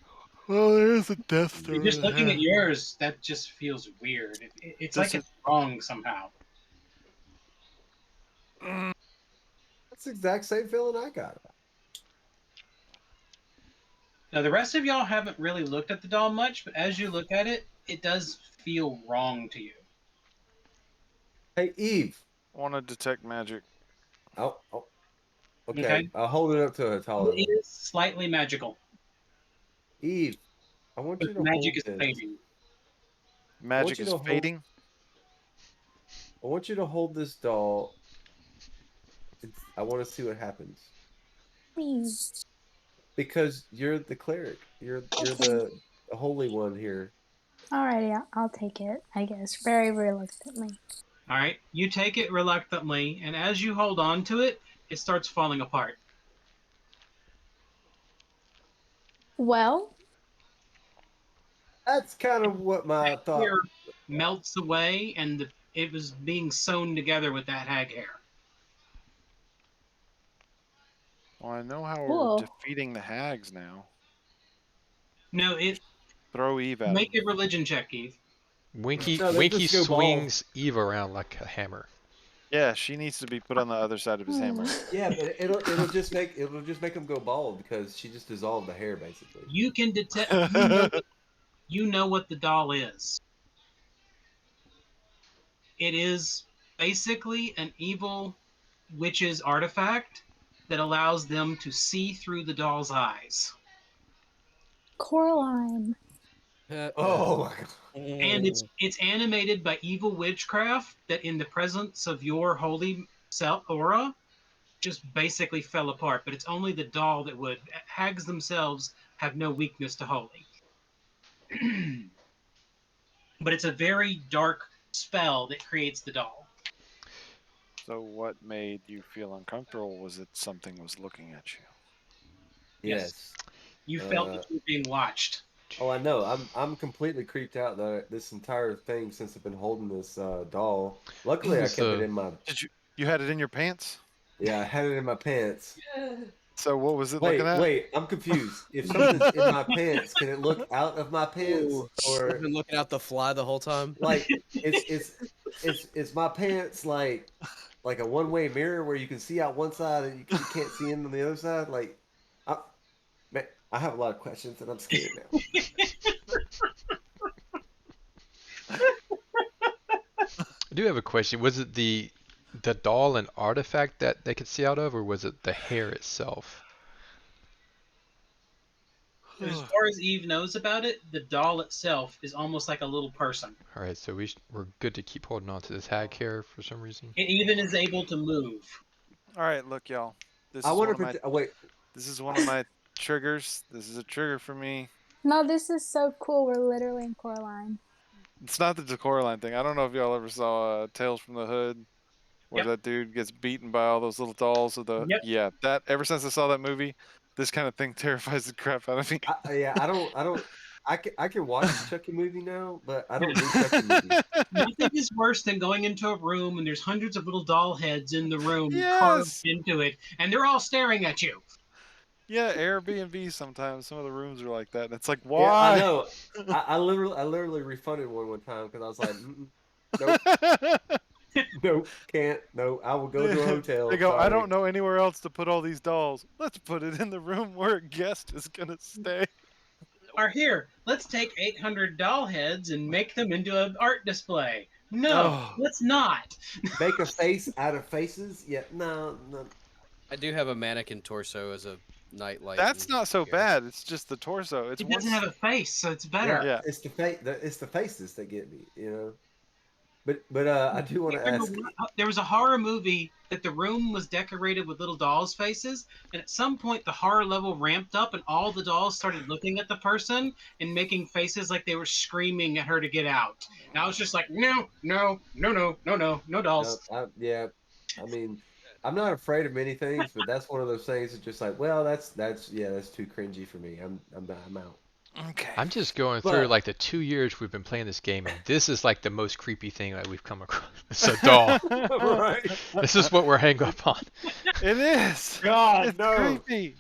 Well, there is a death You're just looking at yours, that just feels weird. It's Does like it's wrong somehow. that's the exact same feeling I got. Now, the rest of y'all haven't really looked at the doll much, but as you look at it, it does feel wrong to you. Hey, Eve. I want to detect magic. Oh, okay. Okay. I'll hold it up to Hatala. It is slightly magical, Eve, I want but you the to magic hold is this. fading. Magic you is to hold- fading. I want you to hold this doll. I want to see what happens. Please. Because you're the cleric. You're the holy one here. Alrighty, I'll take it, I guess. Very reluctantly. All right. You take it reluctantly, and as you hold on to it, it starts falling apart. Well, That's kind of what my That thought. hair melts away, and it was being sewn together with that hag hair. Well, I know how Cool. we're defeating the hags now. No, it Throw Eve at make them. a religion check, Eve. Winky No, they're Winky just go bald. swings Eve around like a hammer. Yeah, she needs to be put on the other side of his hammer. Yeah, but it'll just make him go bald because she just dissolved the hair basically. You can detect. You know what the doll is. It is basically an evil witch's artifact that allows them to see through the doll's eyes. Coraline. Oh my god. And it's animated by evil witchcraft that in the presence of your holy self aura just basically fell apart. But it's only the doll that would. Hags themselves have no weakness to holy. But it's a very dark spell that creates the doll. So what made you feel uncomfortable? Was it something was looking at you? Yes. Yes. You felt that you were being watched. Oh, I know. I'm completely creeped out that this entire thing since I've been holding this doll. Luckily, I This is kept it the- in my. You had it in your pants? Yeah, I had it in my pants. So what was it Wait, looking at? wait. I'm confused. If something's in my pants, can it look out of my pants, Ooh, or I've been looking out the fly the whole time. like it's my pants like a one-way mirror where you can see out one side and you can't see in on the other side? Like, man, I have a lot of questions and I'm scared now. I do have a question. Was it the doll an artifact that they could see out of, or was it the hair itself? As far as Eve knows about it, the doll itself is almost like a little person. All right, so we're good to keep holding on to this hag hair for some reason. It even is able to move. All right, look, y'all. This I is want one to of my. wait. This is one of my triggers. This is a trigger for me. No, this is so cool. We're literally in Coraline. It's not the Decoraline thing. I don't know if y'all ever saw Tales from the Hood, where Yep. that dude gets beaten by all those little dolls. Of the Yep. Yeah, that ever since I saw that movie, this kind of thing terrifies the crap out of me. I can watch the Chucky movie now, but I don't do Chucky movies. Nothing is worse than going into a room and there's hundreds of little doll heads in the room Yes. carved into it, and they're all staring at you. Yeah, Airbnb sometimes some of the rooms are like that. And it's like, Yeah, I why? know. I literally refunded one time because I was like, nope, nope, can't, no. I will go to a hotel. They go, I sorry." don't know anywhere else to put all these dolls. Let's put it in the room where a guest is gonna stay. Or here, let's take 800 doll heads and make them into an art display. No, Oh. let's not. Make a face out of faces? Yeah, no. I do have a mannequin torso as a nightlight. That's and- not so yeah. bad. It's just the torso. It's It doesn't have a face, so it's better. Yeah. It's the faces that get me, you know. But I do want to ask. There was a horror movie that the room was decorated with little dolls' faces, and at some point the horror level ramped up, and all the dolls started looking at the person and making faces like they were screaming at her to get out. And I was just like, no dolls. Yeah, I mean, I'm not afraid of many things, but that's one of those things that's just like, well, that's too cringy for me. I'm out. Okay. I'm just going through But- like the 2 years we've been playing this game, and this is like the most creepy thing that we've come across. It's a doll. Right? This is what we're hanging up on. It is. God, It's no. creepy.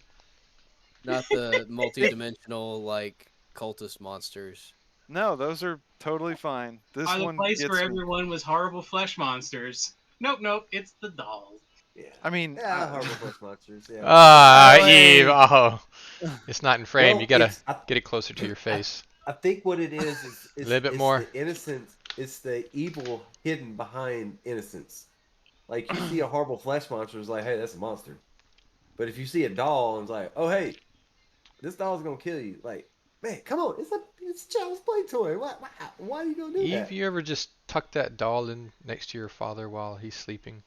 Not the multi-dimensional like cultist monsters. No, those are totally fine. This By the one place gets where me. everyone was horrible flesh monsters. Nope, it's the dolls. Yeah. I mean, Yeah, horrible flesh monsters. Yeah. Ah, Hey. Eve. Oh, it's not in frame. Well, You gotta it's- I, get it closer to your face. I think what it is A little bit it's more. the innocence. It's the evil hidden behind innocence. Like you see a horrible flesh monster, it's like, hey, that's a monster. But if you see a doll, and it's like, oh, hey, this doll's gonna kill you. Like, man, come on, it's a child's play toy. Why are you gonna do Eve, that? you ever just tuck that doll in next to your father while he's sleeping?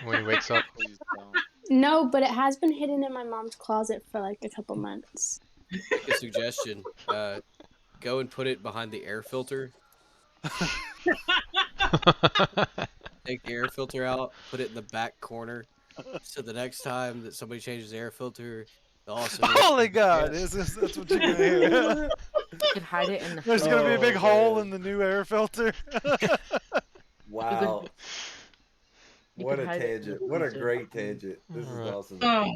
When he wakes up? please don't. No, but it has been hidden in my mom's closet for like a couple months. Make a suggestion. Go and put it behind the air filter. Take the air filter out, put it in the back corner. So the next time that somebody changes the air filter, they'll also know Holy it's- God! Yes. That's what you're gonna hear. You could hide it in the There's gonna be a Oh, big hole man. in the new air filter. Wow. You What could a hide it in the tangent. What a freezer. great tangent. This is Alright. awesome. Oh.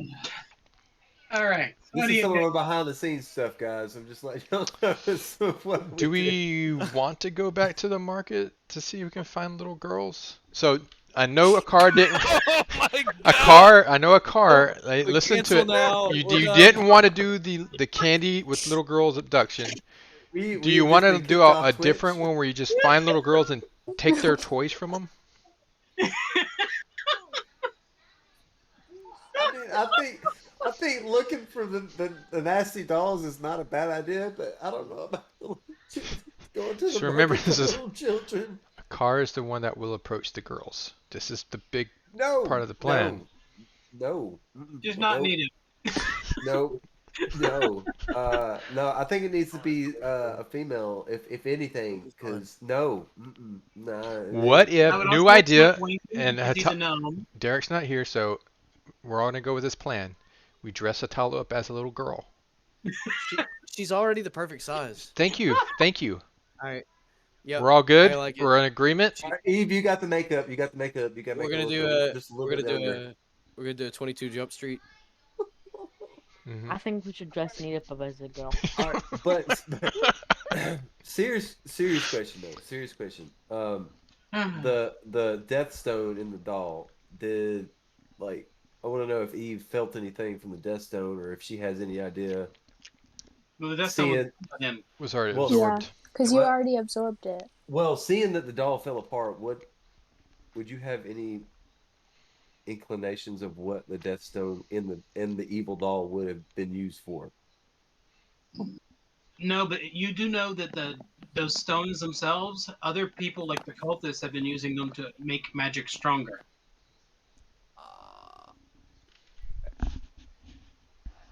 All right. What This do is you some of think? our behind the scenes stuff, guys. I'm just like, y'all know this is what Do do. we want to go back to the market to see if we can find little girls? So I know a car didn't. Oh my A car. I know a car. We Listen to cancel it. now. You We're done. didn't want to do the candy with little girls abduction. Do you want to do a different one where you just find little girls and take their toys from them? I mean, I think looking for the nasty dolls is not a bad idea, but I don't know about going to the So remember, market this for is- little children. A car is the one that will approach the girls. This is the big. No, part of the plan. No, mm-mm, Just not nope, needed. No, no, no. I think it needs to be a female, if anything, because no, nah. What if I would new also idea? expect Winky, and because he's Hata- a gnome. Derek's not here, so we're all gonna go with this plan. We dress Atala up as a little girl. She's already the perfect size. Thank you. Thank you. All right. Yep. We're all good. I like it. We're in agreement. She- All right, Eve, you got the makeup. You got the makeup. You got. We're gonna do just a little bit younger. we're gonna do a 22 Jump Street. Mhm. I think we should dress Nita up as a girl. All right, but serious question though. Serious question. The Death Stone in the doll did like I want to know if Eve felt anything from the Death Stone or if she has any idea. Well, that's Seeing, him. Was already Well- absorbed. Because you What? already absorbed it. well, seeing that the doll fell apart, would you have any inclinations of what the Death Stone in the evil doll would have been used for? No, but you do know that those stones themselves, other people like the cultists have been using them to make magic stronger.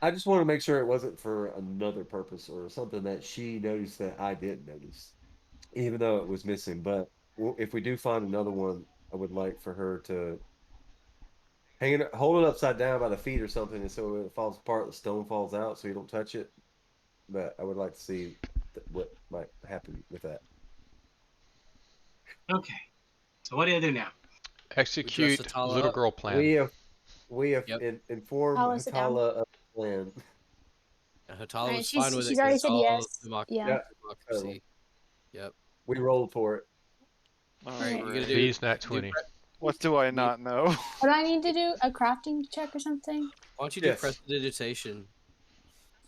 I just want to make sure it wasn't for another purpose or something that she noticed that I didn't notice, even though it was missing. But if we do find another one, I would like for her to hold it upside down by the feet or something, and so when it falls apart, the stone falls out, so you don't touch it. But I would like to see what might happen with that. Okay. So what do I do now? Execute Atala little up. girl plan. We have Yep. informed I'll sit down. Hatala of the plan. Hatala Alright, was she's- fine with it. she's already 'cause said all yes. democracy. Yeah. democracy. Yep. We rolled for it. All All right, right. you're gonna do. Please, nat do 20. What do I not know? What do I need to do? A crafting check or something? Why don't you do Yes. prestidigitation?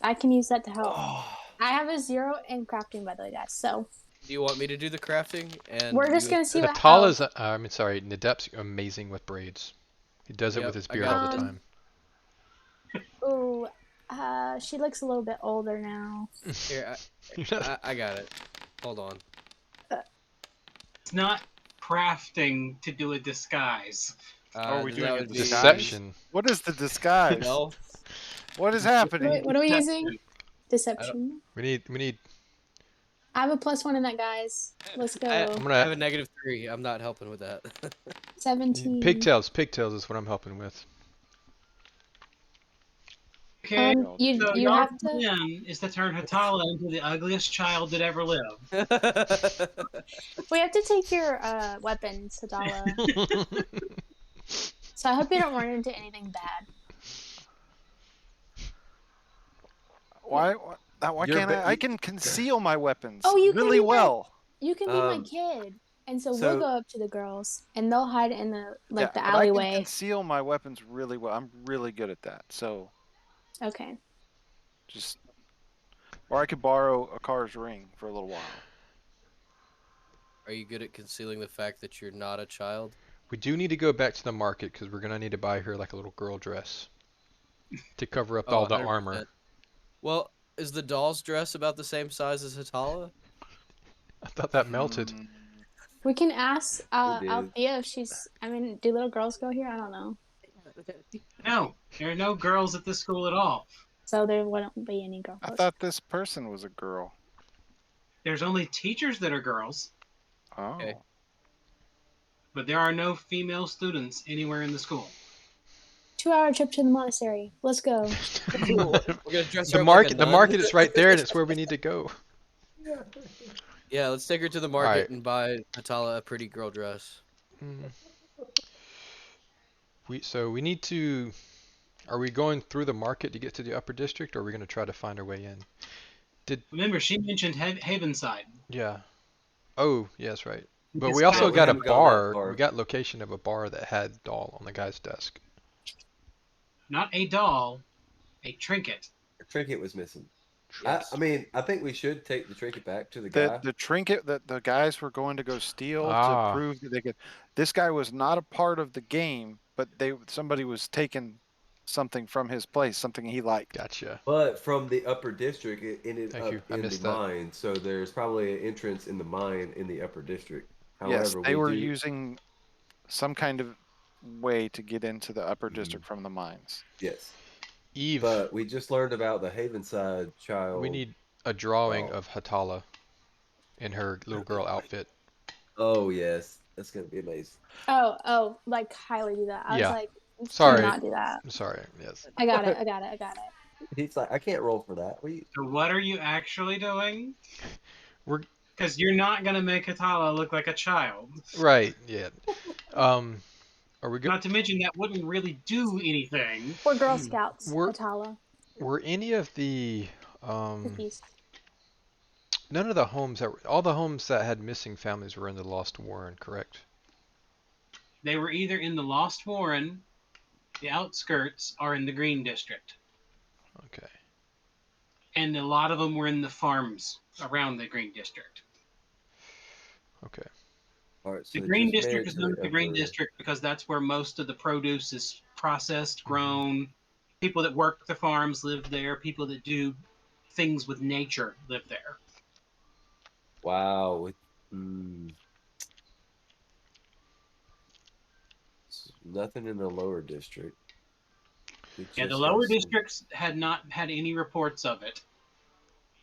I can use that to help. Oh, I have a 0 in crafting, by the way, guys. So Do you want me to do the crafting? And we're just you- gonna see what. Atala's, sorry, Nadep's amazing with braids. He does it Yep, with his I beard got all the it. time. Ooh, she looks a little bit older now. Here, I got it. Hold on. It's not crafting to do a disguise. Are we then doing that a would be- Deception. What is the disguise? No. What is happening? What are we using? Deception. We need. I have a +1 in that, guys. Let's go. I I'm have gonna. a -3. I'm not helping with that. 17. Pigtails is what I'm helping with. Okay. You So you your have to. plan is to turn Hatala into the ugliest child that ever lived. We have to take your weapons, Sadala. So I hope you don't run into anything bad. Why You're can't ba- I? I can conceal my weapons Oh, you can really do that. well. You can be my Um, kid, and so so- we'll go up to the girls, and they'll hide in the Yeah, the but I can alleyway. conceal my weapons really well. I'm really good at that. So Okay. just, or I could borrow a car's ring for a little while. Are you good at concealing the fact that you're not a child? We do need to go back to the market because we're gonna need to buy her like a little girl dress to cover up all the 100%. armor. Well, is the doll's dress about the same size as Hatala? I thought that melted. Mm, We can ask did. Althea if she's. I mean, do little girls go here? I don't know. No, there are no girls at this school at all. So there wouldn't be any girls. I thought this person was a girl. There's only teachers that are girls, Oh. Okay. but there are no female students anywhere in the school. 2-hour trip to the monastery. Let's go. We're gonna dress her The up like a market, the nun. market is right there, and it's where we need to go. Yeah, let's take her to the market Alright. and buy Hatala a pretty girl dress. Mm. We need to. Are we going through the market to get to the upper district, or are we gonna try to find our way in? Remember, she mentioned Havenside. Yeah. Oh, yes, right. But Because we also we got a haven't gone that bar. far. We got location of a bar that had doll on the guy's desk. Not a doll, a trinket. The trinket was missing. Yes. I mean, I think we should take the trinket back to the The guy. the trinket that the guys were going to go steal Ah. to prove that they could. This guy was not a part of the game, but somebody was taking something from his place, something he liked. Gotcha. But from the upper district, it ended Thank up you. I in the missed that. mine. So there's probably an entrance in the mine in the upper district. Yes, However, they we were do- using some kind of way to get into the upper district from the mines. Yes, Eve, but we just learned about the Havenside child. we need a drawing Oh. of Hatala in her little girl outfit. Oh yes, that's gonna be amazing. Oh, like highly do that. I Yeah. was like, Sorry. Cannot do that. I'm sorry. Yes. I got it. I got it. I got it. He's like, I can't roll for that. So what are you actually doing? We're Because you're not gonna make Atala look like a child. right. Yeah. Are we good? Not to mention that wouldn't really do anything. We're Girl Scouts, We're- Atala. Were any of the Cookies. none of the homes that all the homes that had missing families were in the Lost Warren, correct? They were either in the Lost Warren, the outskirts, or in the Green District. Okay. And a lot of them were in the farms around the Green District. Okay. All right, so The they Green just District married is to known as the Green Emperor. District because that's where most of the produce is processed, Mm-hmm. grown. People that work the farms live there. People that do things with nature live there. Wow. Nothing in the lower district. It Yeah, the just lower has some- districts had not had any reports of it.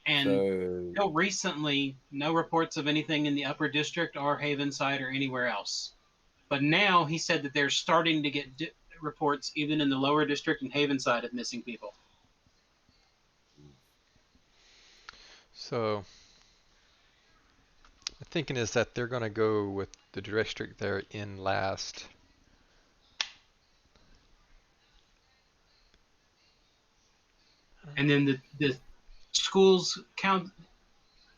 And So until recently, no reports of anything in the upper district or Havenside or anywhere else. But now he said that they're starting to get reports even in the lower district and Havenside of missing people. So the thinking is that they're gonna go with the district they're in last. And then the school's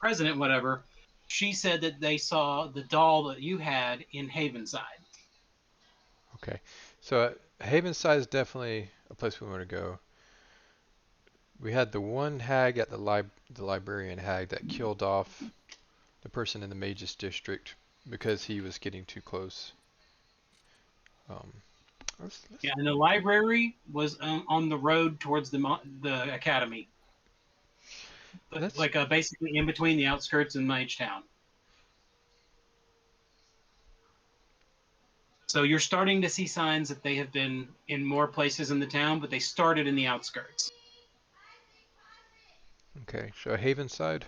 president, whatever, she said that they saw the doll that you had in Havenside. Okay. So Havenside is definitely a place we want to go. We had the one hag at the librarian hag that killed off the person in the Magus district because he was getting too close. Let's Yeah, and the library was on the road towards the academy, but That's- like basically in between the outskirts and Mage Town. So you're starting to see signs that they have been in more places in the town, but they started in the outskirts. Okay, so Havenside.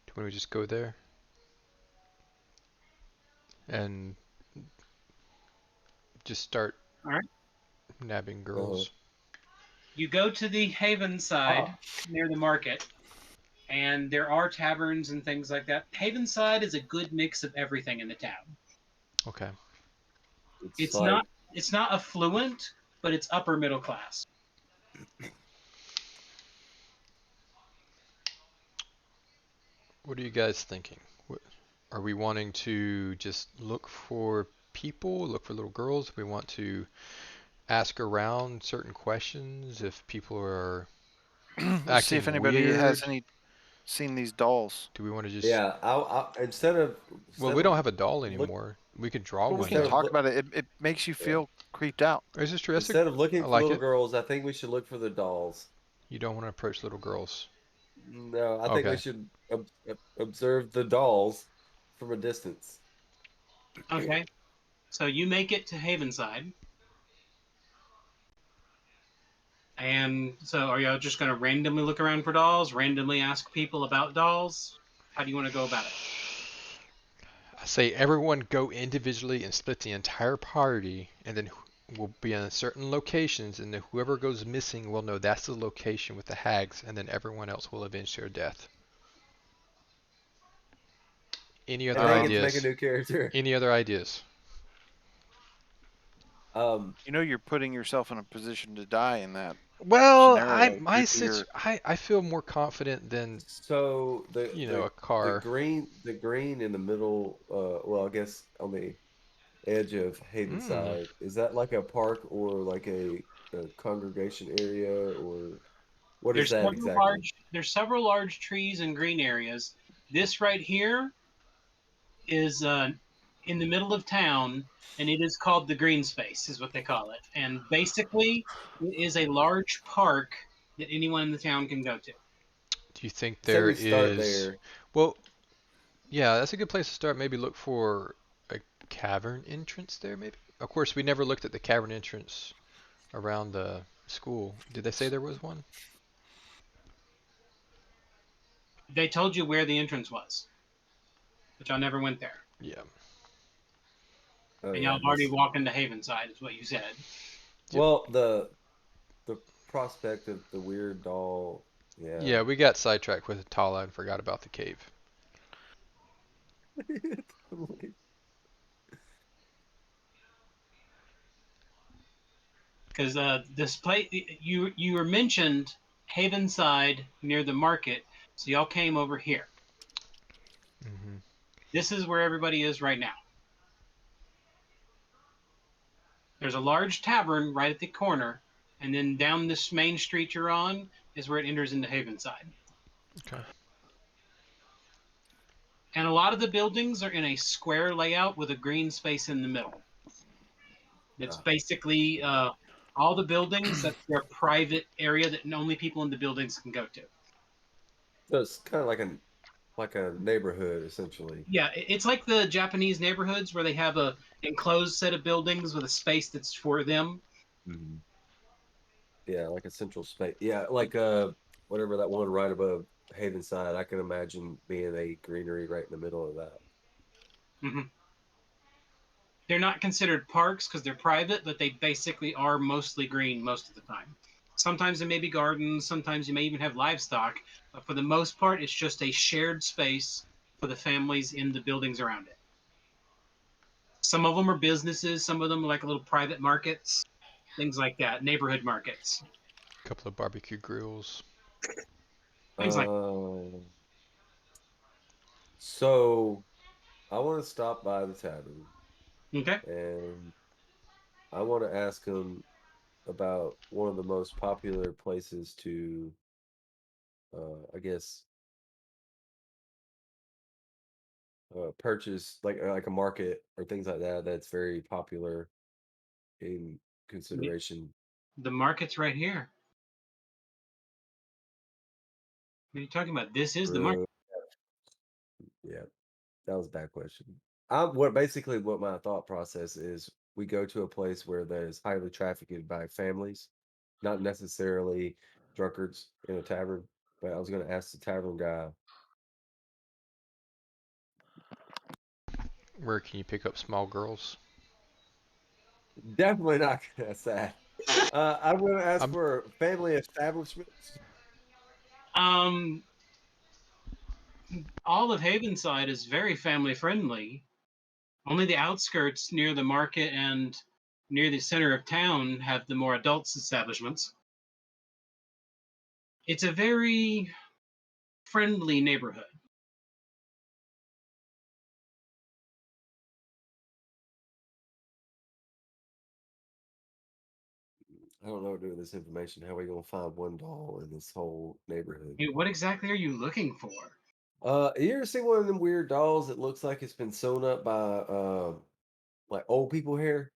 Do we just go there? And just start Alright. nabbing girls. You go to the Havenside near the market, and there are taverns and things like that. Havenside is a good mix of everything in the town. Okay. It's like, not affluent, but it's upper middle class. What are you guys thinking? Are we wanting to just look for people, look for little girls? We want to ask around certain questions if people are Let's see if anybody has weird. seen these dolls. Do we want to just yeah, I'll instead of Well, we don't have a doll anymore. We could draw We one. can Instead of talk look- about it. It makes you feel creeped out. Is this true? That's instead of looking I for like little it. girls, I think we should look for the dolls. You don't want to approach little girls. No, I think we Okay. should observe the dolls from a distance. Okay. So you make it to Havenside. And so are y'all just going to randomly look around for dolls, randomly ask people about dolls? How do you want to go about it? I say everyone go individually and split the entire party, and then we'll be in certain locations, and then whoever goes missing will know that's the location with the hags, and then everyone else will avenge their death. Any And other they get to ideas? make a new character. Any other ideas? You know you're putting yourself in a position to die in that. Well, Scenario, my due to your- I feel more confident than So the a car. the green in the middle, well, I guess on the edge of Havenside, is that like a park or like a congregation area, or what is that exactly? There's several large trees and green areas. This right here is in the middle of town, and it is called the green space, is what they call it. And basically, it is a large park that anyone in the town can go to. Do you think Say there we start is? there. Well, yeah, that's a good place to start. Maybe look for a cavern entrance there, maybe. Of course, we never looked at the cavern entrance around the school. Did they say there was one? They told you where the entrance was, but y'all never went there. Yeah. Oh, And yeah, y'all have already this- walked into Havenside, is what you said. Yep. Well, the prospect of the weird doll, yeah. Yeah, we got sidetracked with Tala and forgot about the cave. Totally. Because this place you were mentioned Havenside near the market, so y'all came over here. Hmm. This is where everybody is right now. There's a large tavern right at the corner, and then down this main street you're on is where it enters into Havenside. Okay. And a lot of the buildings are in a square layout with a green space in the middle. It's Ah. basically all the buildings. That's their private area that only people in the buildings can go to. So it's kind of like a neighborhood essentially. Yeah, it's like the Japanese neighborhoods where they have a enclosed set of buildings with a space that's for them. Mhm. Yeah, like a central space. Yeah, like whatever that one right above Havenside, I can imagine being a greenery right in the middle of that. Hmm. They're not considered parks because they're private, but they basically are mostly green most of the time. Sometimes there may be gardens, sometimes you may even have livestock, but for the most part, it's just a shared space for the families in the buildings around it. Some of them are businesses, some of them are like little private markets, things like that, neighborhood markets, A couple of barbecue grills. things like Uh, so I want to stop by the tavern that. Okay. and I want to ask him about one of the most popular places to, I guess, purchase like a market or things like that. That's very popular in consideration. The market's right here. What are you talking about? This is the market. Uh, yeah, that was a bad question. What my thought process is, we go to a place where there's highly trafficked by families, not necessarily drunkards in a tavern. But I was going to ask the tavern guy. Where can you pick up small girls? Definitely not going to ask that. I'm going to ask I'm for family establishments. Um, all of Havenside is very family friendly. Only the outskirts near the market and near the center of town have the more adults establishments. It's a very friendly neighborhood. I don't know what to do with this information. How are we going to find one doll in this whole neighborhood? Hey, what exactly are you looking for? You ever see one of them weird dolls that looks like it's been sewn up by like old people hair?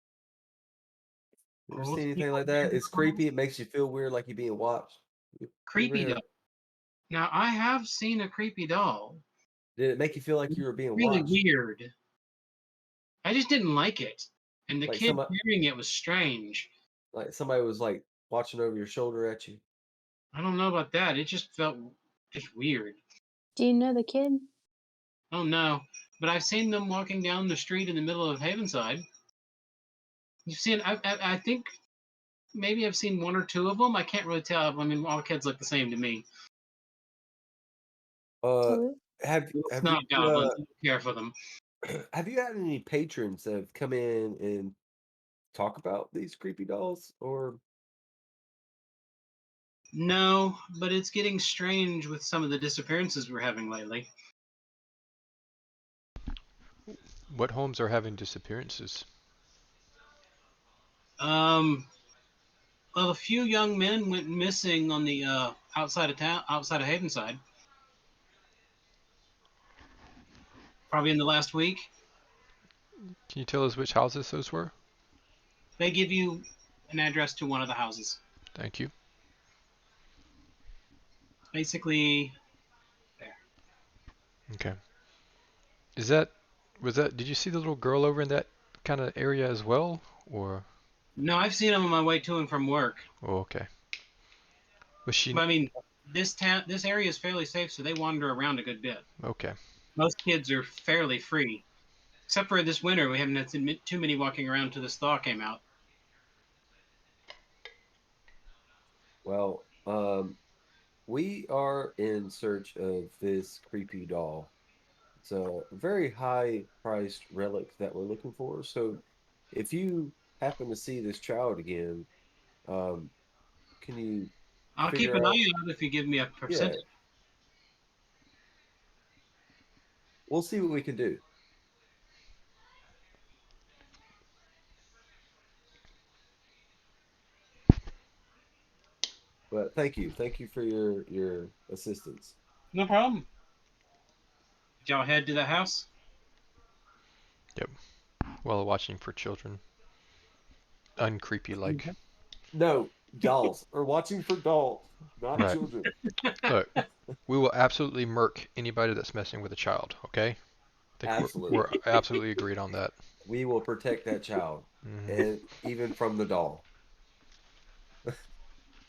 You ever Old see anything people like hair that? It's dolls? creepy. It makes you feel weird, like you're being watched. You ever Creepy doll. Now I have seen a creepy doll. did it make you feel like It's you were being really watched? weird. I just didn't like it, and the Like kid somebody, carrying it was strange. like somebody was like watching over your shoulder at you. I don't know about that. It just felt just weird. Do you know the kid? Oh no, but I've seen them walking down the street in the middle of Havenside. You've seen? I think maybe I've seen one or two of them. I can't really tell. I mean, all kids look the same to me. Uh, Who? Little have you snot goblins. I don't care for them. have you had any patrons that have come in and talk about these creepy dolls or No, but it's getting strange with some of the disappearances we're having lately. What homes are having disappearances? Um, well, a few young men went missing on the outside of town, outside of Havenside, probably in the last week. Can you tell us which houses those were? They give you an address to one of the houses. Thank you. Basically, there. Okay. Is that did you see the little girl over in that kind of area as well? Or No, I've seen them on my way to and from work. oh, okay. Was she But I mean, this area is fairly safe, so they wander around a good bit. okay? Most kids are fairly free, except for this winter. We haven't had too many walking around till this thaw came out. Well, we are in search of this creepy doll. It's a very high priced relic that we're looking for. So if you happen to see this child again, um, can you I'll keep figure an out? eye out if you give me a Yeah, percentage. we'll see what we can do. But thank you for your assistance. No problem. Did y'all head to the house? Yep. While watching for children. Uncreepy like. No, dolls. We're watching for dolls, not Right. children. Look, we will absolutely murk anybody that's messing with a child, okay? I think we're Absolutely. absolutely agreed on that. We will protect that child, Hmm. and even from the doll.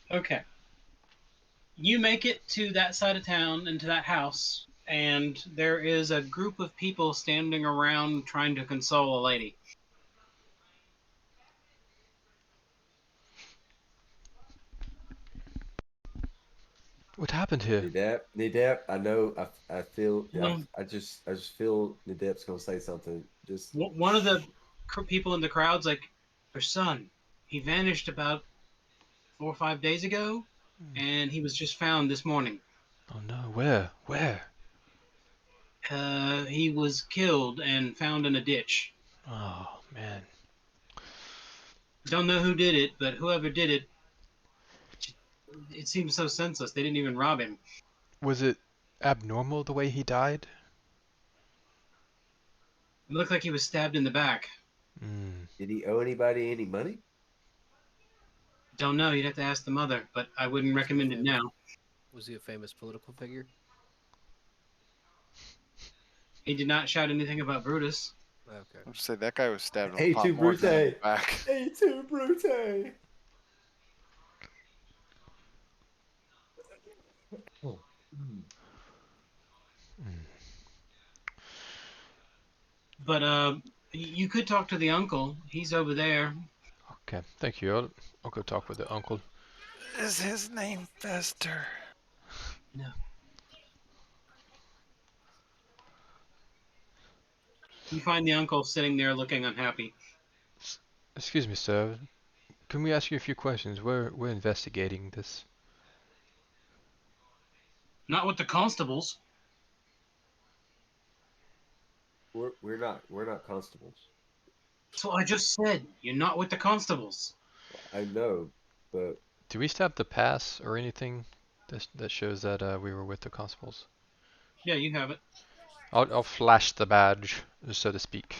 Okay. You make it to that side of town and to that house, and there is a group of people standing around trying to console a lady. What happened here? Nidep, I know, I feel, yeah, Um, I just feel Nidep's gonna say something. Just, One of the people in the crowd's like, "Her son, he vanished about 4 or 5 days ago, and he was just found this morning. Oh no, where? Where? He was killed and found in a ditch. Oh man. Don't know who did it, but whoever did it, it seems so senseless. They didn't even rob him. Was it abnormal the way he died? It looked like he was stabbed in the back. Mm. did he owe anybody any money? Don't know. You'd have to ask the mother, but I wouldn't Was he a recommend it famous? now. Was he a famous political figure? He did not shout anything about Brutus. Okay. I'll just say that guy was stabbed a Hey, lot tu more than in the Brute! back. Hey, tu Brute! Oh. Mm. But you could talk to the uncle. He's over there. Okay, thank you. I'll go talk with the uncle. Is his name Fester? No. You find the uncle sitting there looking unhappy. Excuse me, sir. Can we ask you a few questions? We're investigating this. Not with the constables. We're not constables. That's what I just said. You're not with the constables. I know, but Do we still have the pass or anything that shows that we were with the constables? Yeah, you have it. I'll flash the badge, so to speak.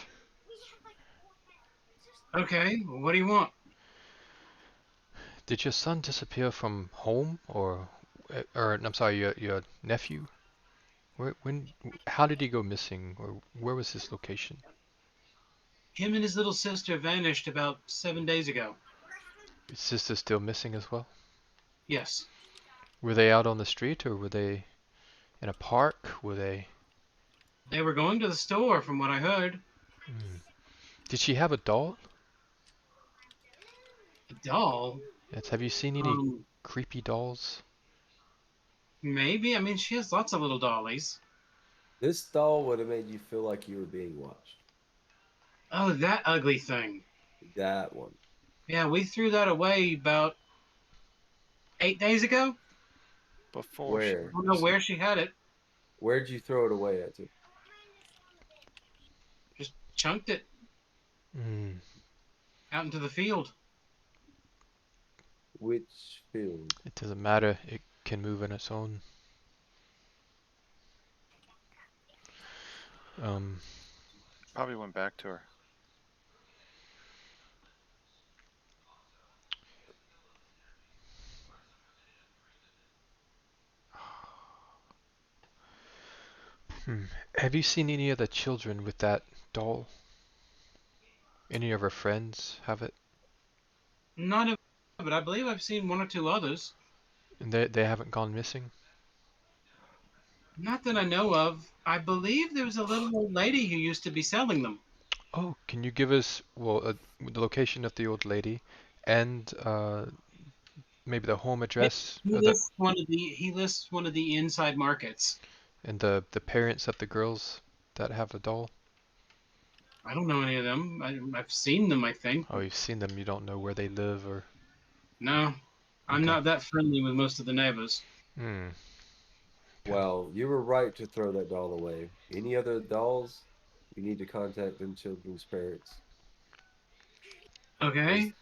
Okay, well, what do you want? Did your son disappear from home, or I'm sorry, your nephew? How did he go missing, or where was his location? Him and his little sister vanished about 7 days ago. His sister's still missing as well? Yes. Were they out on the street, or were they in a park? Were they? They were going to the store, from what I heard. Hmm. Did she have a doll? A doll? Yes. Have you seen any creepy dolls? Maybe. I mean, she has lots of little dollies. this doll would have made you feel like you were being watched. Oh, that ugly thing. That one. Yeah, we threw that away about 8 days ago. Before she I Where? don't know where she had it. Where'd you throw it away at? To? Just chunked it Hmm. out into the field. Which field? It doesn't matter. It can move on its own. Um. probably went back to her. Have you seen any of the children with that doll? Any of her friends have it? None of it, but I believe I've seen one or two others. And they haven't gone missing? Not that I know of. I believe there was a little old lady who used to be selling them. Oh, can you give us, well, the location of the old lady and maybe the home address He of the lists one of the inside markets. and the parents of the girls that have a doll? I don't know any of them. I've seen them, I think. Oh, you've seen them. You don't know where they live or. No, I'm Okay. not that friendly with most of the neighbors. Hmm. Okay. Well, you were right to throw that doll away. Any other dolls, you need to contact them children's parents. Okay.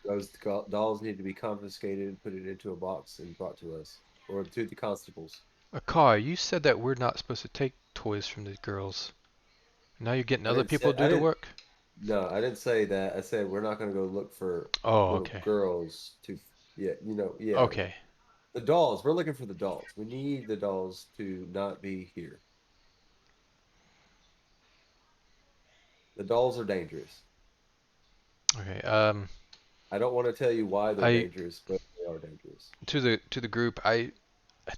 Dolls need to be confiscated and put it into a box and brought to us or to the constables. Akai, you said that we're not supposed to take toys from the girls. Now you're getting I other didn't say- people to I do the didn't- work? No, I didn't say that. I said we're not going to go look for Oh, little okay. girls to, yeah. Okay. The dolls. We're looking for the dolls. We need the dolls to not be here. The dolls are dangerous. Okay. I don't want to tell you why they're I dangerous, but they are dangerous. to the group. I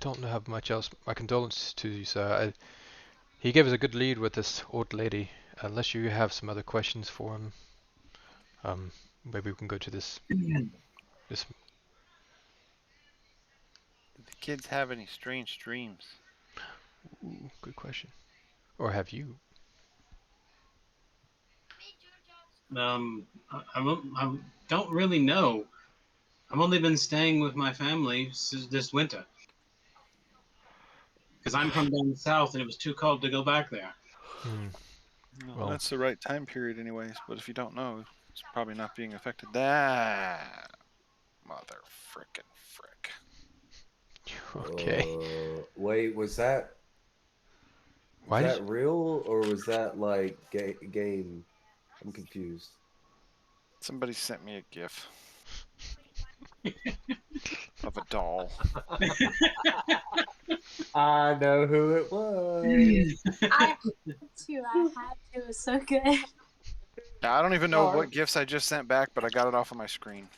don't know how much else. My condolences to you, sir. He gave us a good lead with this old lady. Unless you have some other questions for him, maybe we can go to this. This. Did the kids have any strange dreams? Ooh, good question. Or have you? I don't really know. I've only been staying with my family this winter. Because I'm from down south and it was too cold to go back there. Hmm. No, Well- that's the right time period, anyways. But if you don't know, it's probably not being affected. That mother frickin' frick. Okay. Wait, was that Why did real or was that like game? I'm confused. Somebody sent me a GIF of a doll. I know who it was. I had to. I had to. It was so good. Now, I don't even know Sorry. what GIFs I just sent back, but I got it off of my screen.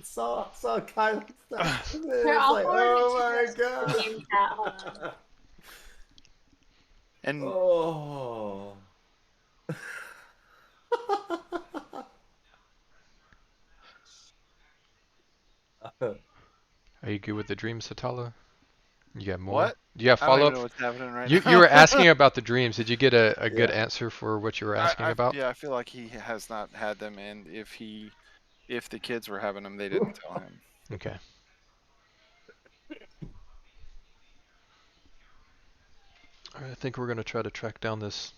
saw Kylie stuff. Here, I'll like, forward it oh to my the god. game chat. Hold on. And Oh. Are you good with the dreams, Satala? You got more? what? Do you have I don't even know follow-up? what's happening right You now. you were asking about the dreams. Did you get a good Yeah. answer for what you were asking about? Yeah, I feel like he has not had them, and if the kids were having them, they didn't tell him. Okay. All right, I think we're gonna try to track down this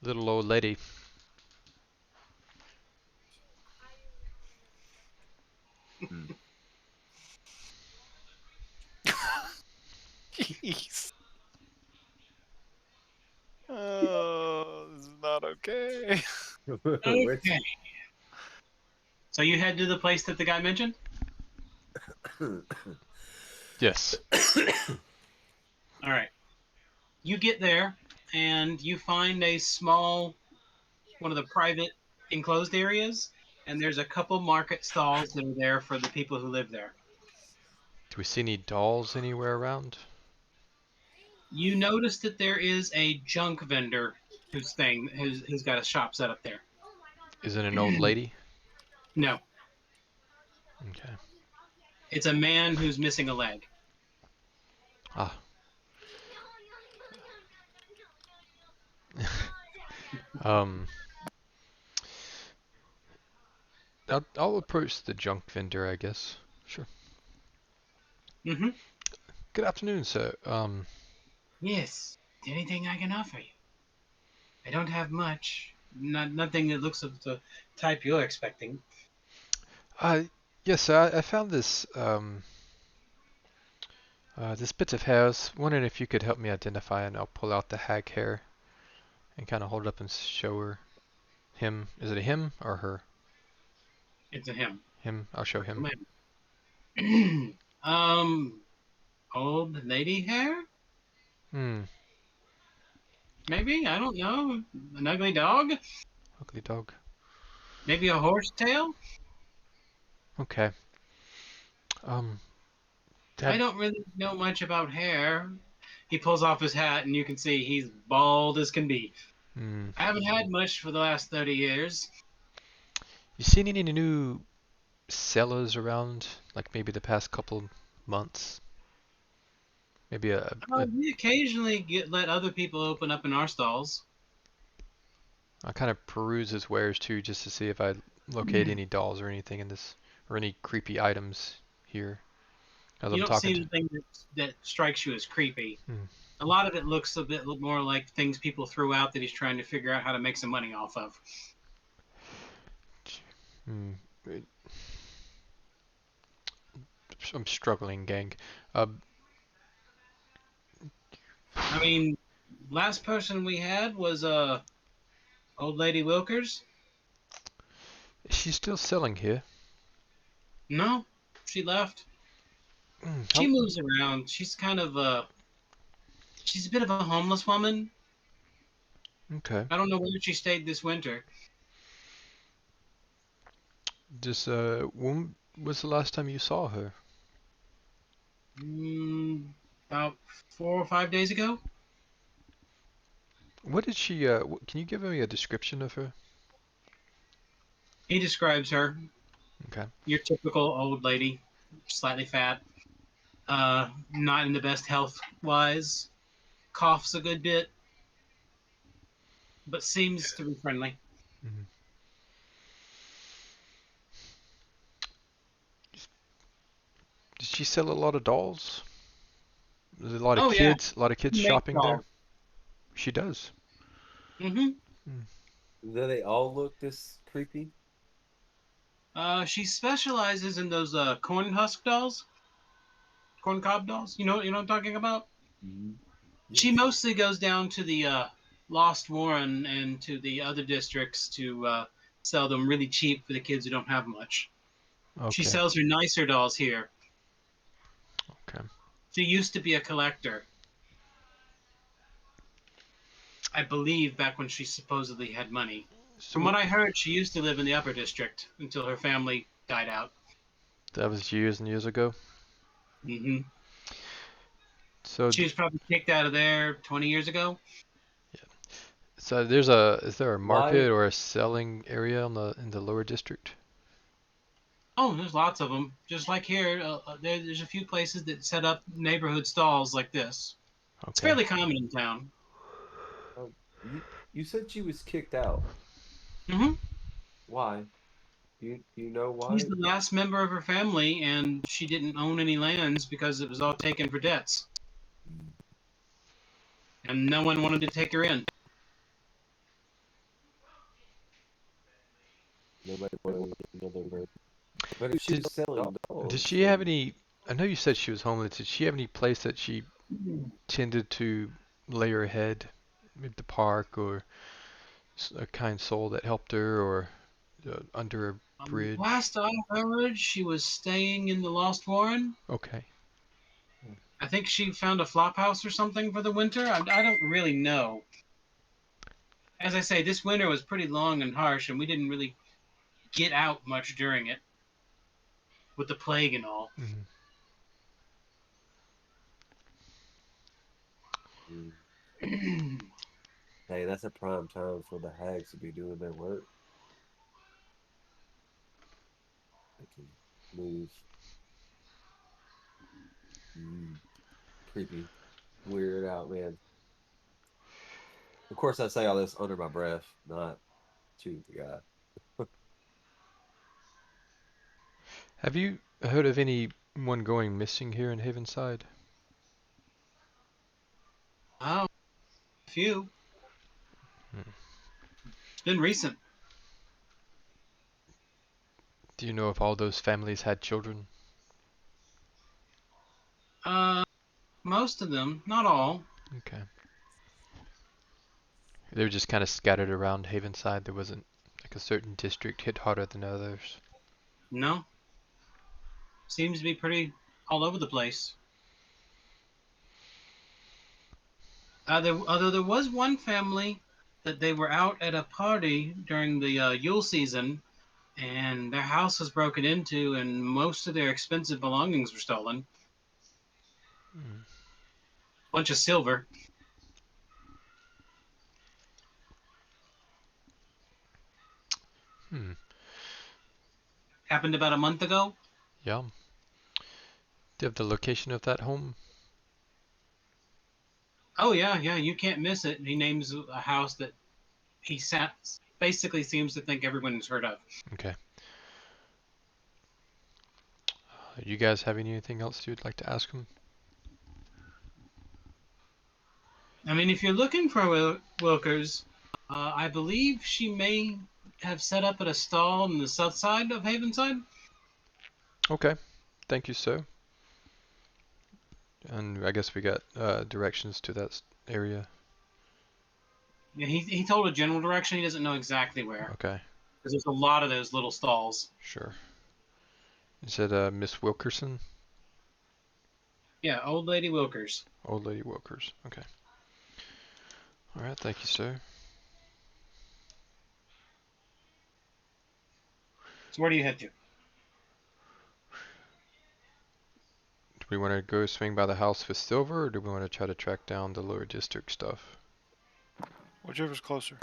little old lady. Jeez. Oh, this is not okay. Okay. So you head to the place that the guy mentioned? Yes. All right. You get there and you find a small, one of the private enclosed areas, and there's a couple market stalls that are there for the people who live there. Do we see any dolls anywhere around? You notice that there is a junk vendor who's got a shop set up there. Is it an old lady? No, Okay. it's a man who's missing a leg. Ah. um. I'll approach the junk vendor, I guess. Sure. Mm-hmm. Good afternoon, sir. Yes. Anything I can offer you? I don't have much. Nothing that looks of the type you're expecting. Yes, sir. I found this this bit of hair. I was wondering if you could help me identify, and I'll pull out the hag hair and kind of hold it up and show her. Him. Is it a him or her? It's a him. Him. I'll show him. Old lady hair? Hmm. Maybe? I don't know. An ugly dog? Ugly dog. Maybe a horse tail? Okay. I don't really know much about hair. He pulls off his hat and you can see he's bald as can be. Hmm. I haven't had much for the last 30 years. You seen any new sellers around, like maybe the past couple months? Maybe We occasionally let other people open up in our stalls. I kind of peruse his wares too, just to see if I locate any dolls or anything in this, or any creepy items here. As You I'm don't see talking to. anything that strikes you as creepy. Hmm. A lot of it looks a bit more like things people threw out that he's trying to figure out how to make some money off of. Hmm. I'm struggling, gang. Uh, I mean, last person we had was old lady Wilkers. is she still selling here? No, she left. She How, moves around. She's kind of she's a bit of a homeless woman. okay. I don't know where she stayed this winter. Just when was the last time you saw her? About 4 or 5 days ago. What did she? Can you give me a description of her? He describes her, Okay. your typical old lady, slightly fat, not in the best health wise, coughs a good bit, but seems to be friendly. Mhm. Did she sell a lot of dolls? There's Oh yeah, a lot of kids she makes shopping there. dolls. She does. Mm-hmm. Do they all look this creepy? She specializes in those corn husk dolls, corn cob dolls. You know what I'm talking about? Mhm. She Yes. mostly goes down to the Lost Warren and to the other districts to sell them really cheap for the kids who don't have much. She Okay. sells her nicer dolls here. Okay. She used to be a collector, I believe, back when she supposedly had money. From So what I heard, she used to live in the upper district until her family died out. that was years and years ago. Hmm. So She was probably kicked out of there 20 years ago. so is there a Why? market or a selling area on the in the lower district? Oh, there's lots of them. Just like here, there's a few places that set up neighborhood stalls like this. It's Okay. fairly common in town. Oh, you said she was kicked out. Hmm. Why? You know She's why? the last member of her family, and she didn't own any lands because it was all taken for debts, and no one wanted to take her in. Nobody wanted another bird. But if she Did was selling did dolls, she have then any? I know you said she was homeless. Did she have any place that she tended to lay her head, maybe the park or a kind soul that helped her, or under a bridge? Last I heard, she was staying in the Lost Warren. Okay. I think she found a flop house or something for the winter. I don't really know. As I say, this winter was pretty long and harsh, and we didn't really get out much during it with the plague and all. Mhm. mm, hey, that's a prime time for the hags to be doing their work. They can move. Mm, creepy, weird out, man. Of course, I say all this under my breath, not to the guy. Have you heard of anyone going missing here in Havenside? Oh, a few. Hmm. It's been recent. Do you know if all those families had children? Uh, most of them, not all. Okay. They were just kind of scattered around Havenside. There wasn't like a certain district hit harder than others. No, seems to be pretty all over the place. Although there was one family that they were out at a party during the Yule season, and their house was broken into, and most of their expensive belongings were stolen. Mm. Bunch of silver. Hmm. Happened about a month ago. Yeah. Do you have the location of that home? Oh yeah, yeah, you can't miss it. He names a house that basically seems to think everyone has heard of. Okay. You guys have anything else you'd like to ask him? I mean, if you're looking for Wilkers, I believe she may have set up at a stall on the south side of Havenside. Okay. Thank you, sir. And I guess we got directions to that area. Yeah, he told a general direction. He doesn't know exactly where, Okay. because there's a lot of those little stalls. Sure. Is it Miss Wilkerson? Yeah, old lady Wilkers. Old Lady Wilkers. Okay. All right. Thank you, sir. So where do you head to? Do we want to go swing by the house with Silver, or do we want to try to track down the lower district stuff? Whichever's closer.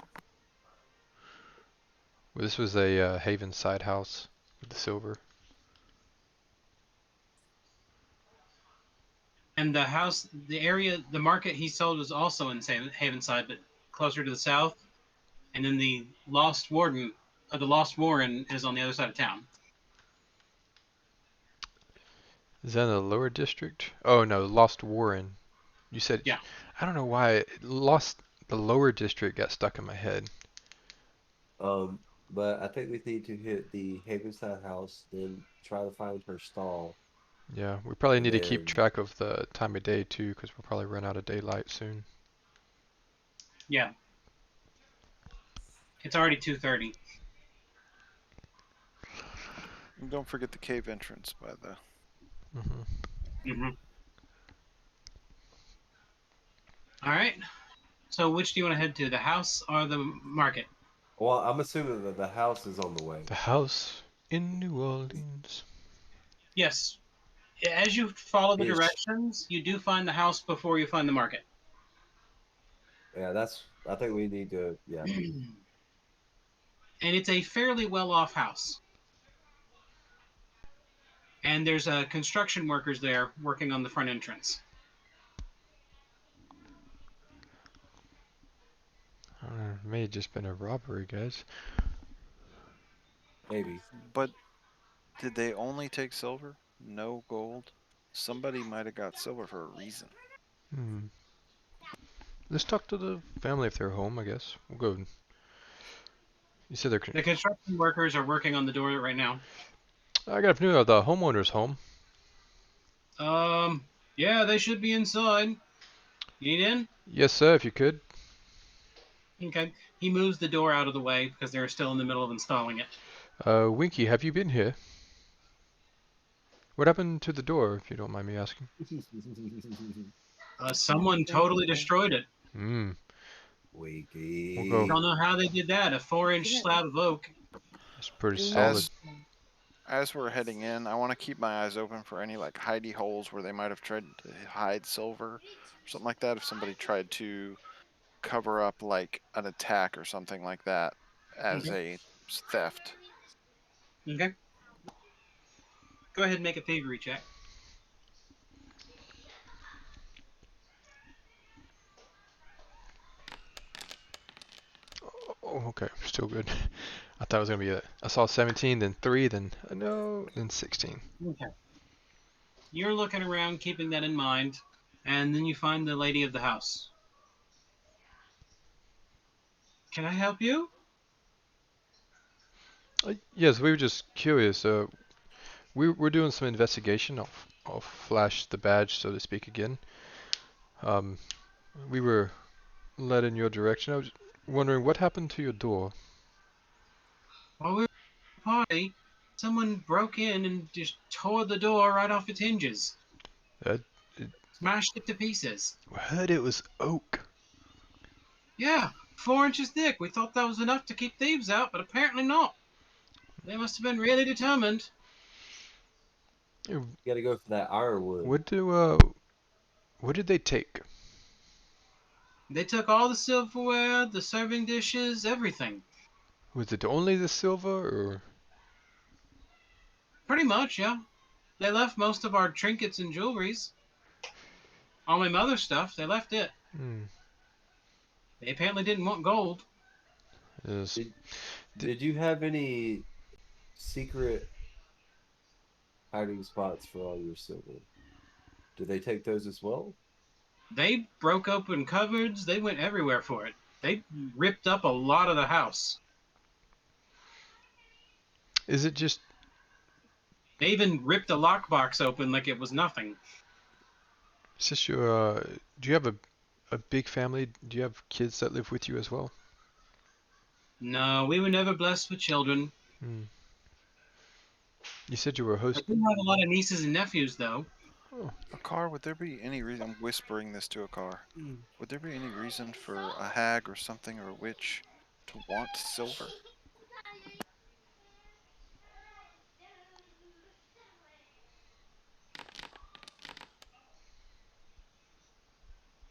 Well, this was a Haven side house with the Silver. And the house, the area, the market he sold was also in Havenside, but closer to the south. And then the Lost Warren is on the other side of town. Is that in the lower district? Oh no, Lost Warren. You said. Yeah. I don't know why the lower district got stuck in my head. But I think we need to hit the Havenside house, then try to find her stall. Yeah, we probably need to keep Then track of the time of day too, because we'll probably run out of daylight soon. Yeah. It's already 2:30. And don't forget the cave entrance by the. Mm-hmm. All right. So which do you want to head to, the house or the market? well, I'm assuming that the house is on the way. The house in New Orleans. Yes. As you follow the Ish. directions, you do find the house before you find the market. Yeah, I think we need to, yeah. And it's a fairly well-off house. And there's construction workers there working on the front entrance. I don't know, it may have just been a robbery, guys. Maybe. But did they only take silver? No gold? Somebody might have got silver for a reason. Let's talk to the family if they're home, I guess. We'll go. You said they're. The construction workers are working on the door right now. I got to know the homeowner's home. Yeah, they should be inside. You need in? Yes, sir, if you could. Okay. He moves the door out of the way because they're still in the middle of installing it. Winky, have you been here? What happened to the door, if you don't mind me asking? Someone totally destroyed it. Wakey. We'll go. Don't know how they did that. A 4-inch slab of oak. It's pretty solid. As we're heading in, I want to keep my eyes open for any like hidey holes where they might have tried to hide silver or something like that. If somebody tried to cover up like an attack or something like that as a theft. Okay. Go ahead and make a thievery check. Oh, okay, still good. I thought it was gonna be I saw 17, then 3, then no, then 16. Okay. You're looking around, keeping that in mind, and then you find the lady of the house. Can I help you? Yes, we were just curious. We're doing some investigation. I'll flash the badge, so to speak, again. We were led in your direction. I was wondering what happened to your door. While we were at the party, someone broke in and just tore the door right off its hinges. Smashed it to pieces. I heard it was oak. Yeah, 4 inches thick. We thought that was enough to keep thieves out, but apparently not. They must have been really determined. You gotta go for that ironwood. What did they take? They took all the silverware, the serving dishes, everything. Was it only the silver, or? Pretty much, yeah. They left most of our trinkets and jewelries. All my mother's stuff, they left it. Hmm. They apparently didn't want gold. Is Did you have any secret hiding spots for all your silver? Did they take those as well? They broke open cupboards. They went everywhere for it. They ripped up a lot of the house. it just They even ripped a lockbox open like it was nothing. is this your do you have a big family? Do you have kids that live with you as well? No, we were never blessed with children. Hmm. You said you were a I host. do have a lot of nieces and nephews, though. Oh, A car, would there be any reason? I'm whispering this to a car. Would there be any reason for a hag or something or a witch to want silver?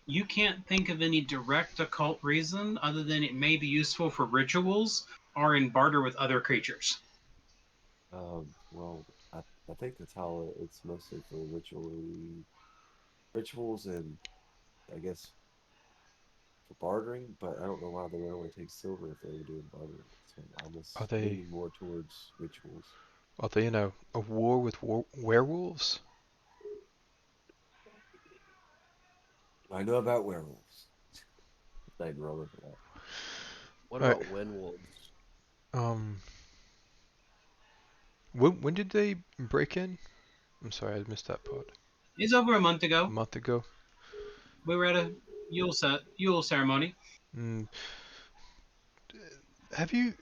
You can't think of any direct occult reason other than it may be useful for rituals or in barter with other creatures. Well, I think that's how it's mostly for rituals and I guess for bartering, but I don't know why they would only take silver if they were doing bartering. So I was are they leaning more towards rituals. in a war with werewolves? I know about werewolves. I'd roll for that. What Alright. about Winwolves? Um, when did they break in? I'm sorry, I missed that part. It's over a month A ago. month ago. We were at a Yule ceremony. Mm. Have you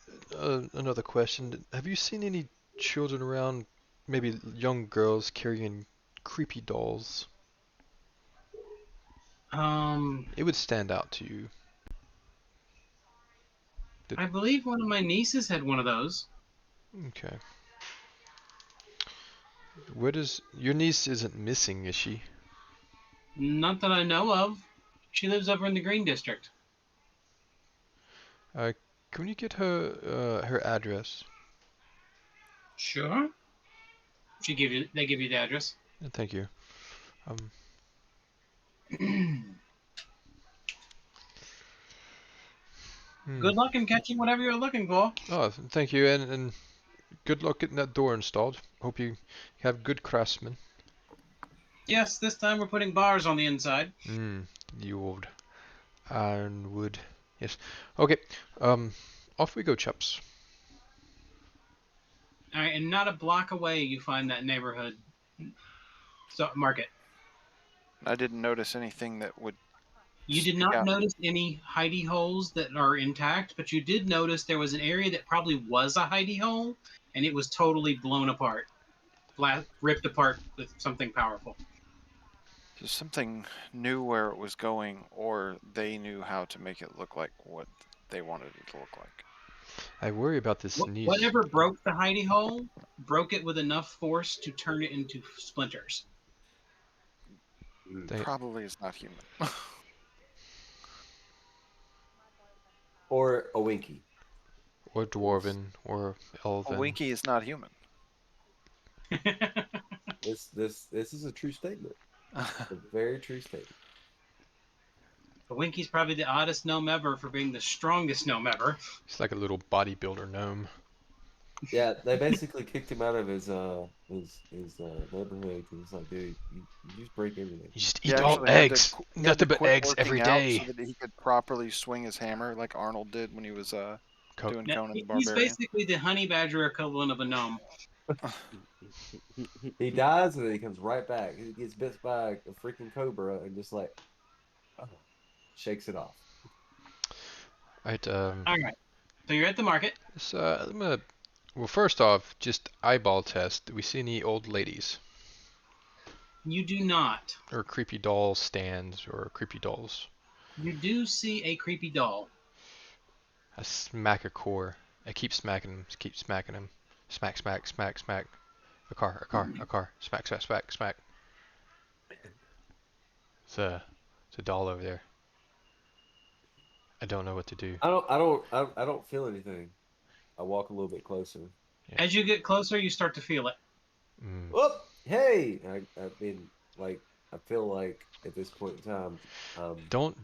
another question? Have you seen any children around, maybe young girls carrying creepy dolls? It would stand out to you. I believe one of my nieces had one of those. Okay. Where does your niece isn't missing, is she? Not that I know of. She lives over in the Green District. Can you get her address? Sure. They give you the address. Thank you. Good luck in catching whatever you're looking for. Oh, thank you, and good luck getting that door installed. Hope you have good craftsmen. Yes, this time we're putting bars on the inside. The old ironwood. Yes. Okay. Off we go, chaps. All right, and not a block away you find that neighborhood market. I didn't notice anything that would. You did stick not out. notice any hidey holes that are intact, but you did notice there was an area that probably was a hidey hole, and it was totally blown apart, ripped apart with something powerful. So something knew where it was going, or they knew how to make it look like what they wanted it to look like. I worry about this niece. Whatever broke the hidey hole broke it with enough force to turn it into splinters. Probably is not human. Or a Winky. Or dwarven, or A elven. Winky is not human. This is a true statement. A very true statement. The Winky's probably the oddest gnome ever for being the strongest gnome ever. He's like a little bodybuilder gnome. Yeah, they basically kicked him out of his neighborhood because it's like, dude, you just break everything. You just He eat all actually had to eggs. he had to Nothing but quit eggs every working out day. so that he could properly swing his hammer like Arnold did when he was doing Now, Conan the he's Barbarian. basically the honey badger equivalent of a gnome. He dies and then he comes right back. He gets bit by a freaking cobra and just like shakes it off. Right. All right. So you're at the market. So I'm gonna. Well, first off, just eyeball test. Do we see any old ladies You do not. or creepy doll stands or creepy dolls? You do see a creepy doll. I smack a core. I keep smacking him. Keep smacking him. Smack, smack, smack, smack. A car. Smack, smack, smack, smack. It's a doll over there. I don't know what to do. I don't feel anything. I walk a little bit closer. As you get closer, you start to feel it. Mm. Oh, hey! I mean, like, I feel like at this point in time, Don't,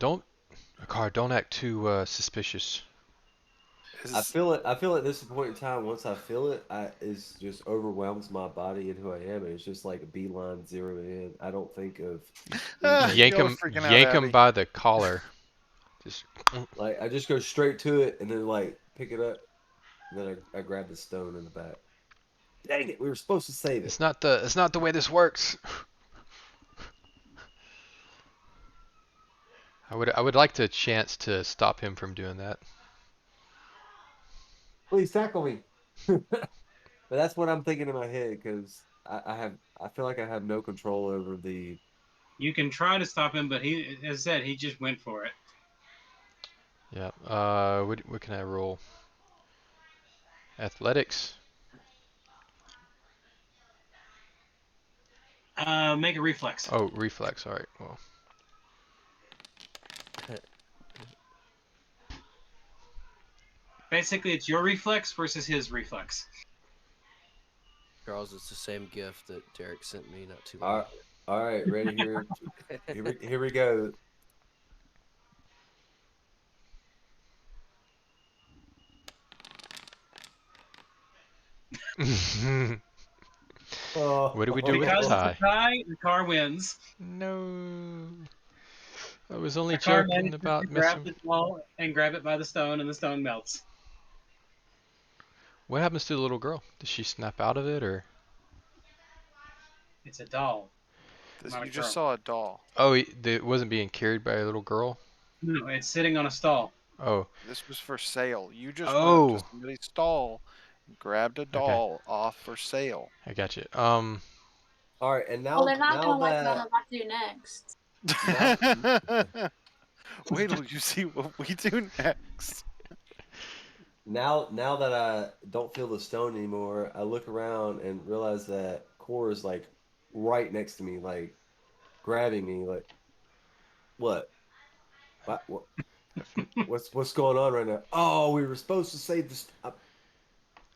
Akar, don't act too suspicious. I Is feel it. I feel at this point in time, once I feel it, it's just overwhelms my body and who I am, and it's just like a beeline zero in. I don't think of anything. Yank Y'all are him, freaking out, yank him Abby. by the collar. Just. Like I just go straight to it and then like pick it up, and then I grab the stone in the back. Dang it! We were supposed to save it. It's not the way this works. I would like the chance to stop him from doing that. Please tackle me. But that's what I'm thinking in my head because I feel like I have no control over the. You can try to stop him, but he, as I said, he just went for it. Yeah. What can I roll? Athletics. Make a reflex. Oh, reflex. All right. Well, Basically, it's your reflex versus his reflex. Charles, it's the same gift that Derek sent me not too All long right, all right, ready here. Here we go. Oh, what do we do with a Because it's a tie? tie, the car wins. No. I was only The car joking manages to about grab missing. the ball and grab it by the stone, and the stone melts. What happens to the little girl? Does she snap out of it or? It's a doll, this, not a you just girl. saw a doll. Oh, it wasn't being carried by a little girl. No, it's sitting on a stall. Oh. This was for sale. You just went up to Oh. somebody's stall, grabbed a Okay. doll off for sale. I got you. all right, and Well, they're not now gonna like what I'm that about to do next. Wait till you see what we do next. now that I don't feel the stone anymore, I look around and realize that Core is like right next to me, like grabbing me, like what? What? What's going on right now? Oh, we were supposed to save this. All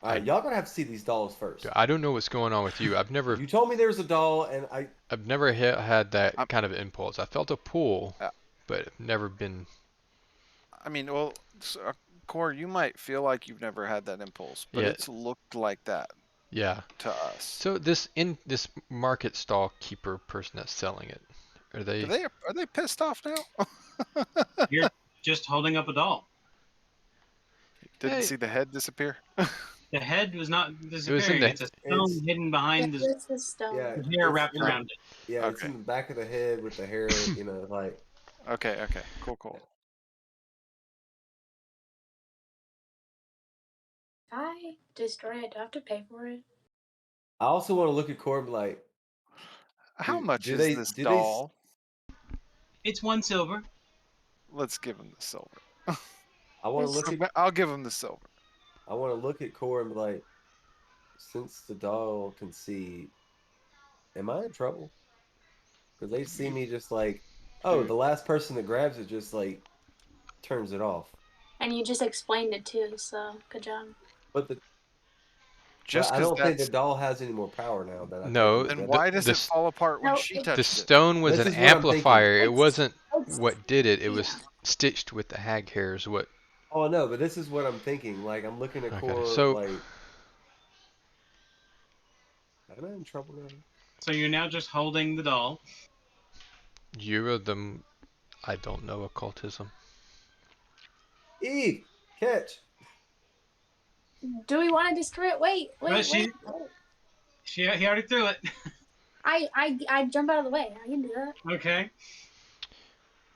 right, y'all gonna have to see these dolls first. I don't know what's going on with you. You told me there was a doll, and I've never had that I'm- kind of impulse. I felt a pull, Yeah. but I've never been. I mean, well, Core, you might feel like you've never had that impulse, but Yeah. it's looked like that Yeah. to us. So this market stall keeper person that's selling it, are they? Are they pissed off now? You're just holding up a doll. Didn't Hey. see the head disappear. The head was not in disappearing. the- It's a stone hidden behind Yeah, the this is stone. yeah, hair it's wrapped in around it. Yeah, it's Okay. in the back of the head with the hair, like. Okay, cool. If I destroy it, do I have to pay for it? I also want to look at Corb like. How Do- much do is they- this do they s- doll? It's 1 silver. Let's give him the silver. I want to Yes. look at. I'll give him the silver. I want to look at Corb and be like, since the doll can see, am I in trouble? Because they see me just like, oh, the last person that grabs it just like turns it off. And you just explained it too, so good job. But Just I because don't think the that's. doll has any more power now. That I No, think Then that- why does it this- fall apart when No, she it- touched The it? stone was This an is what I'm thinking. amplifier. It It's- wasn't it's- what did it. It was yeah. stitched with the hag hairs. What? Oh no, but this is what I'm thinking. Like I'm looking at Okay, Corb so- like, am I in trouble now? So you're now just holding the doll. You're the. I don't know occultism. Eve, catch. Do we want to destroy it? Wait. He already threw it. I jump out of the way. I can do that. Okay.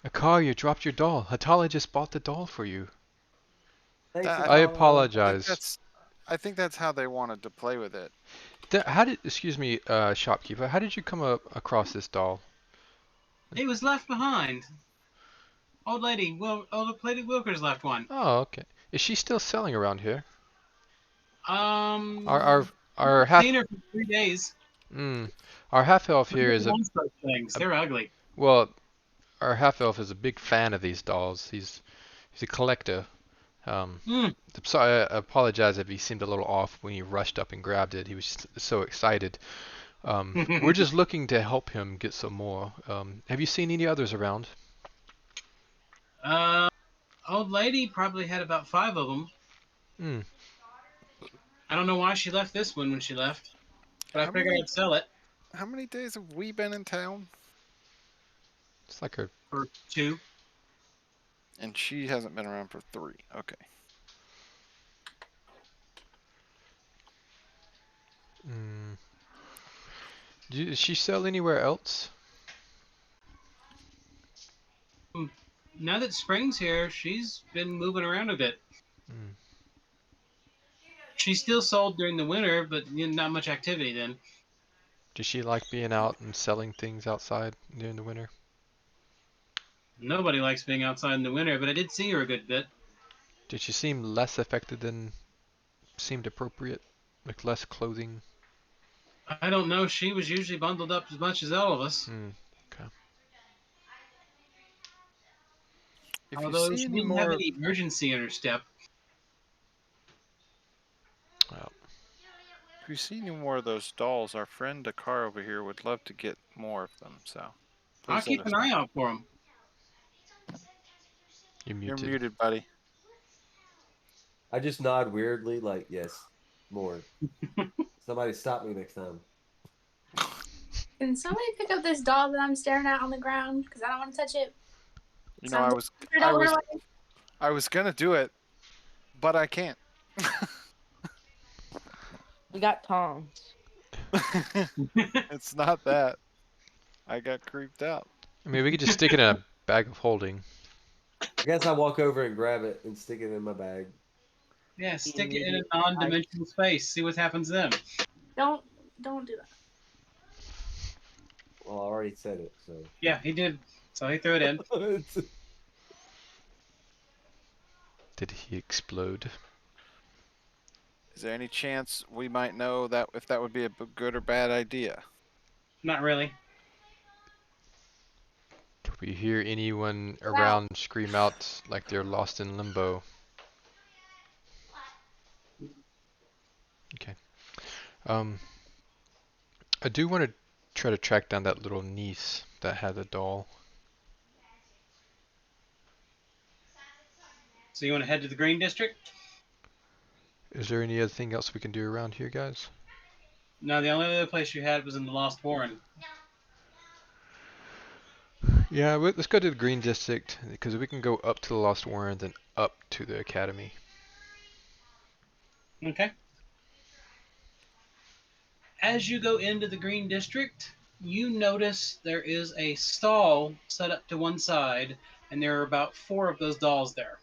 Akar, you dropped your doll. Hatala just bought the doll for you. Thanks, That- I Apollo. apologize. I think that's how they wanted to play with it. Excuse me, shopkeeper, how did you come across this doll? It was left behind. Old lady Wilkers left one. Oh, okay. Is she still selling around here? I've Our half seen her for 3 days. our half elf here is a One such things. They're ugly. well, our half elf is a big fan of these dolls. He's a collector, Hmm. So I apologize if he seemed a little off when he rushed up and grabbed it. He was just so excited. We're just looking to help him get some more. Have you seen any others around? Old lady probably had about 5 of them. Hmm. I don't know why she left this one when she left, but I How figured many I'd sell it how many days have we been in town? It's like a. for 2. And she hasn't been around for 3. Okay. Mm, does she sell anywhere else? Now that spring's here, she's been moving around a bit. Hmm. She still sold during the winter, but not much activity then. Does she like being out and selling things outside during the winter? Nobody likes being outside in the winter, but I did see her a good bit. Did she seem less affected than seemed appropriate? Like less clothing? I don't know. She was usually bundled up as much as all of us. Hmm. Okay. If you Although see she any didn't have more any urgency in her step. Well, if you see any more of those dolls, our friend Dakar over here would love to get more of them, so I'll please let keep us an eye know. out for them. you're You're muted. muted, buddy. I just nod weirdly, like yes, more. Somebody stop me next time. Can somebody pick up this doll that I'm staring at on the ground? Because I don't want to touch it. You know, I was It don't run away. I was gonna do it, but I can't. We got tongs. It's not that. I got creeped out. I mean, we could just stick it in a bag of holding. I guess I walk over and grab it and stick it in my bag. Yeah, stick it in a Idiot. non-dimensional space. See what happens then. Don't do that. Well, I already said it, so. Yeah, he did. So he threw it in. Did he explode? Is there any chance we might know that if that would be a good or bad idea? Not really. Could we hear anyone Wow. around scream out like they're lost in limbo? Okay. I do want to try to track down that little niece that had the doll. So you want to head to the Green District? Is there any other thing else we can do around here, guys? No, the only other place you had was in the Lost Warren. Yeah, let's go to the Green District because we can go up to the Lost Warren, then up to the Academy. Okay. As you go into the Green District, you notice there is a stall set up to one side, and there are about 4 of those dolls there.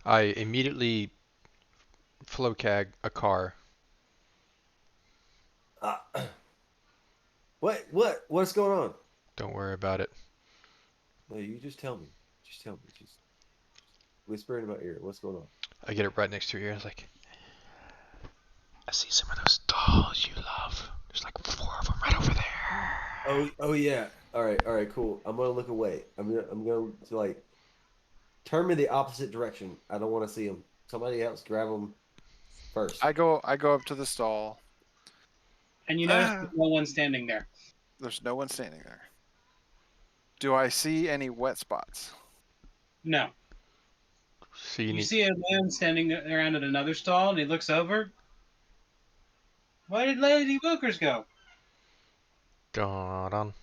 I immediately flowcag a car. What's going on? Don't worry about it. No, you just tell me. Just tell me. Just whisper in my ear. What's going on? I get it right next to your ear. I was like, I see some of those dolls you love. There's like 4 of them right over there. Oh yeah. All right, cool. I'm gonna look away. I'm going to like turn me the opposite direction. I don't want to see them. Somebody else grab them first. I go up to the stall. And you notice there's no one standing there. There's no one standing there. Do I see any wet spots? No. See You any? see a man standing around at another stall, and he looks over. Where did Lady Wilkers go? Dun-dun.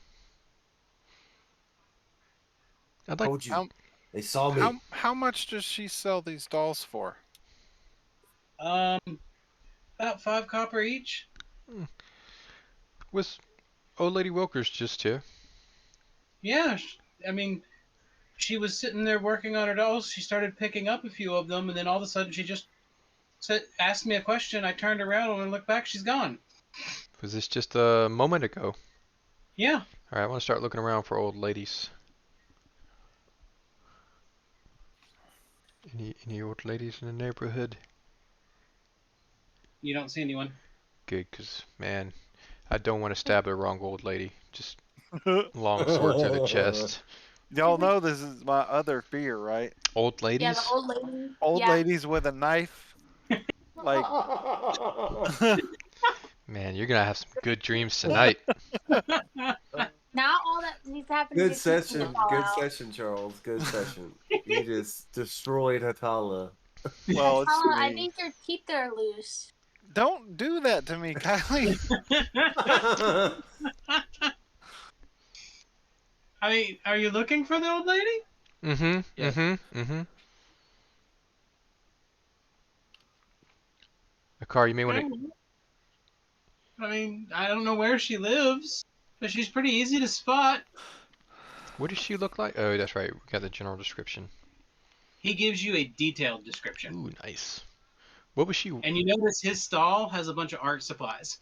I'd like. Told you. How, They saw me. how much does she sell these dolls for? About 5 copper each. Was old Lady Wilkers just here? Yeah, I mean, she was sitting there working on her dolls. She started picking up a few of them, and then all of a sudden she just asked me a question. I turned around and when I looked back, she's gone. Was this just a moment ago? Yeah. All right, I want to start looking around for old ladies. Any old ladies in the neighborhood? You don't see anyone. Good, 'cause man, I don't want to stab the wrong old lady. Just long sword through the chest. Y'all know this is my other fear, right? Old Yeah, the ladies? old lady. Old yeah. ladies with a knife. Like, Man, you're gonna have some good dreams tonight. Now all that needs to happen is Good your teeth need to session. fall Good out. session, Charles. Good session. You just destroyed Hatala. well, it's Atala, I me. think your teeth are loose. Don't do that to me, Kylie. I mean, are you looking for the old lady? Mm-hmm. Yes. Mm-hmm. Mm-hmm. Akar, you may want Okay. to. I mean, I don't know where she lives, but she's pretty easy to spot. What does she look like? Oh, that's right. We got the general description. He gives you a detailed description. Ooh, nice. What was she? And you notice his stall has a bunch of art supplies.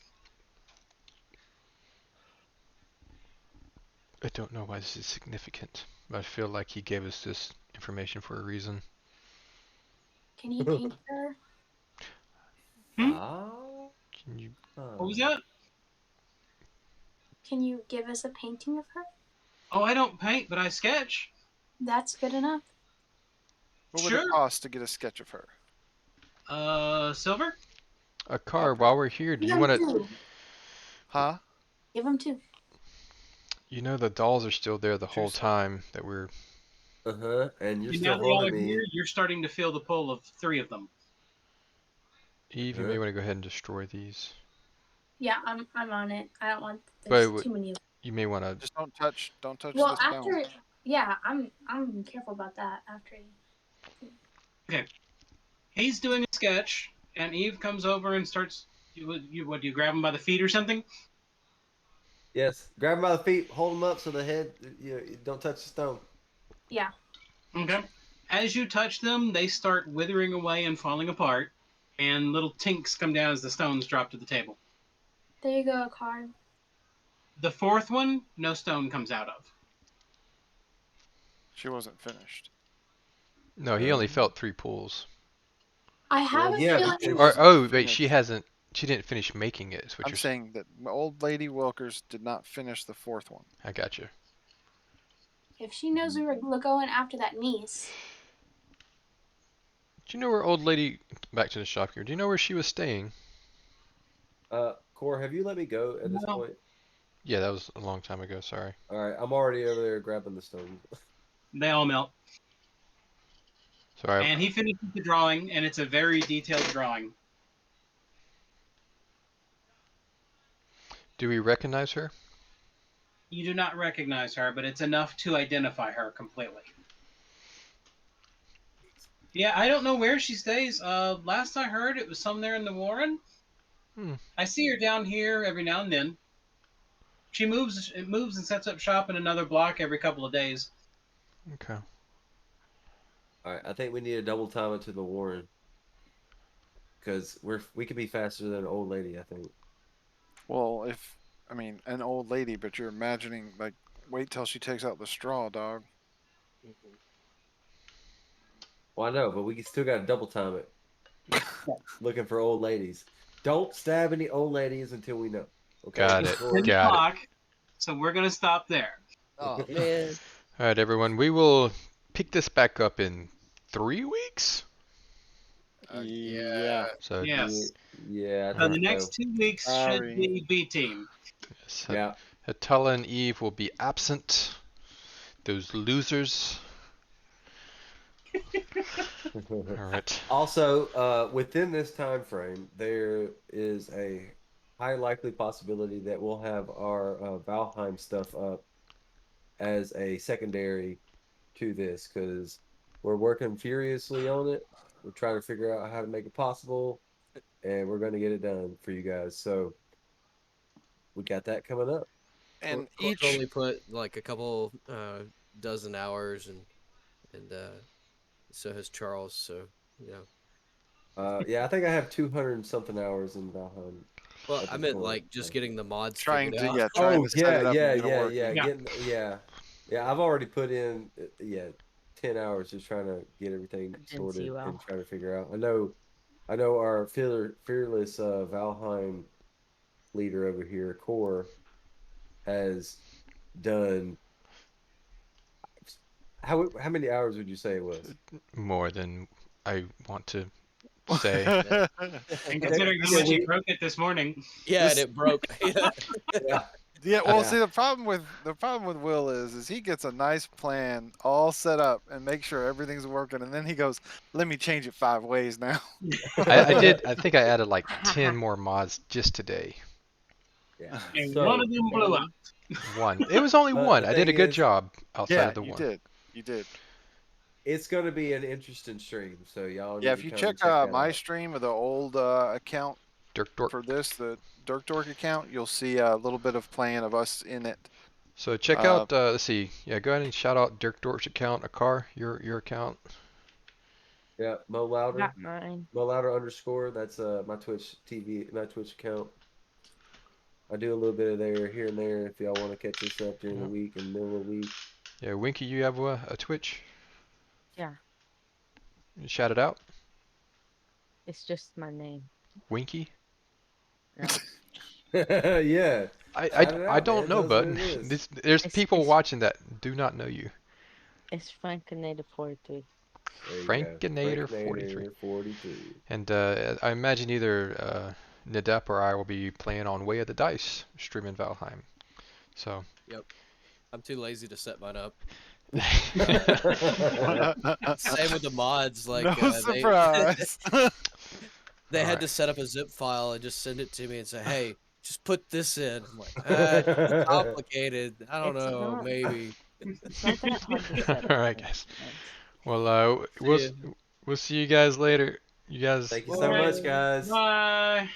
I don't know why this is significant, but I feel like he gave us this information for a reason. Can you paint her? Hmm? Ah. Can you? What was that? Can you give us a painting of her? Oh, I don't paint, but I sketch. That's good enough. What would it Sure. cost to get a sketch of her? Silver? Akar, while we're here, do Give you him want to? two. Huh? Give him two. You know the dolls are still there the whole Two time that we're. Uh-huh. And you're And still now that y'all holding are me. here, you're starting to feel the pull of 3 of them. Eve, you Huh? may want to go ahead and destroy these. Yeah, I'm on it. I don't want Wait, there's too many. you may want to. Just don't touch Well, the stone. after yeah, I'm careful about that after. Okay. He's doing a sketch, and Eve comes over and starts. What do you grab him by the feet or something? Yes. Grab him by the feet, hold him up so the head, don't touch the stone. Yeah. Okay. As you touch them, they start withering away and falling apart, and little tinks come down as the stones drop to the table. There you go, card. The 4th one, no stone comes out of. She wasn't finished. No, he only felt 3 pulls. I have Well, a yeah, feeling. She Or wasn't oh wait, finished. she hasn't. She didn't finish making it. Is what I'm you're saying that old lady Wilkers did not finish the 4th one. I got you. If she knows we were going after that niece, Do you know where old lady? Back to the shop here. Do you know where she was staying? Core, have you let me go at this No. point? Yeah, that was a long time ago. Sorry. All right, I'm already over there grabbing the stones. They all melt. Sorry. And he finishes the drawing, and it's a very detailed drawing. Do we recognize her? You do not recognize her, but it's enough to identify her completely. Yeah, I don't know where she stays. Last I heard, it was somewhere in the Warren. Hmm. I see her down here every now and then. She moves and sets up shop in another block every couple of days. Okay. All right, I think we need to double time it to the Warren. Because we could be faster than an old lady, I think. Well, I mean, an old lady, but you're imagining, like, wait till she takes out the straw, dog. Well, I know, but we still got to double time it. Looking for old ladies. Don't stab any old ladies until we know. Okay. Got It's it. 10 Got it. o'clock, so we're gonna stop there. Oh man. All right, everyone. We will pick this back up in 3 weeks. Yeah. So Yes. Yeah, I So think the next so. 2 weeks Sorry. should be B team. yes, Yeah. Hatala and Eve will be absent. Those losers. All right. Also, within this time frame, there is a high likely possibility that we'll have our Valheim stuff up as a secondary to this because we're working furiously on it. We're trying to figure out how to make it possible, and we're going to get it done for you guys. So we got that coming up. And Court's each only put like a couple dozen hours, and so has Charles. So you know. Yeah, I think I have 200 and something hours in Valheim. Well, at I this meant point, like just so. getting the mods trying figured to out. trying Oh to set it up and get it working. Yeah. yeah. I've already put in 10 hours just trying to get everything That didn't see sorted well. and trying to figure out. I know our fearless Valheim leader over here, Core, has done How many hours would you say it was? More than I want to say. And considering how much he broke it this morning. Yeah, This- and it broke. Yeah. Yeah. Yeah, well, Yeah. see, the problem with Will is he gets a nice plan all set up and make sure everything's working, and then he goes, "Let me change it 5 ways now." I did. I think I added like 10 more mods just today. Yeah. And So, one of them blew up. One. It was only But one. the I did a thing good is- job outside Yeah, of the you one. did. You did. It's going to be an interesting stream, so y'all. Yeah, need if you to come check that my out. stream of the old account Dirk Dork. for this, the Dirk Dork account, you'll see a little bit of playing of us in it. So check out. Let's see. Yeah, go ahead and shout out Dirk Dork's account. Akar, your account. Yeah, Mo Louder. Not mine. Mo Louder _ That's my Twitch account. I do a little bit of there here and there if y'all want to catch us up during the week and middle of the week. Yeah, Winky, you have a Twitch. Yeah, Shout it out. it's just my name. Winky. Yeah. I Shout it I out, don't man. know, Knows bud. what it is. There's It's- people it's- watching that do not know you. It's Frankinator 43. There you go. Frankinator Frankinator 43. 43. And I imagine either Nadep or I will be playing on Way of the Dice, streaming Valheim. So. I'm too lazy to set mine up. No Same with the mods. Like surprise. they had Alright. to set up a zip file and just send it to me and say, "Hey, just put this in." I'm like, it's complicated. I don't It's know. not. Maybe. It's not that hard to set up. Alright, guys. Well, See ya. we'll see you guys later. You guys. Thank you so much, guys. Bye.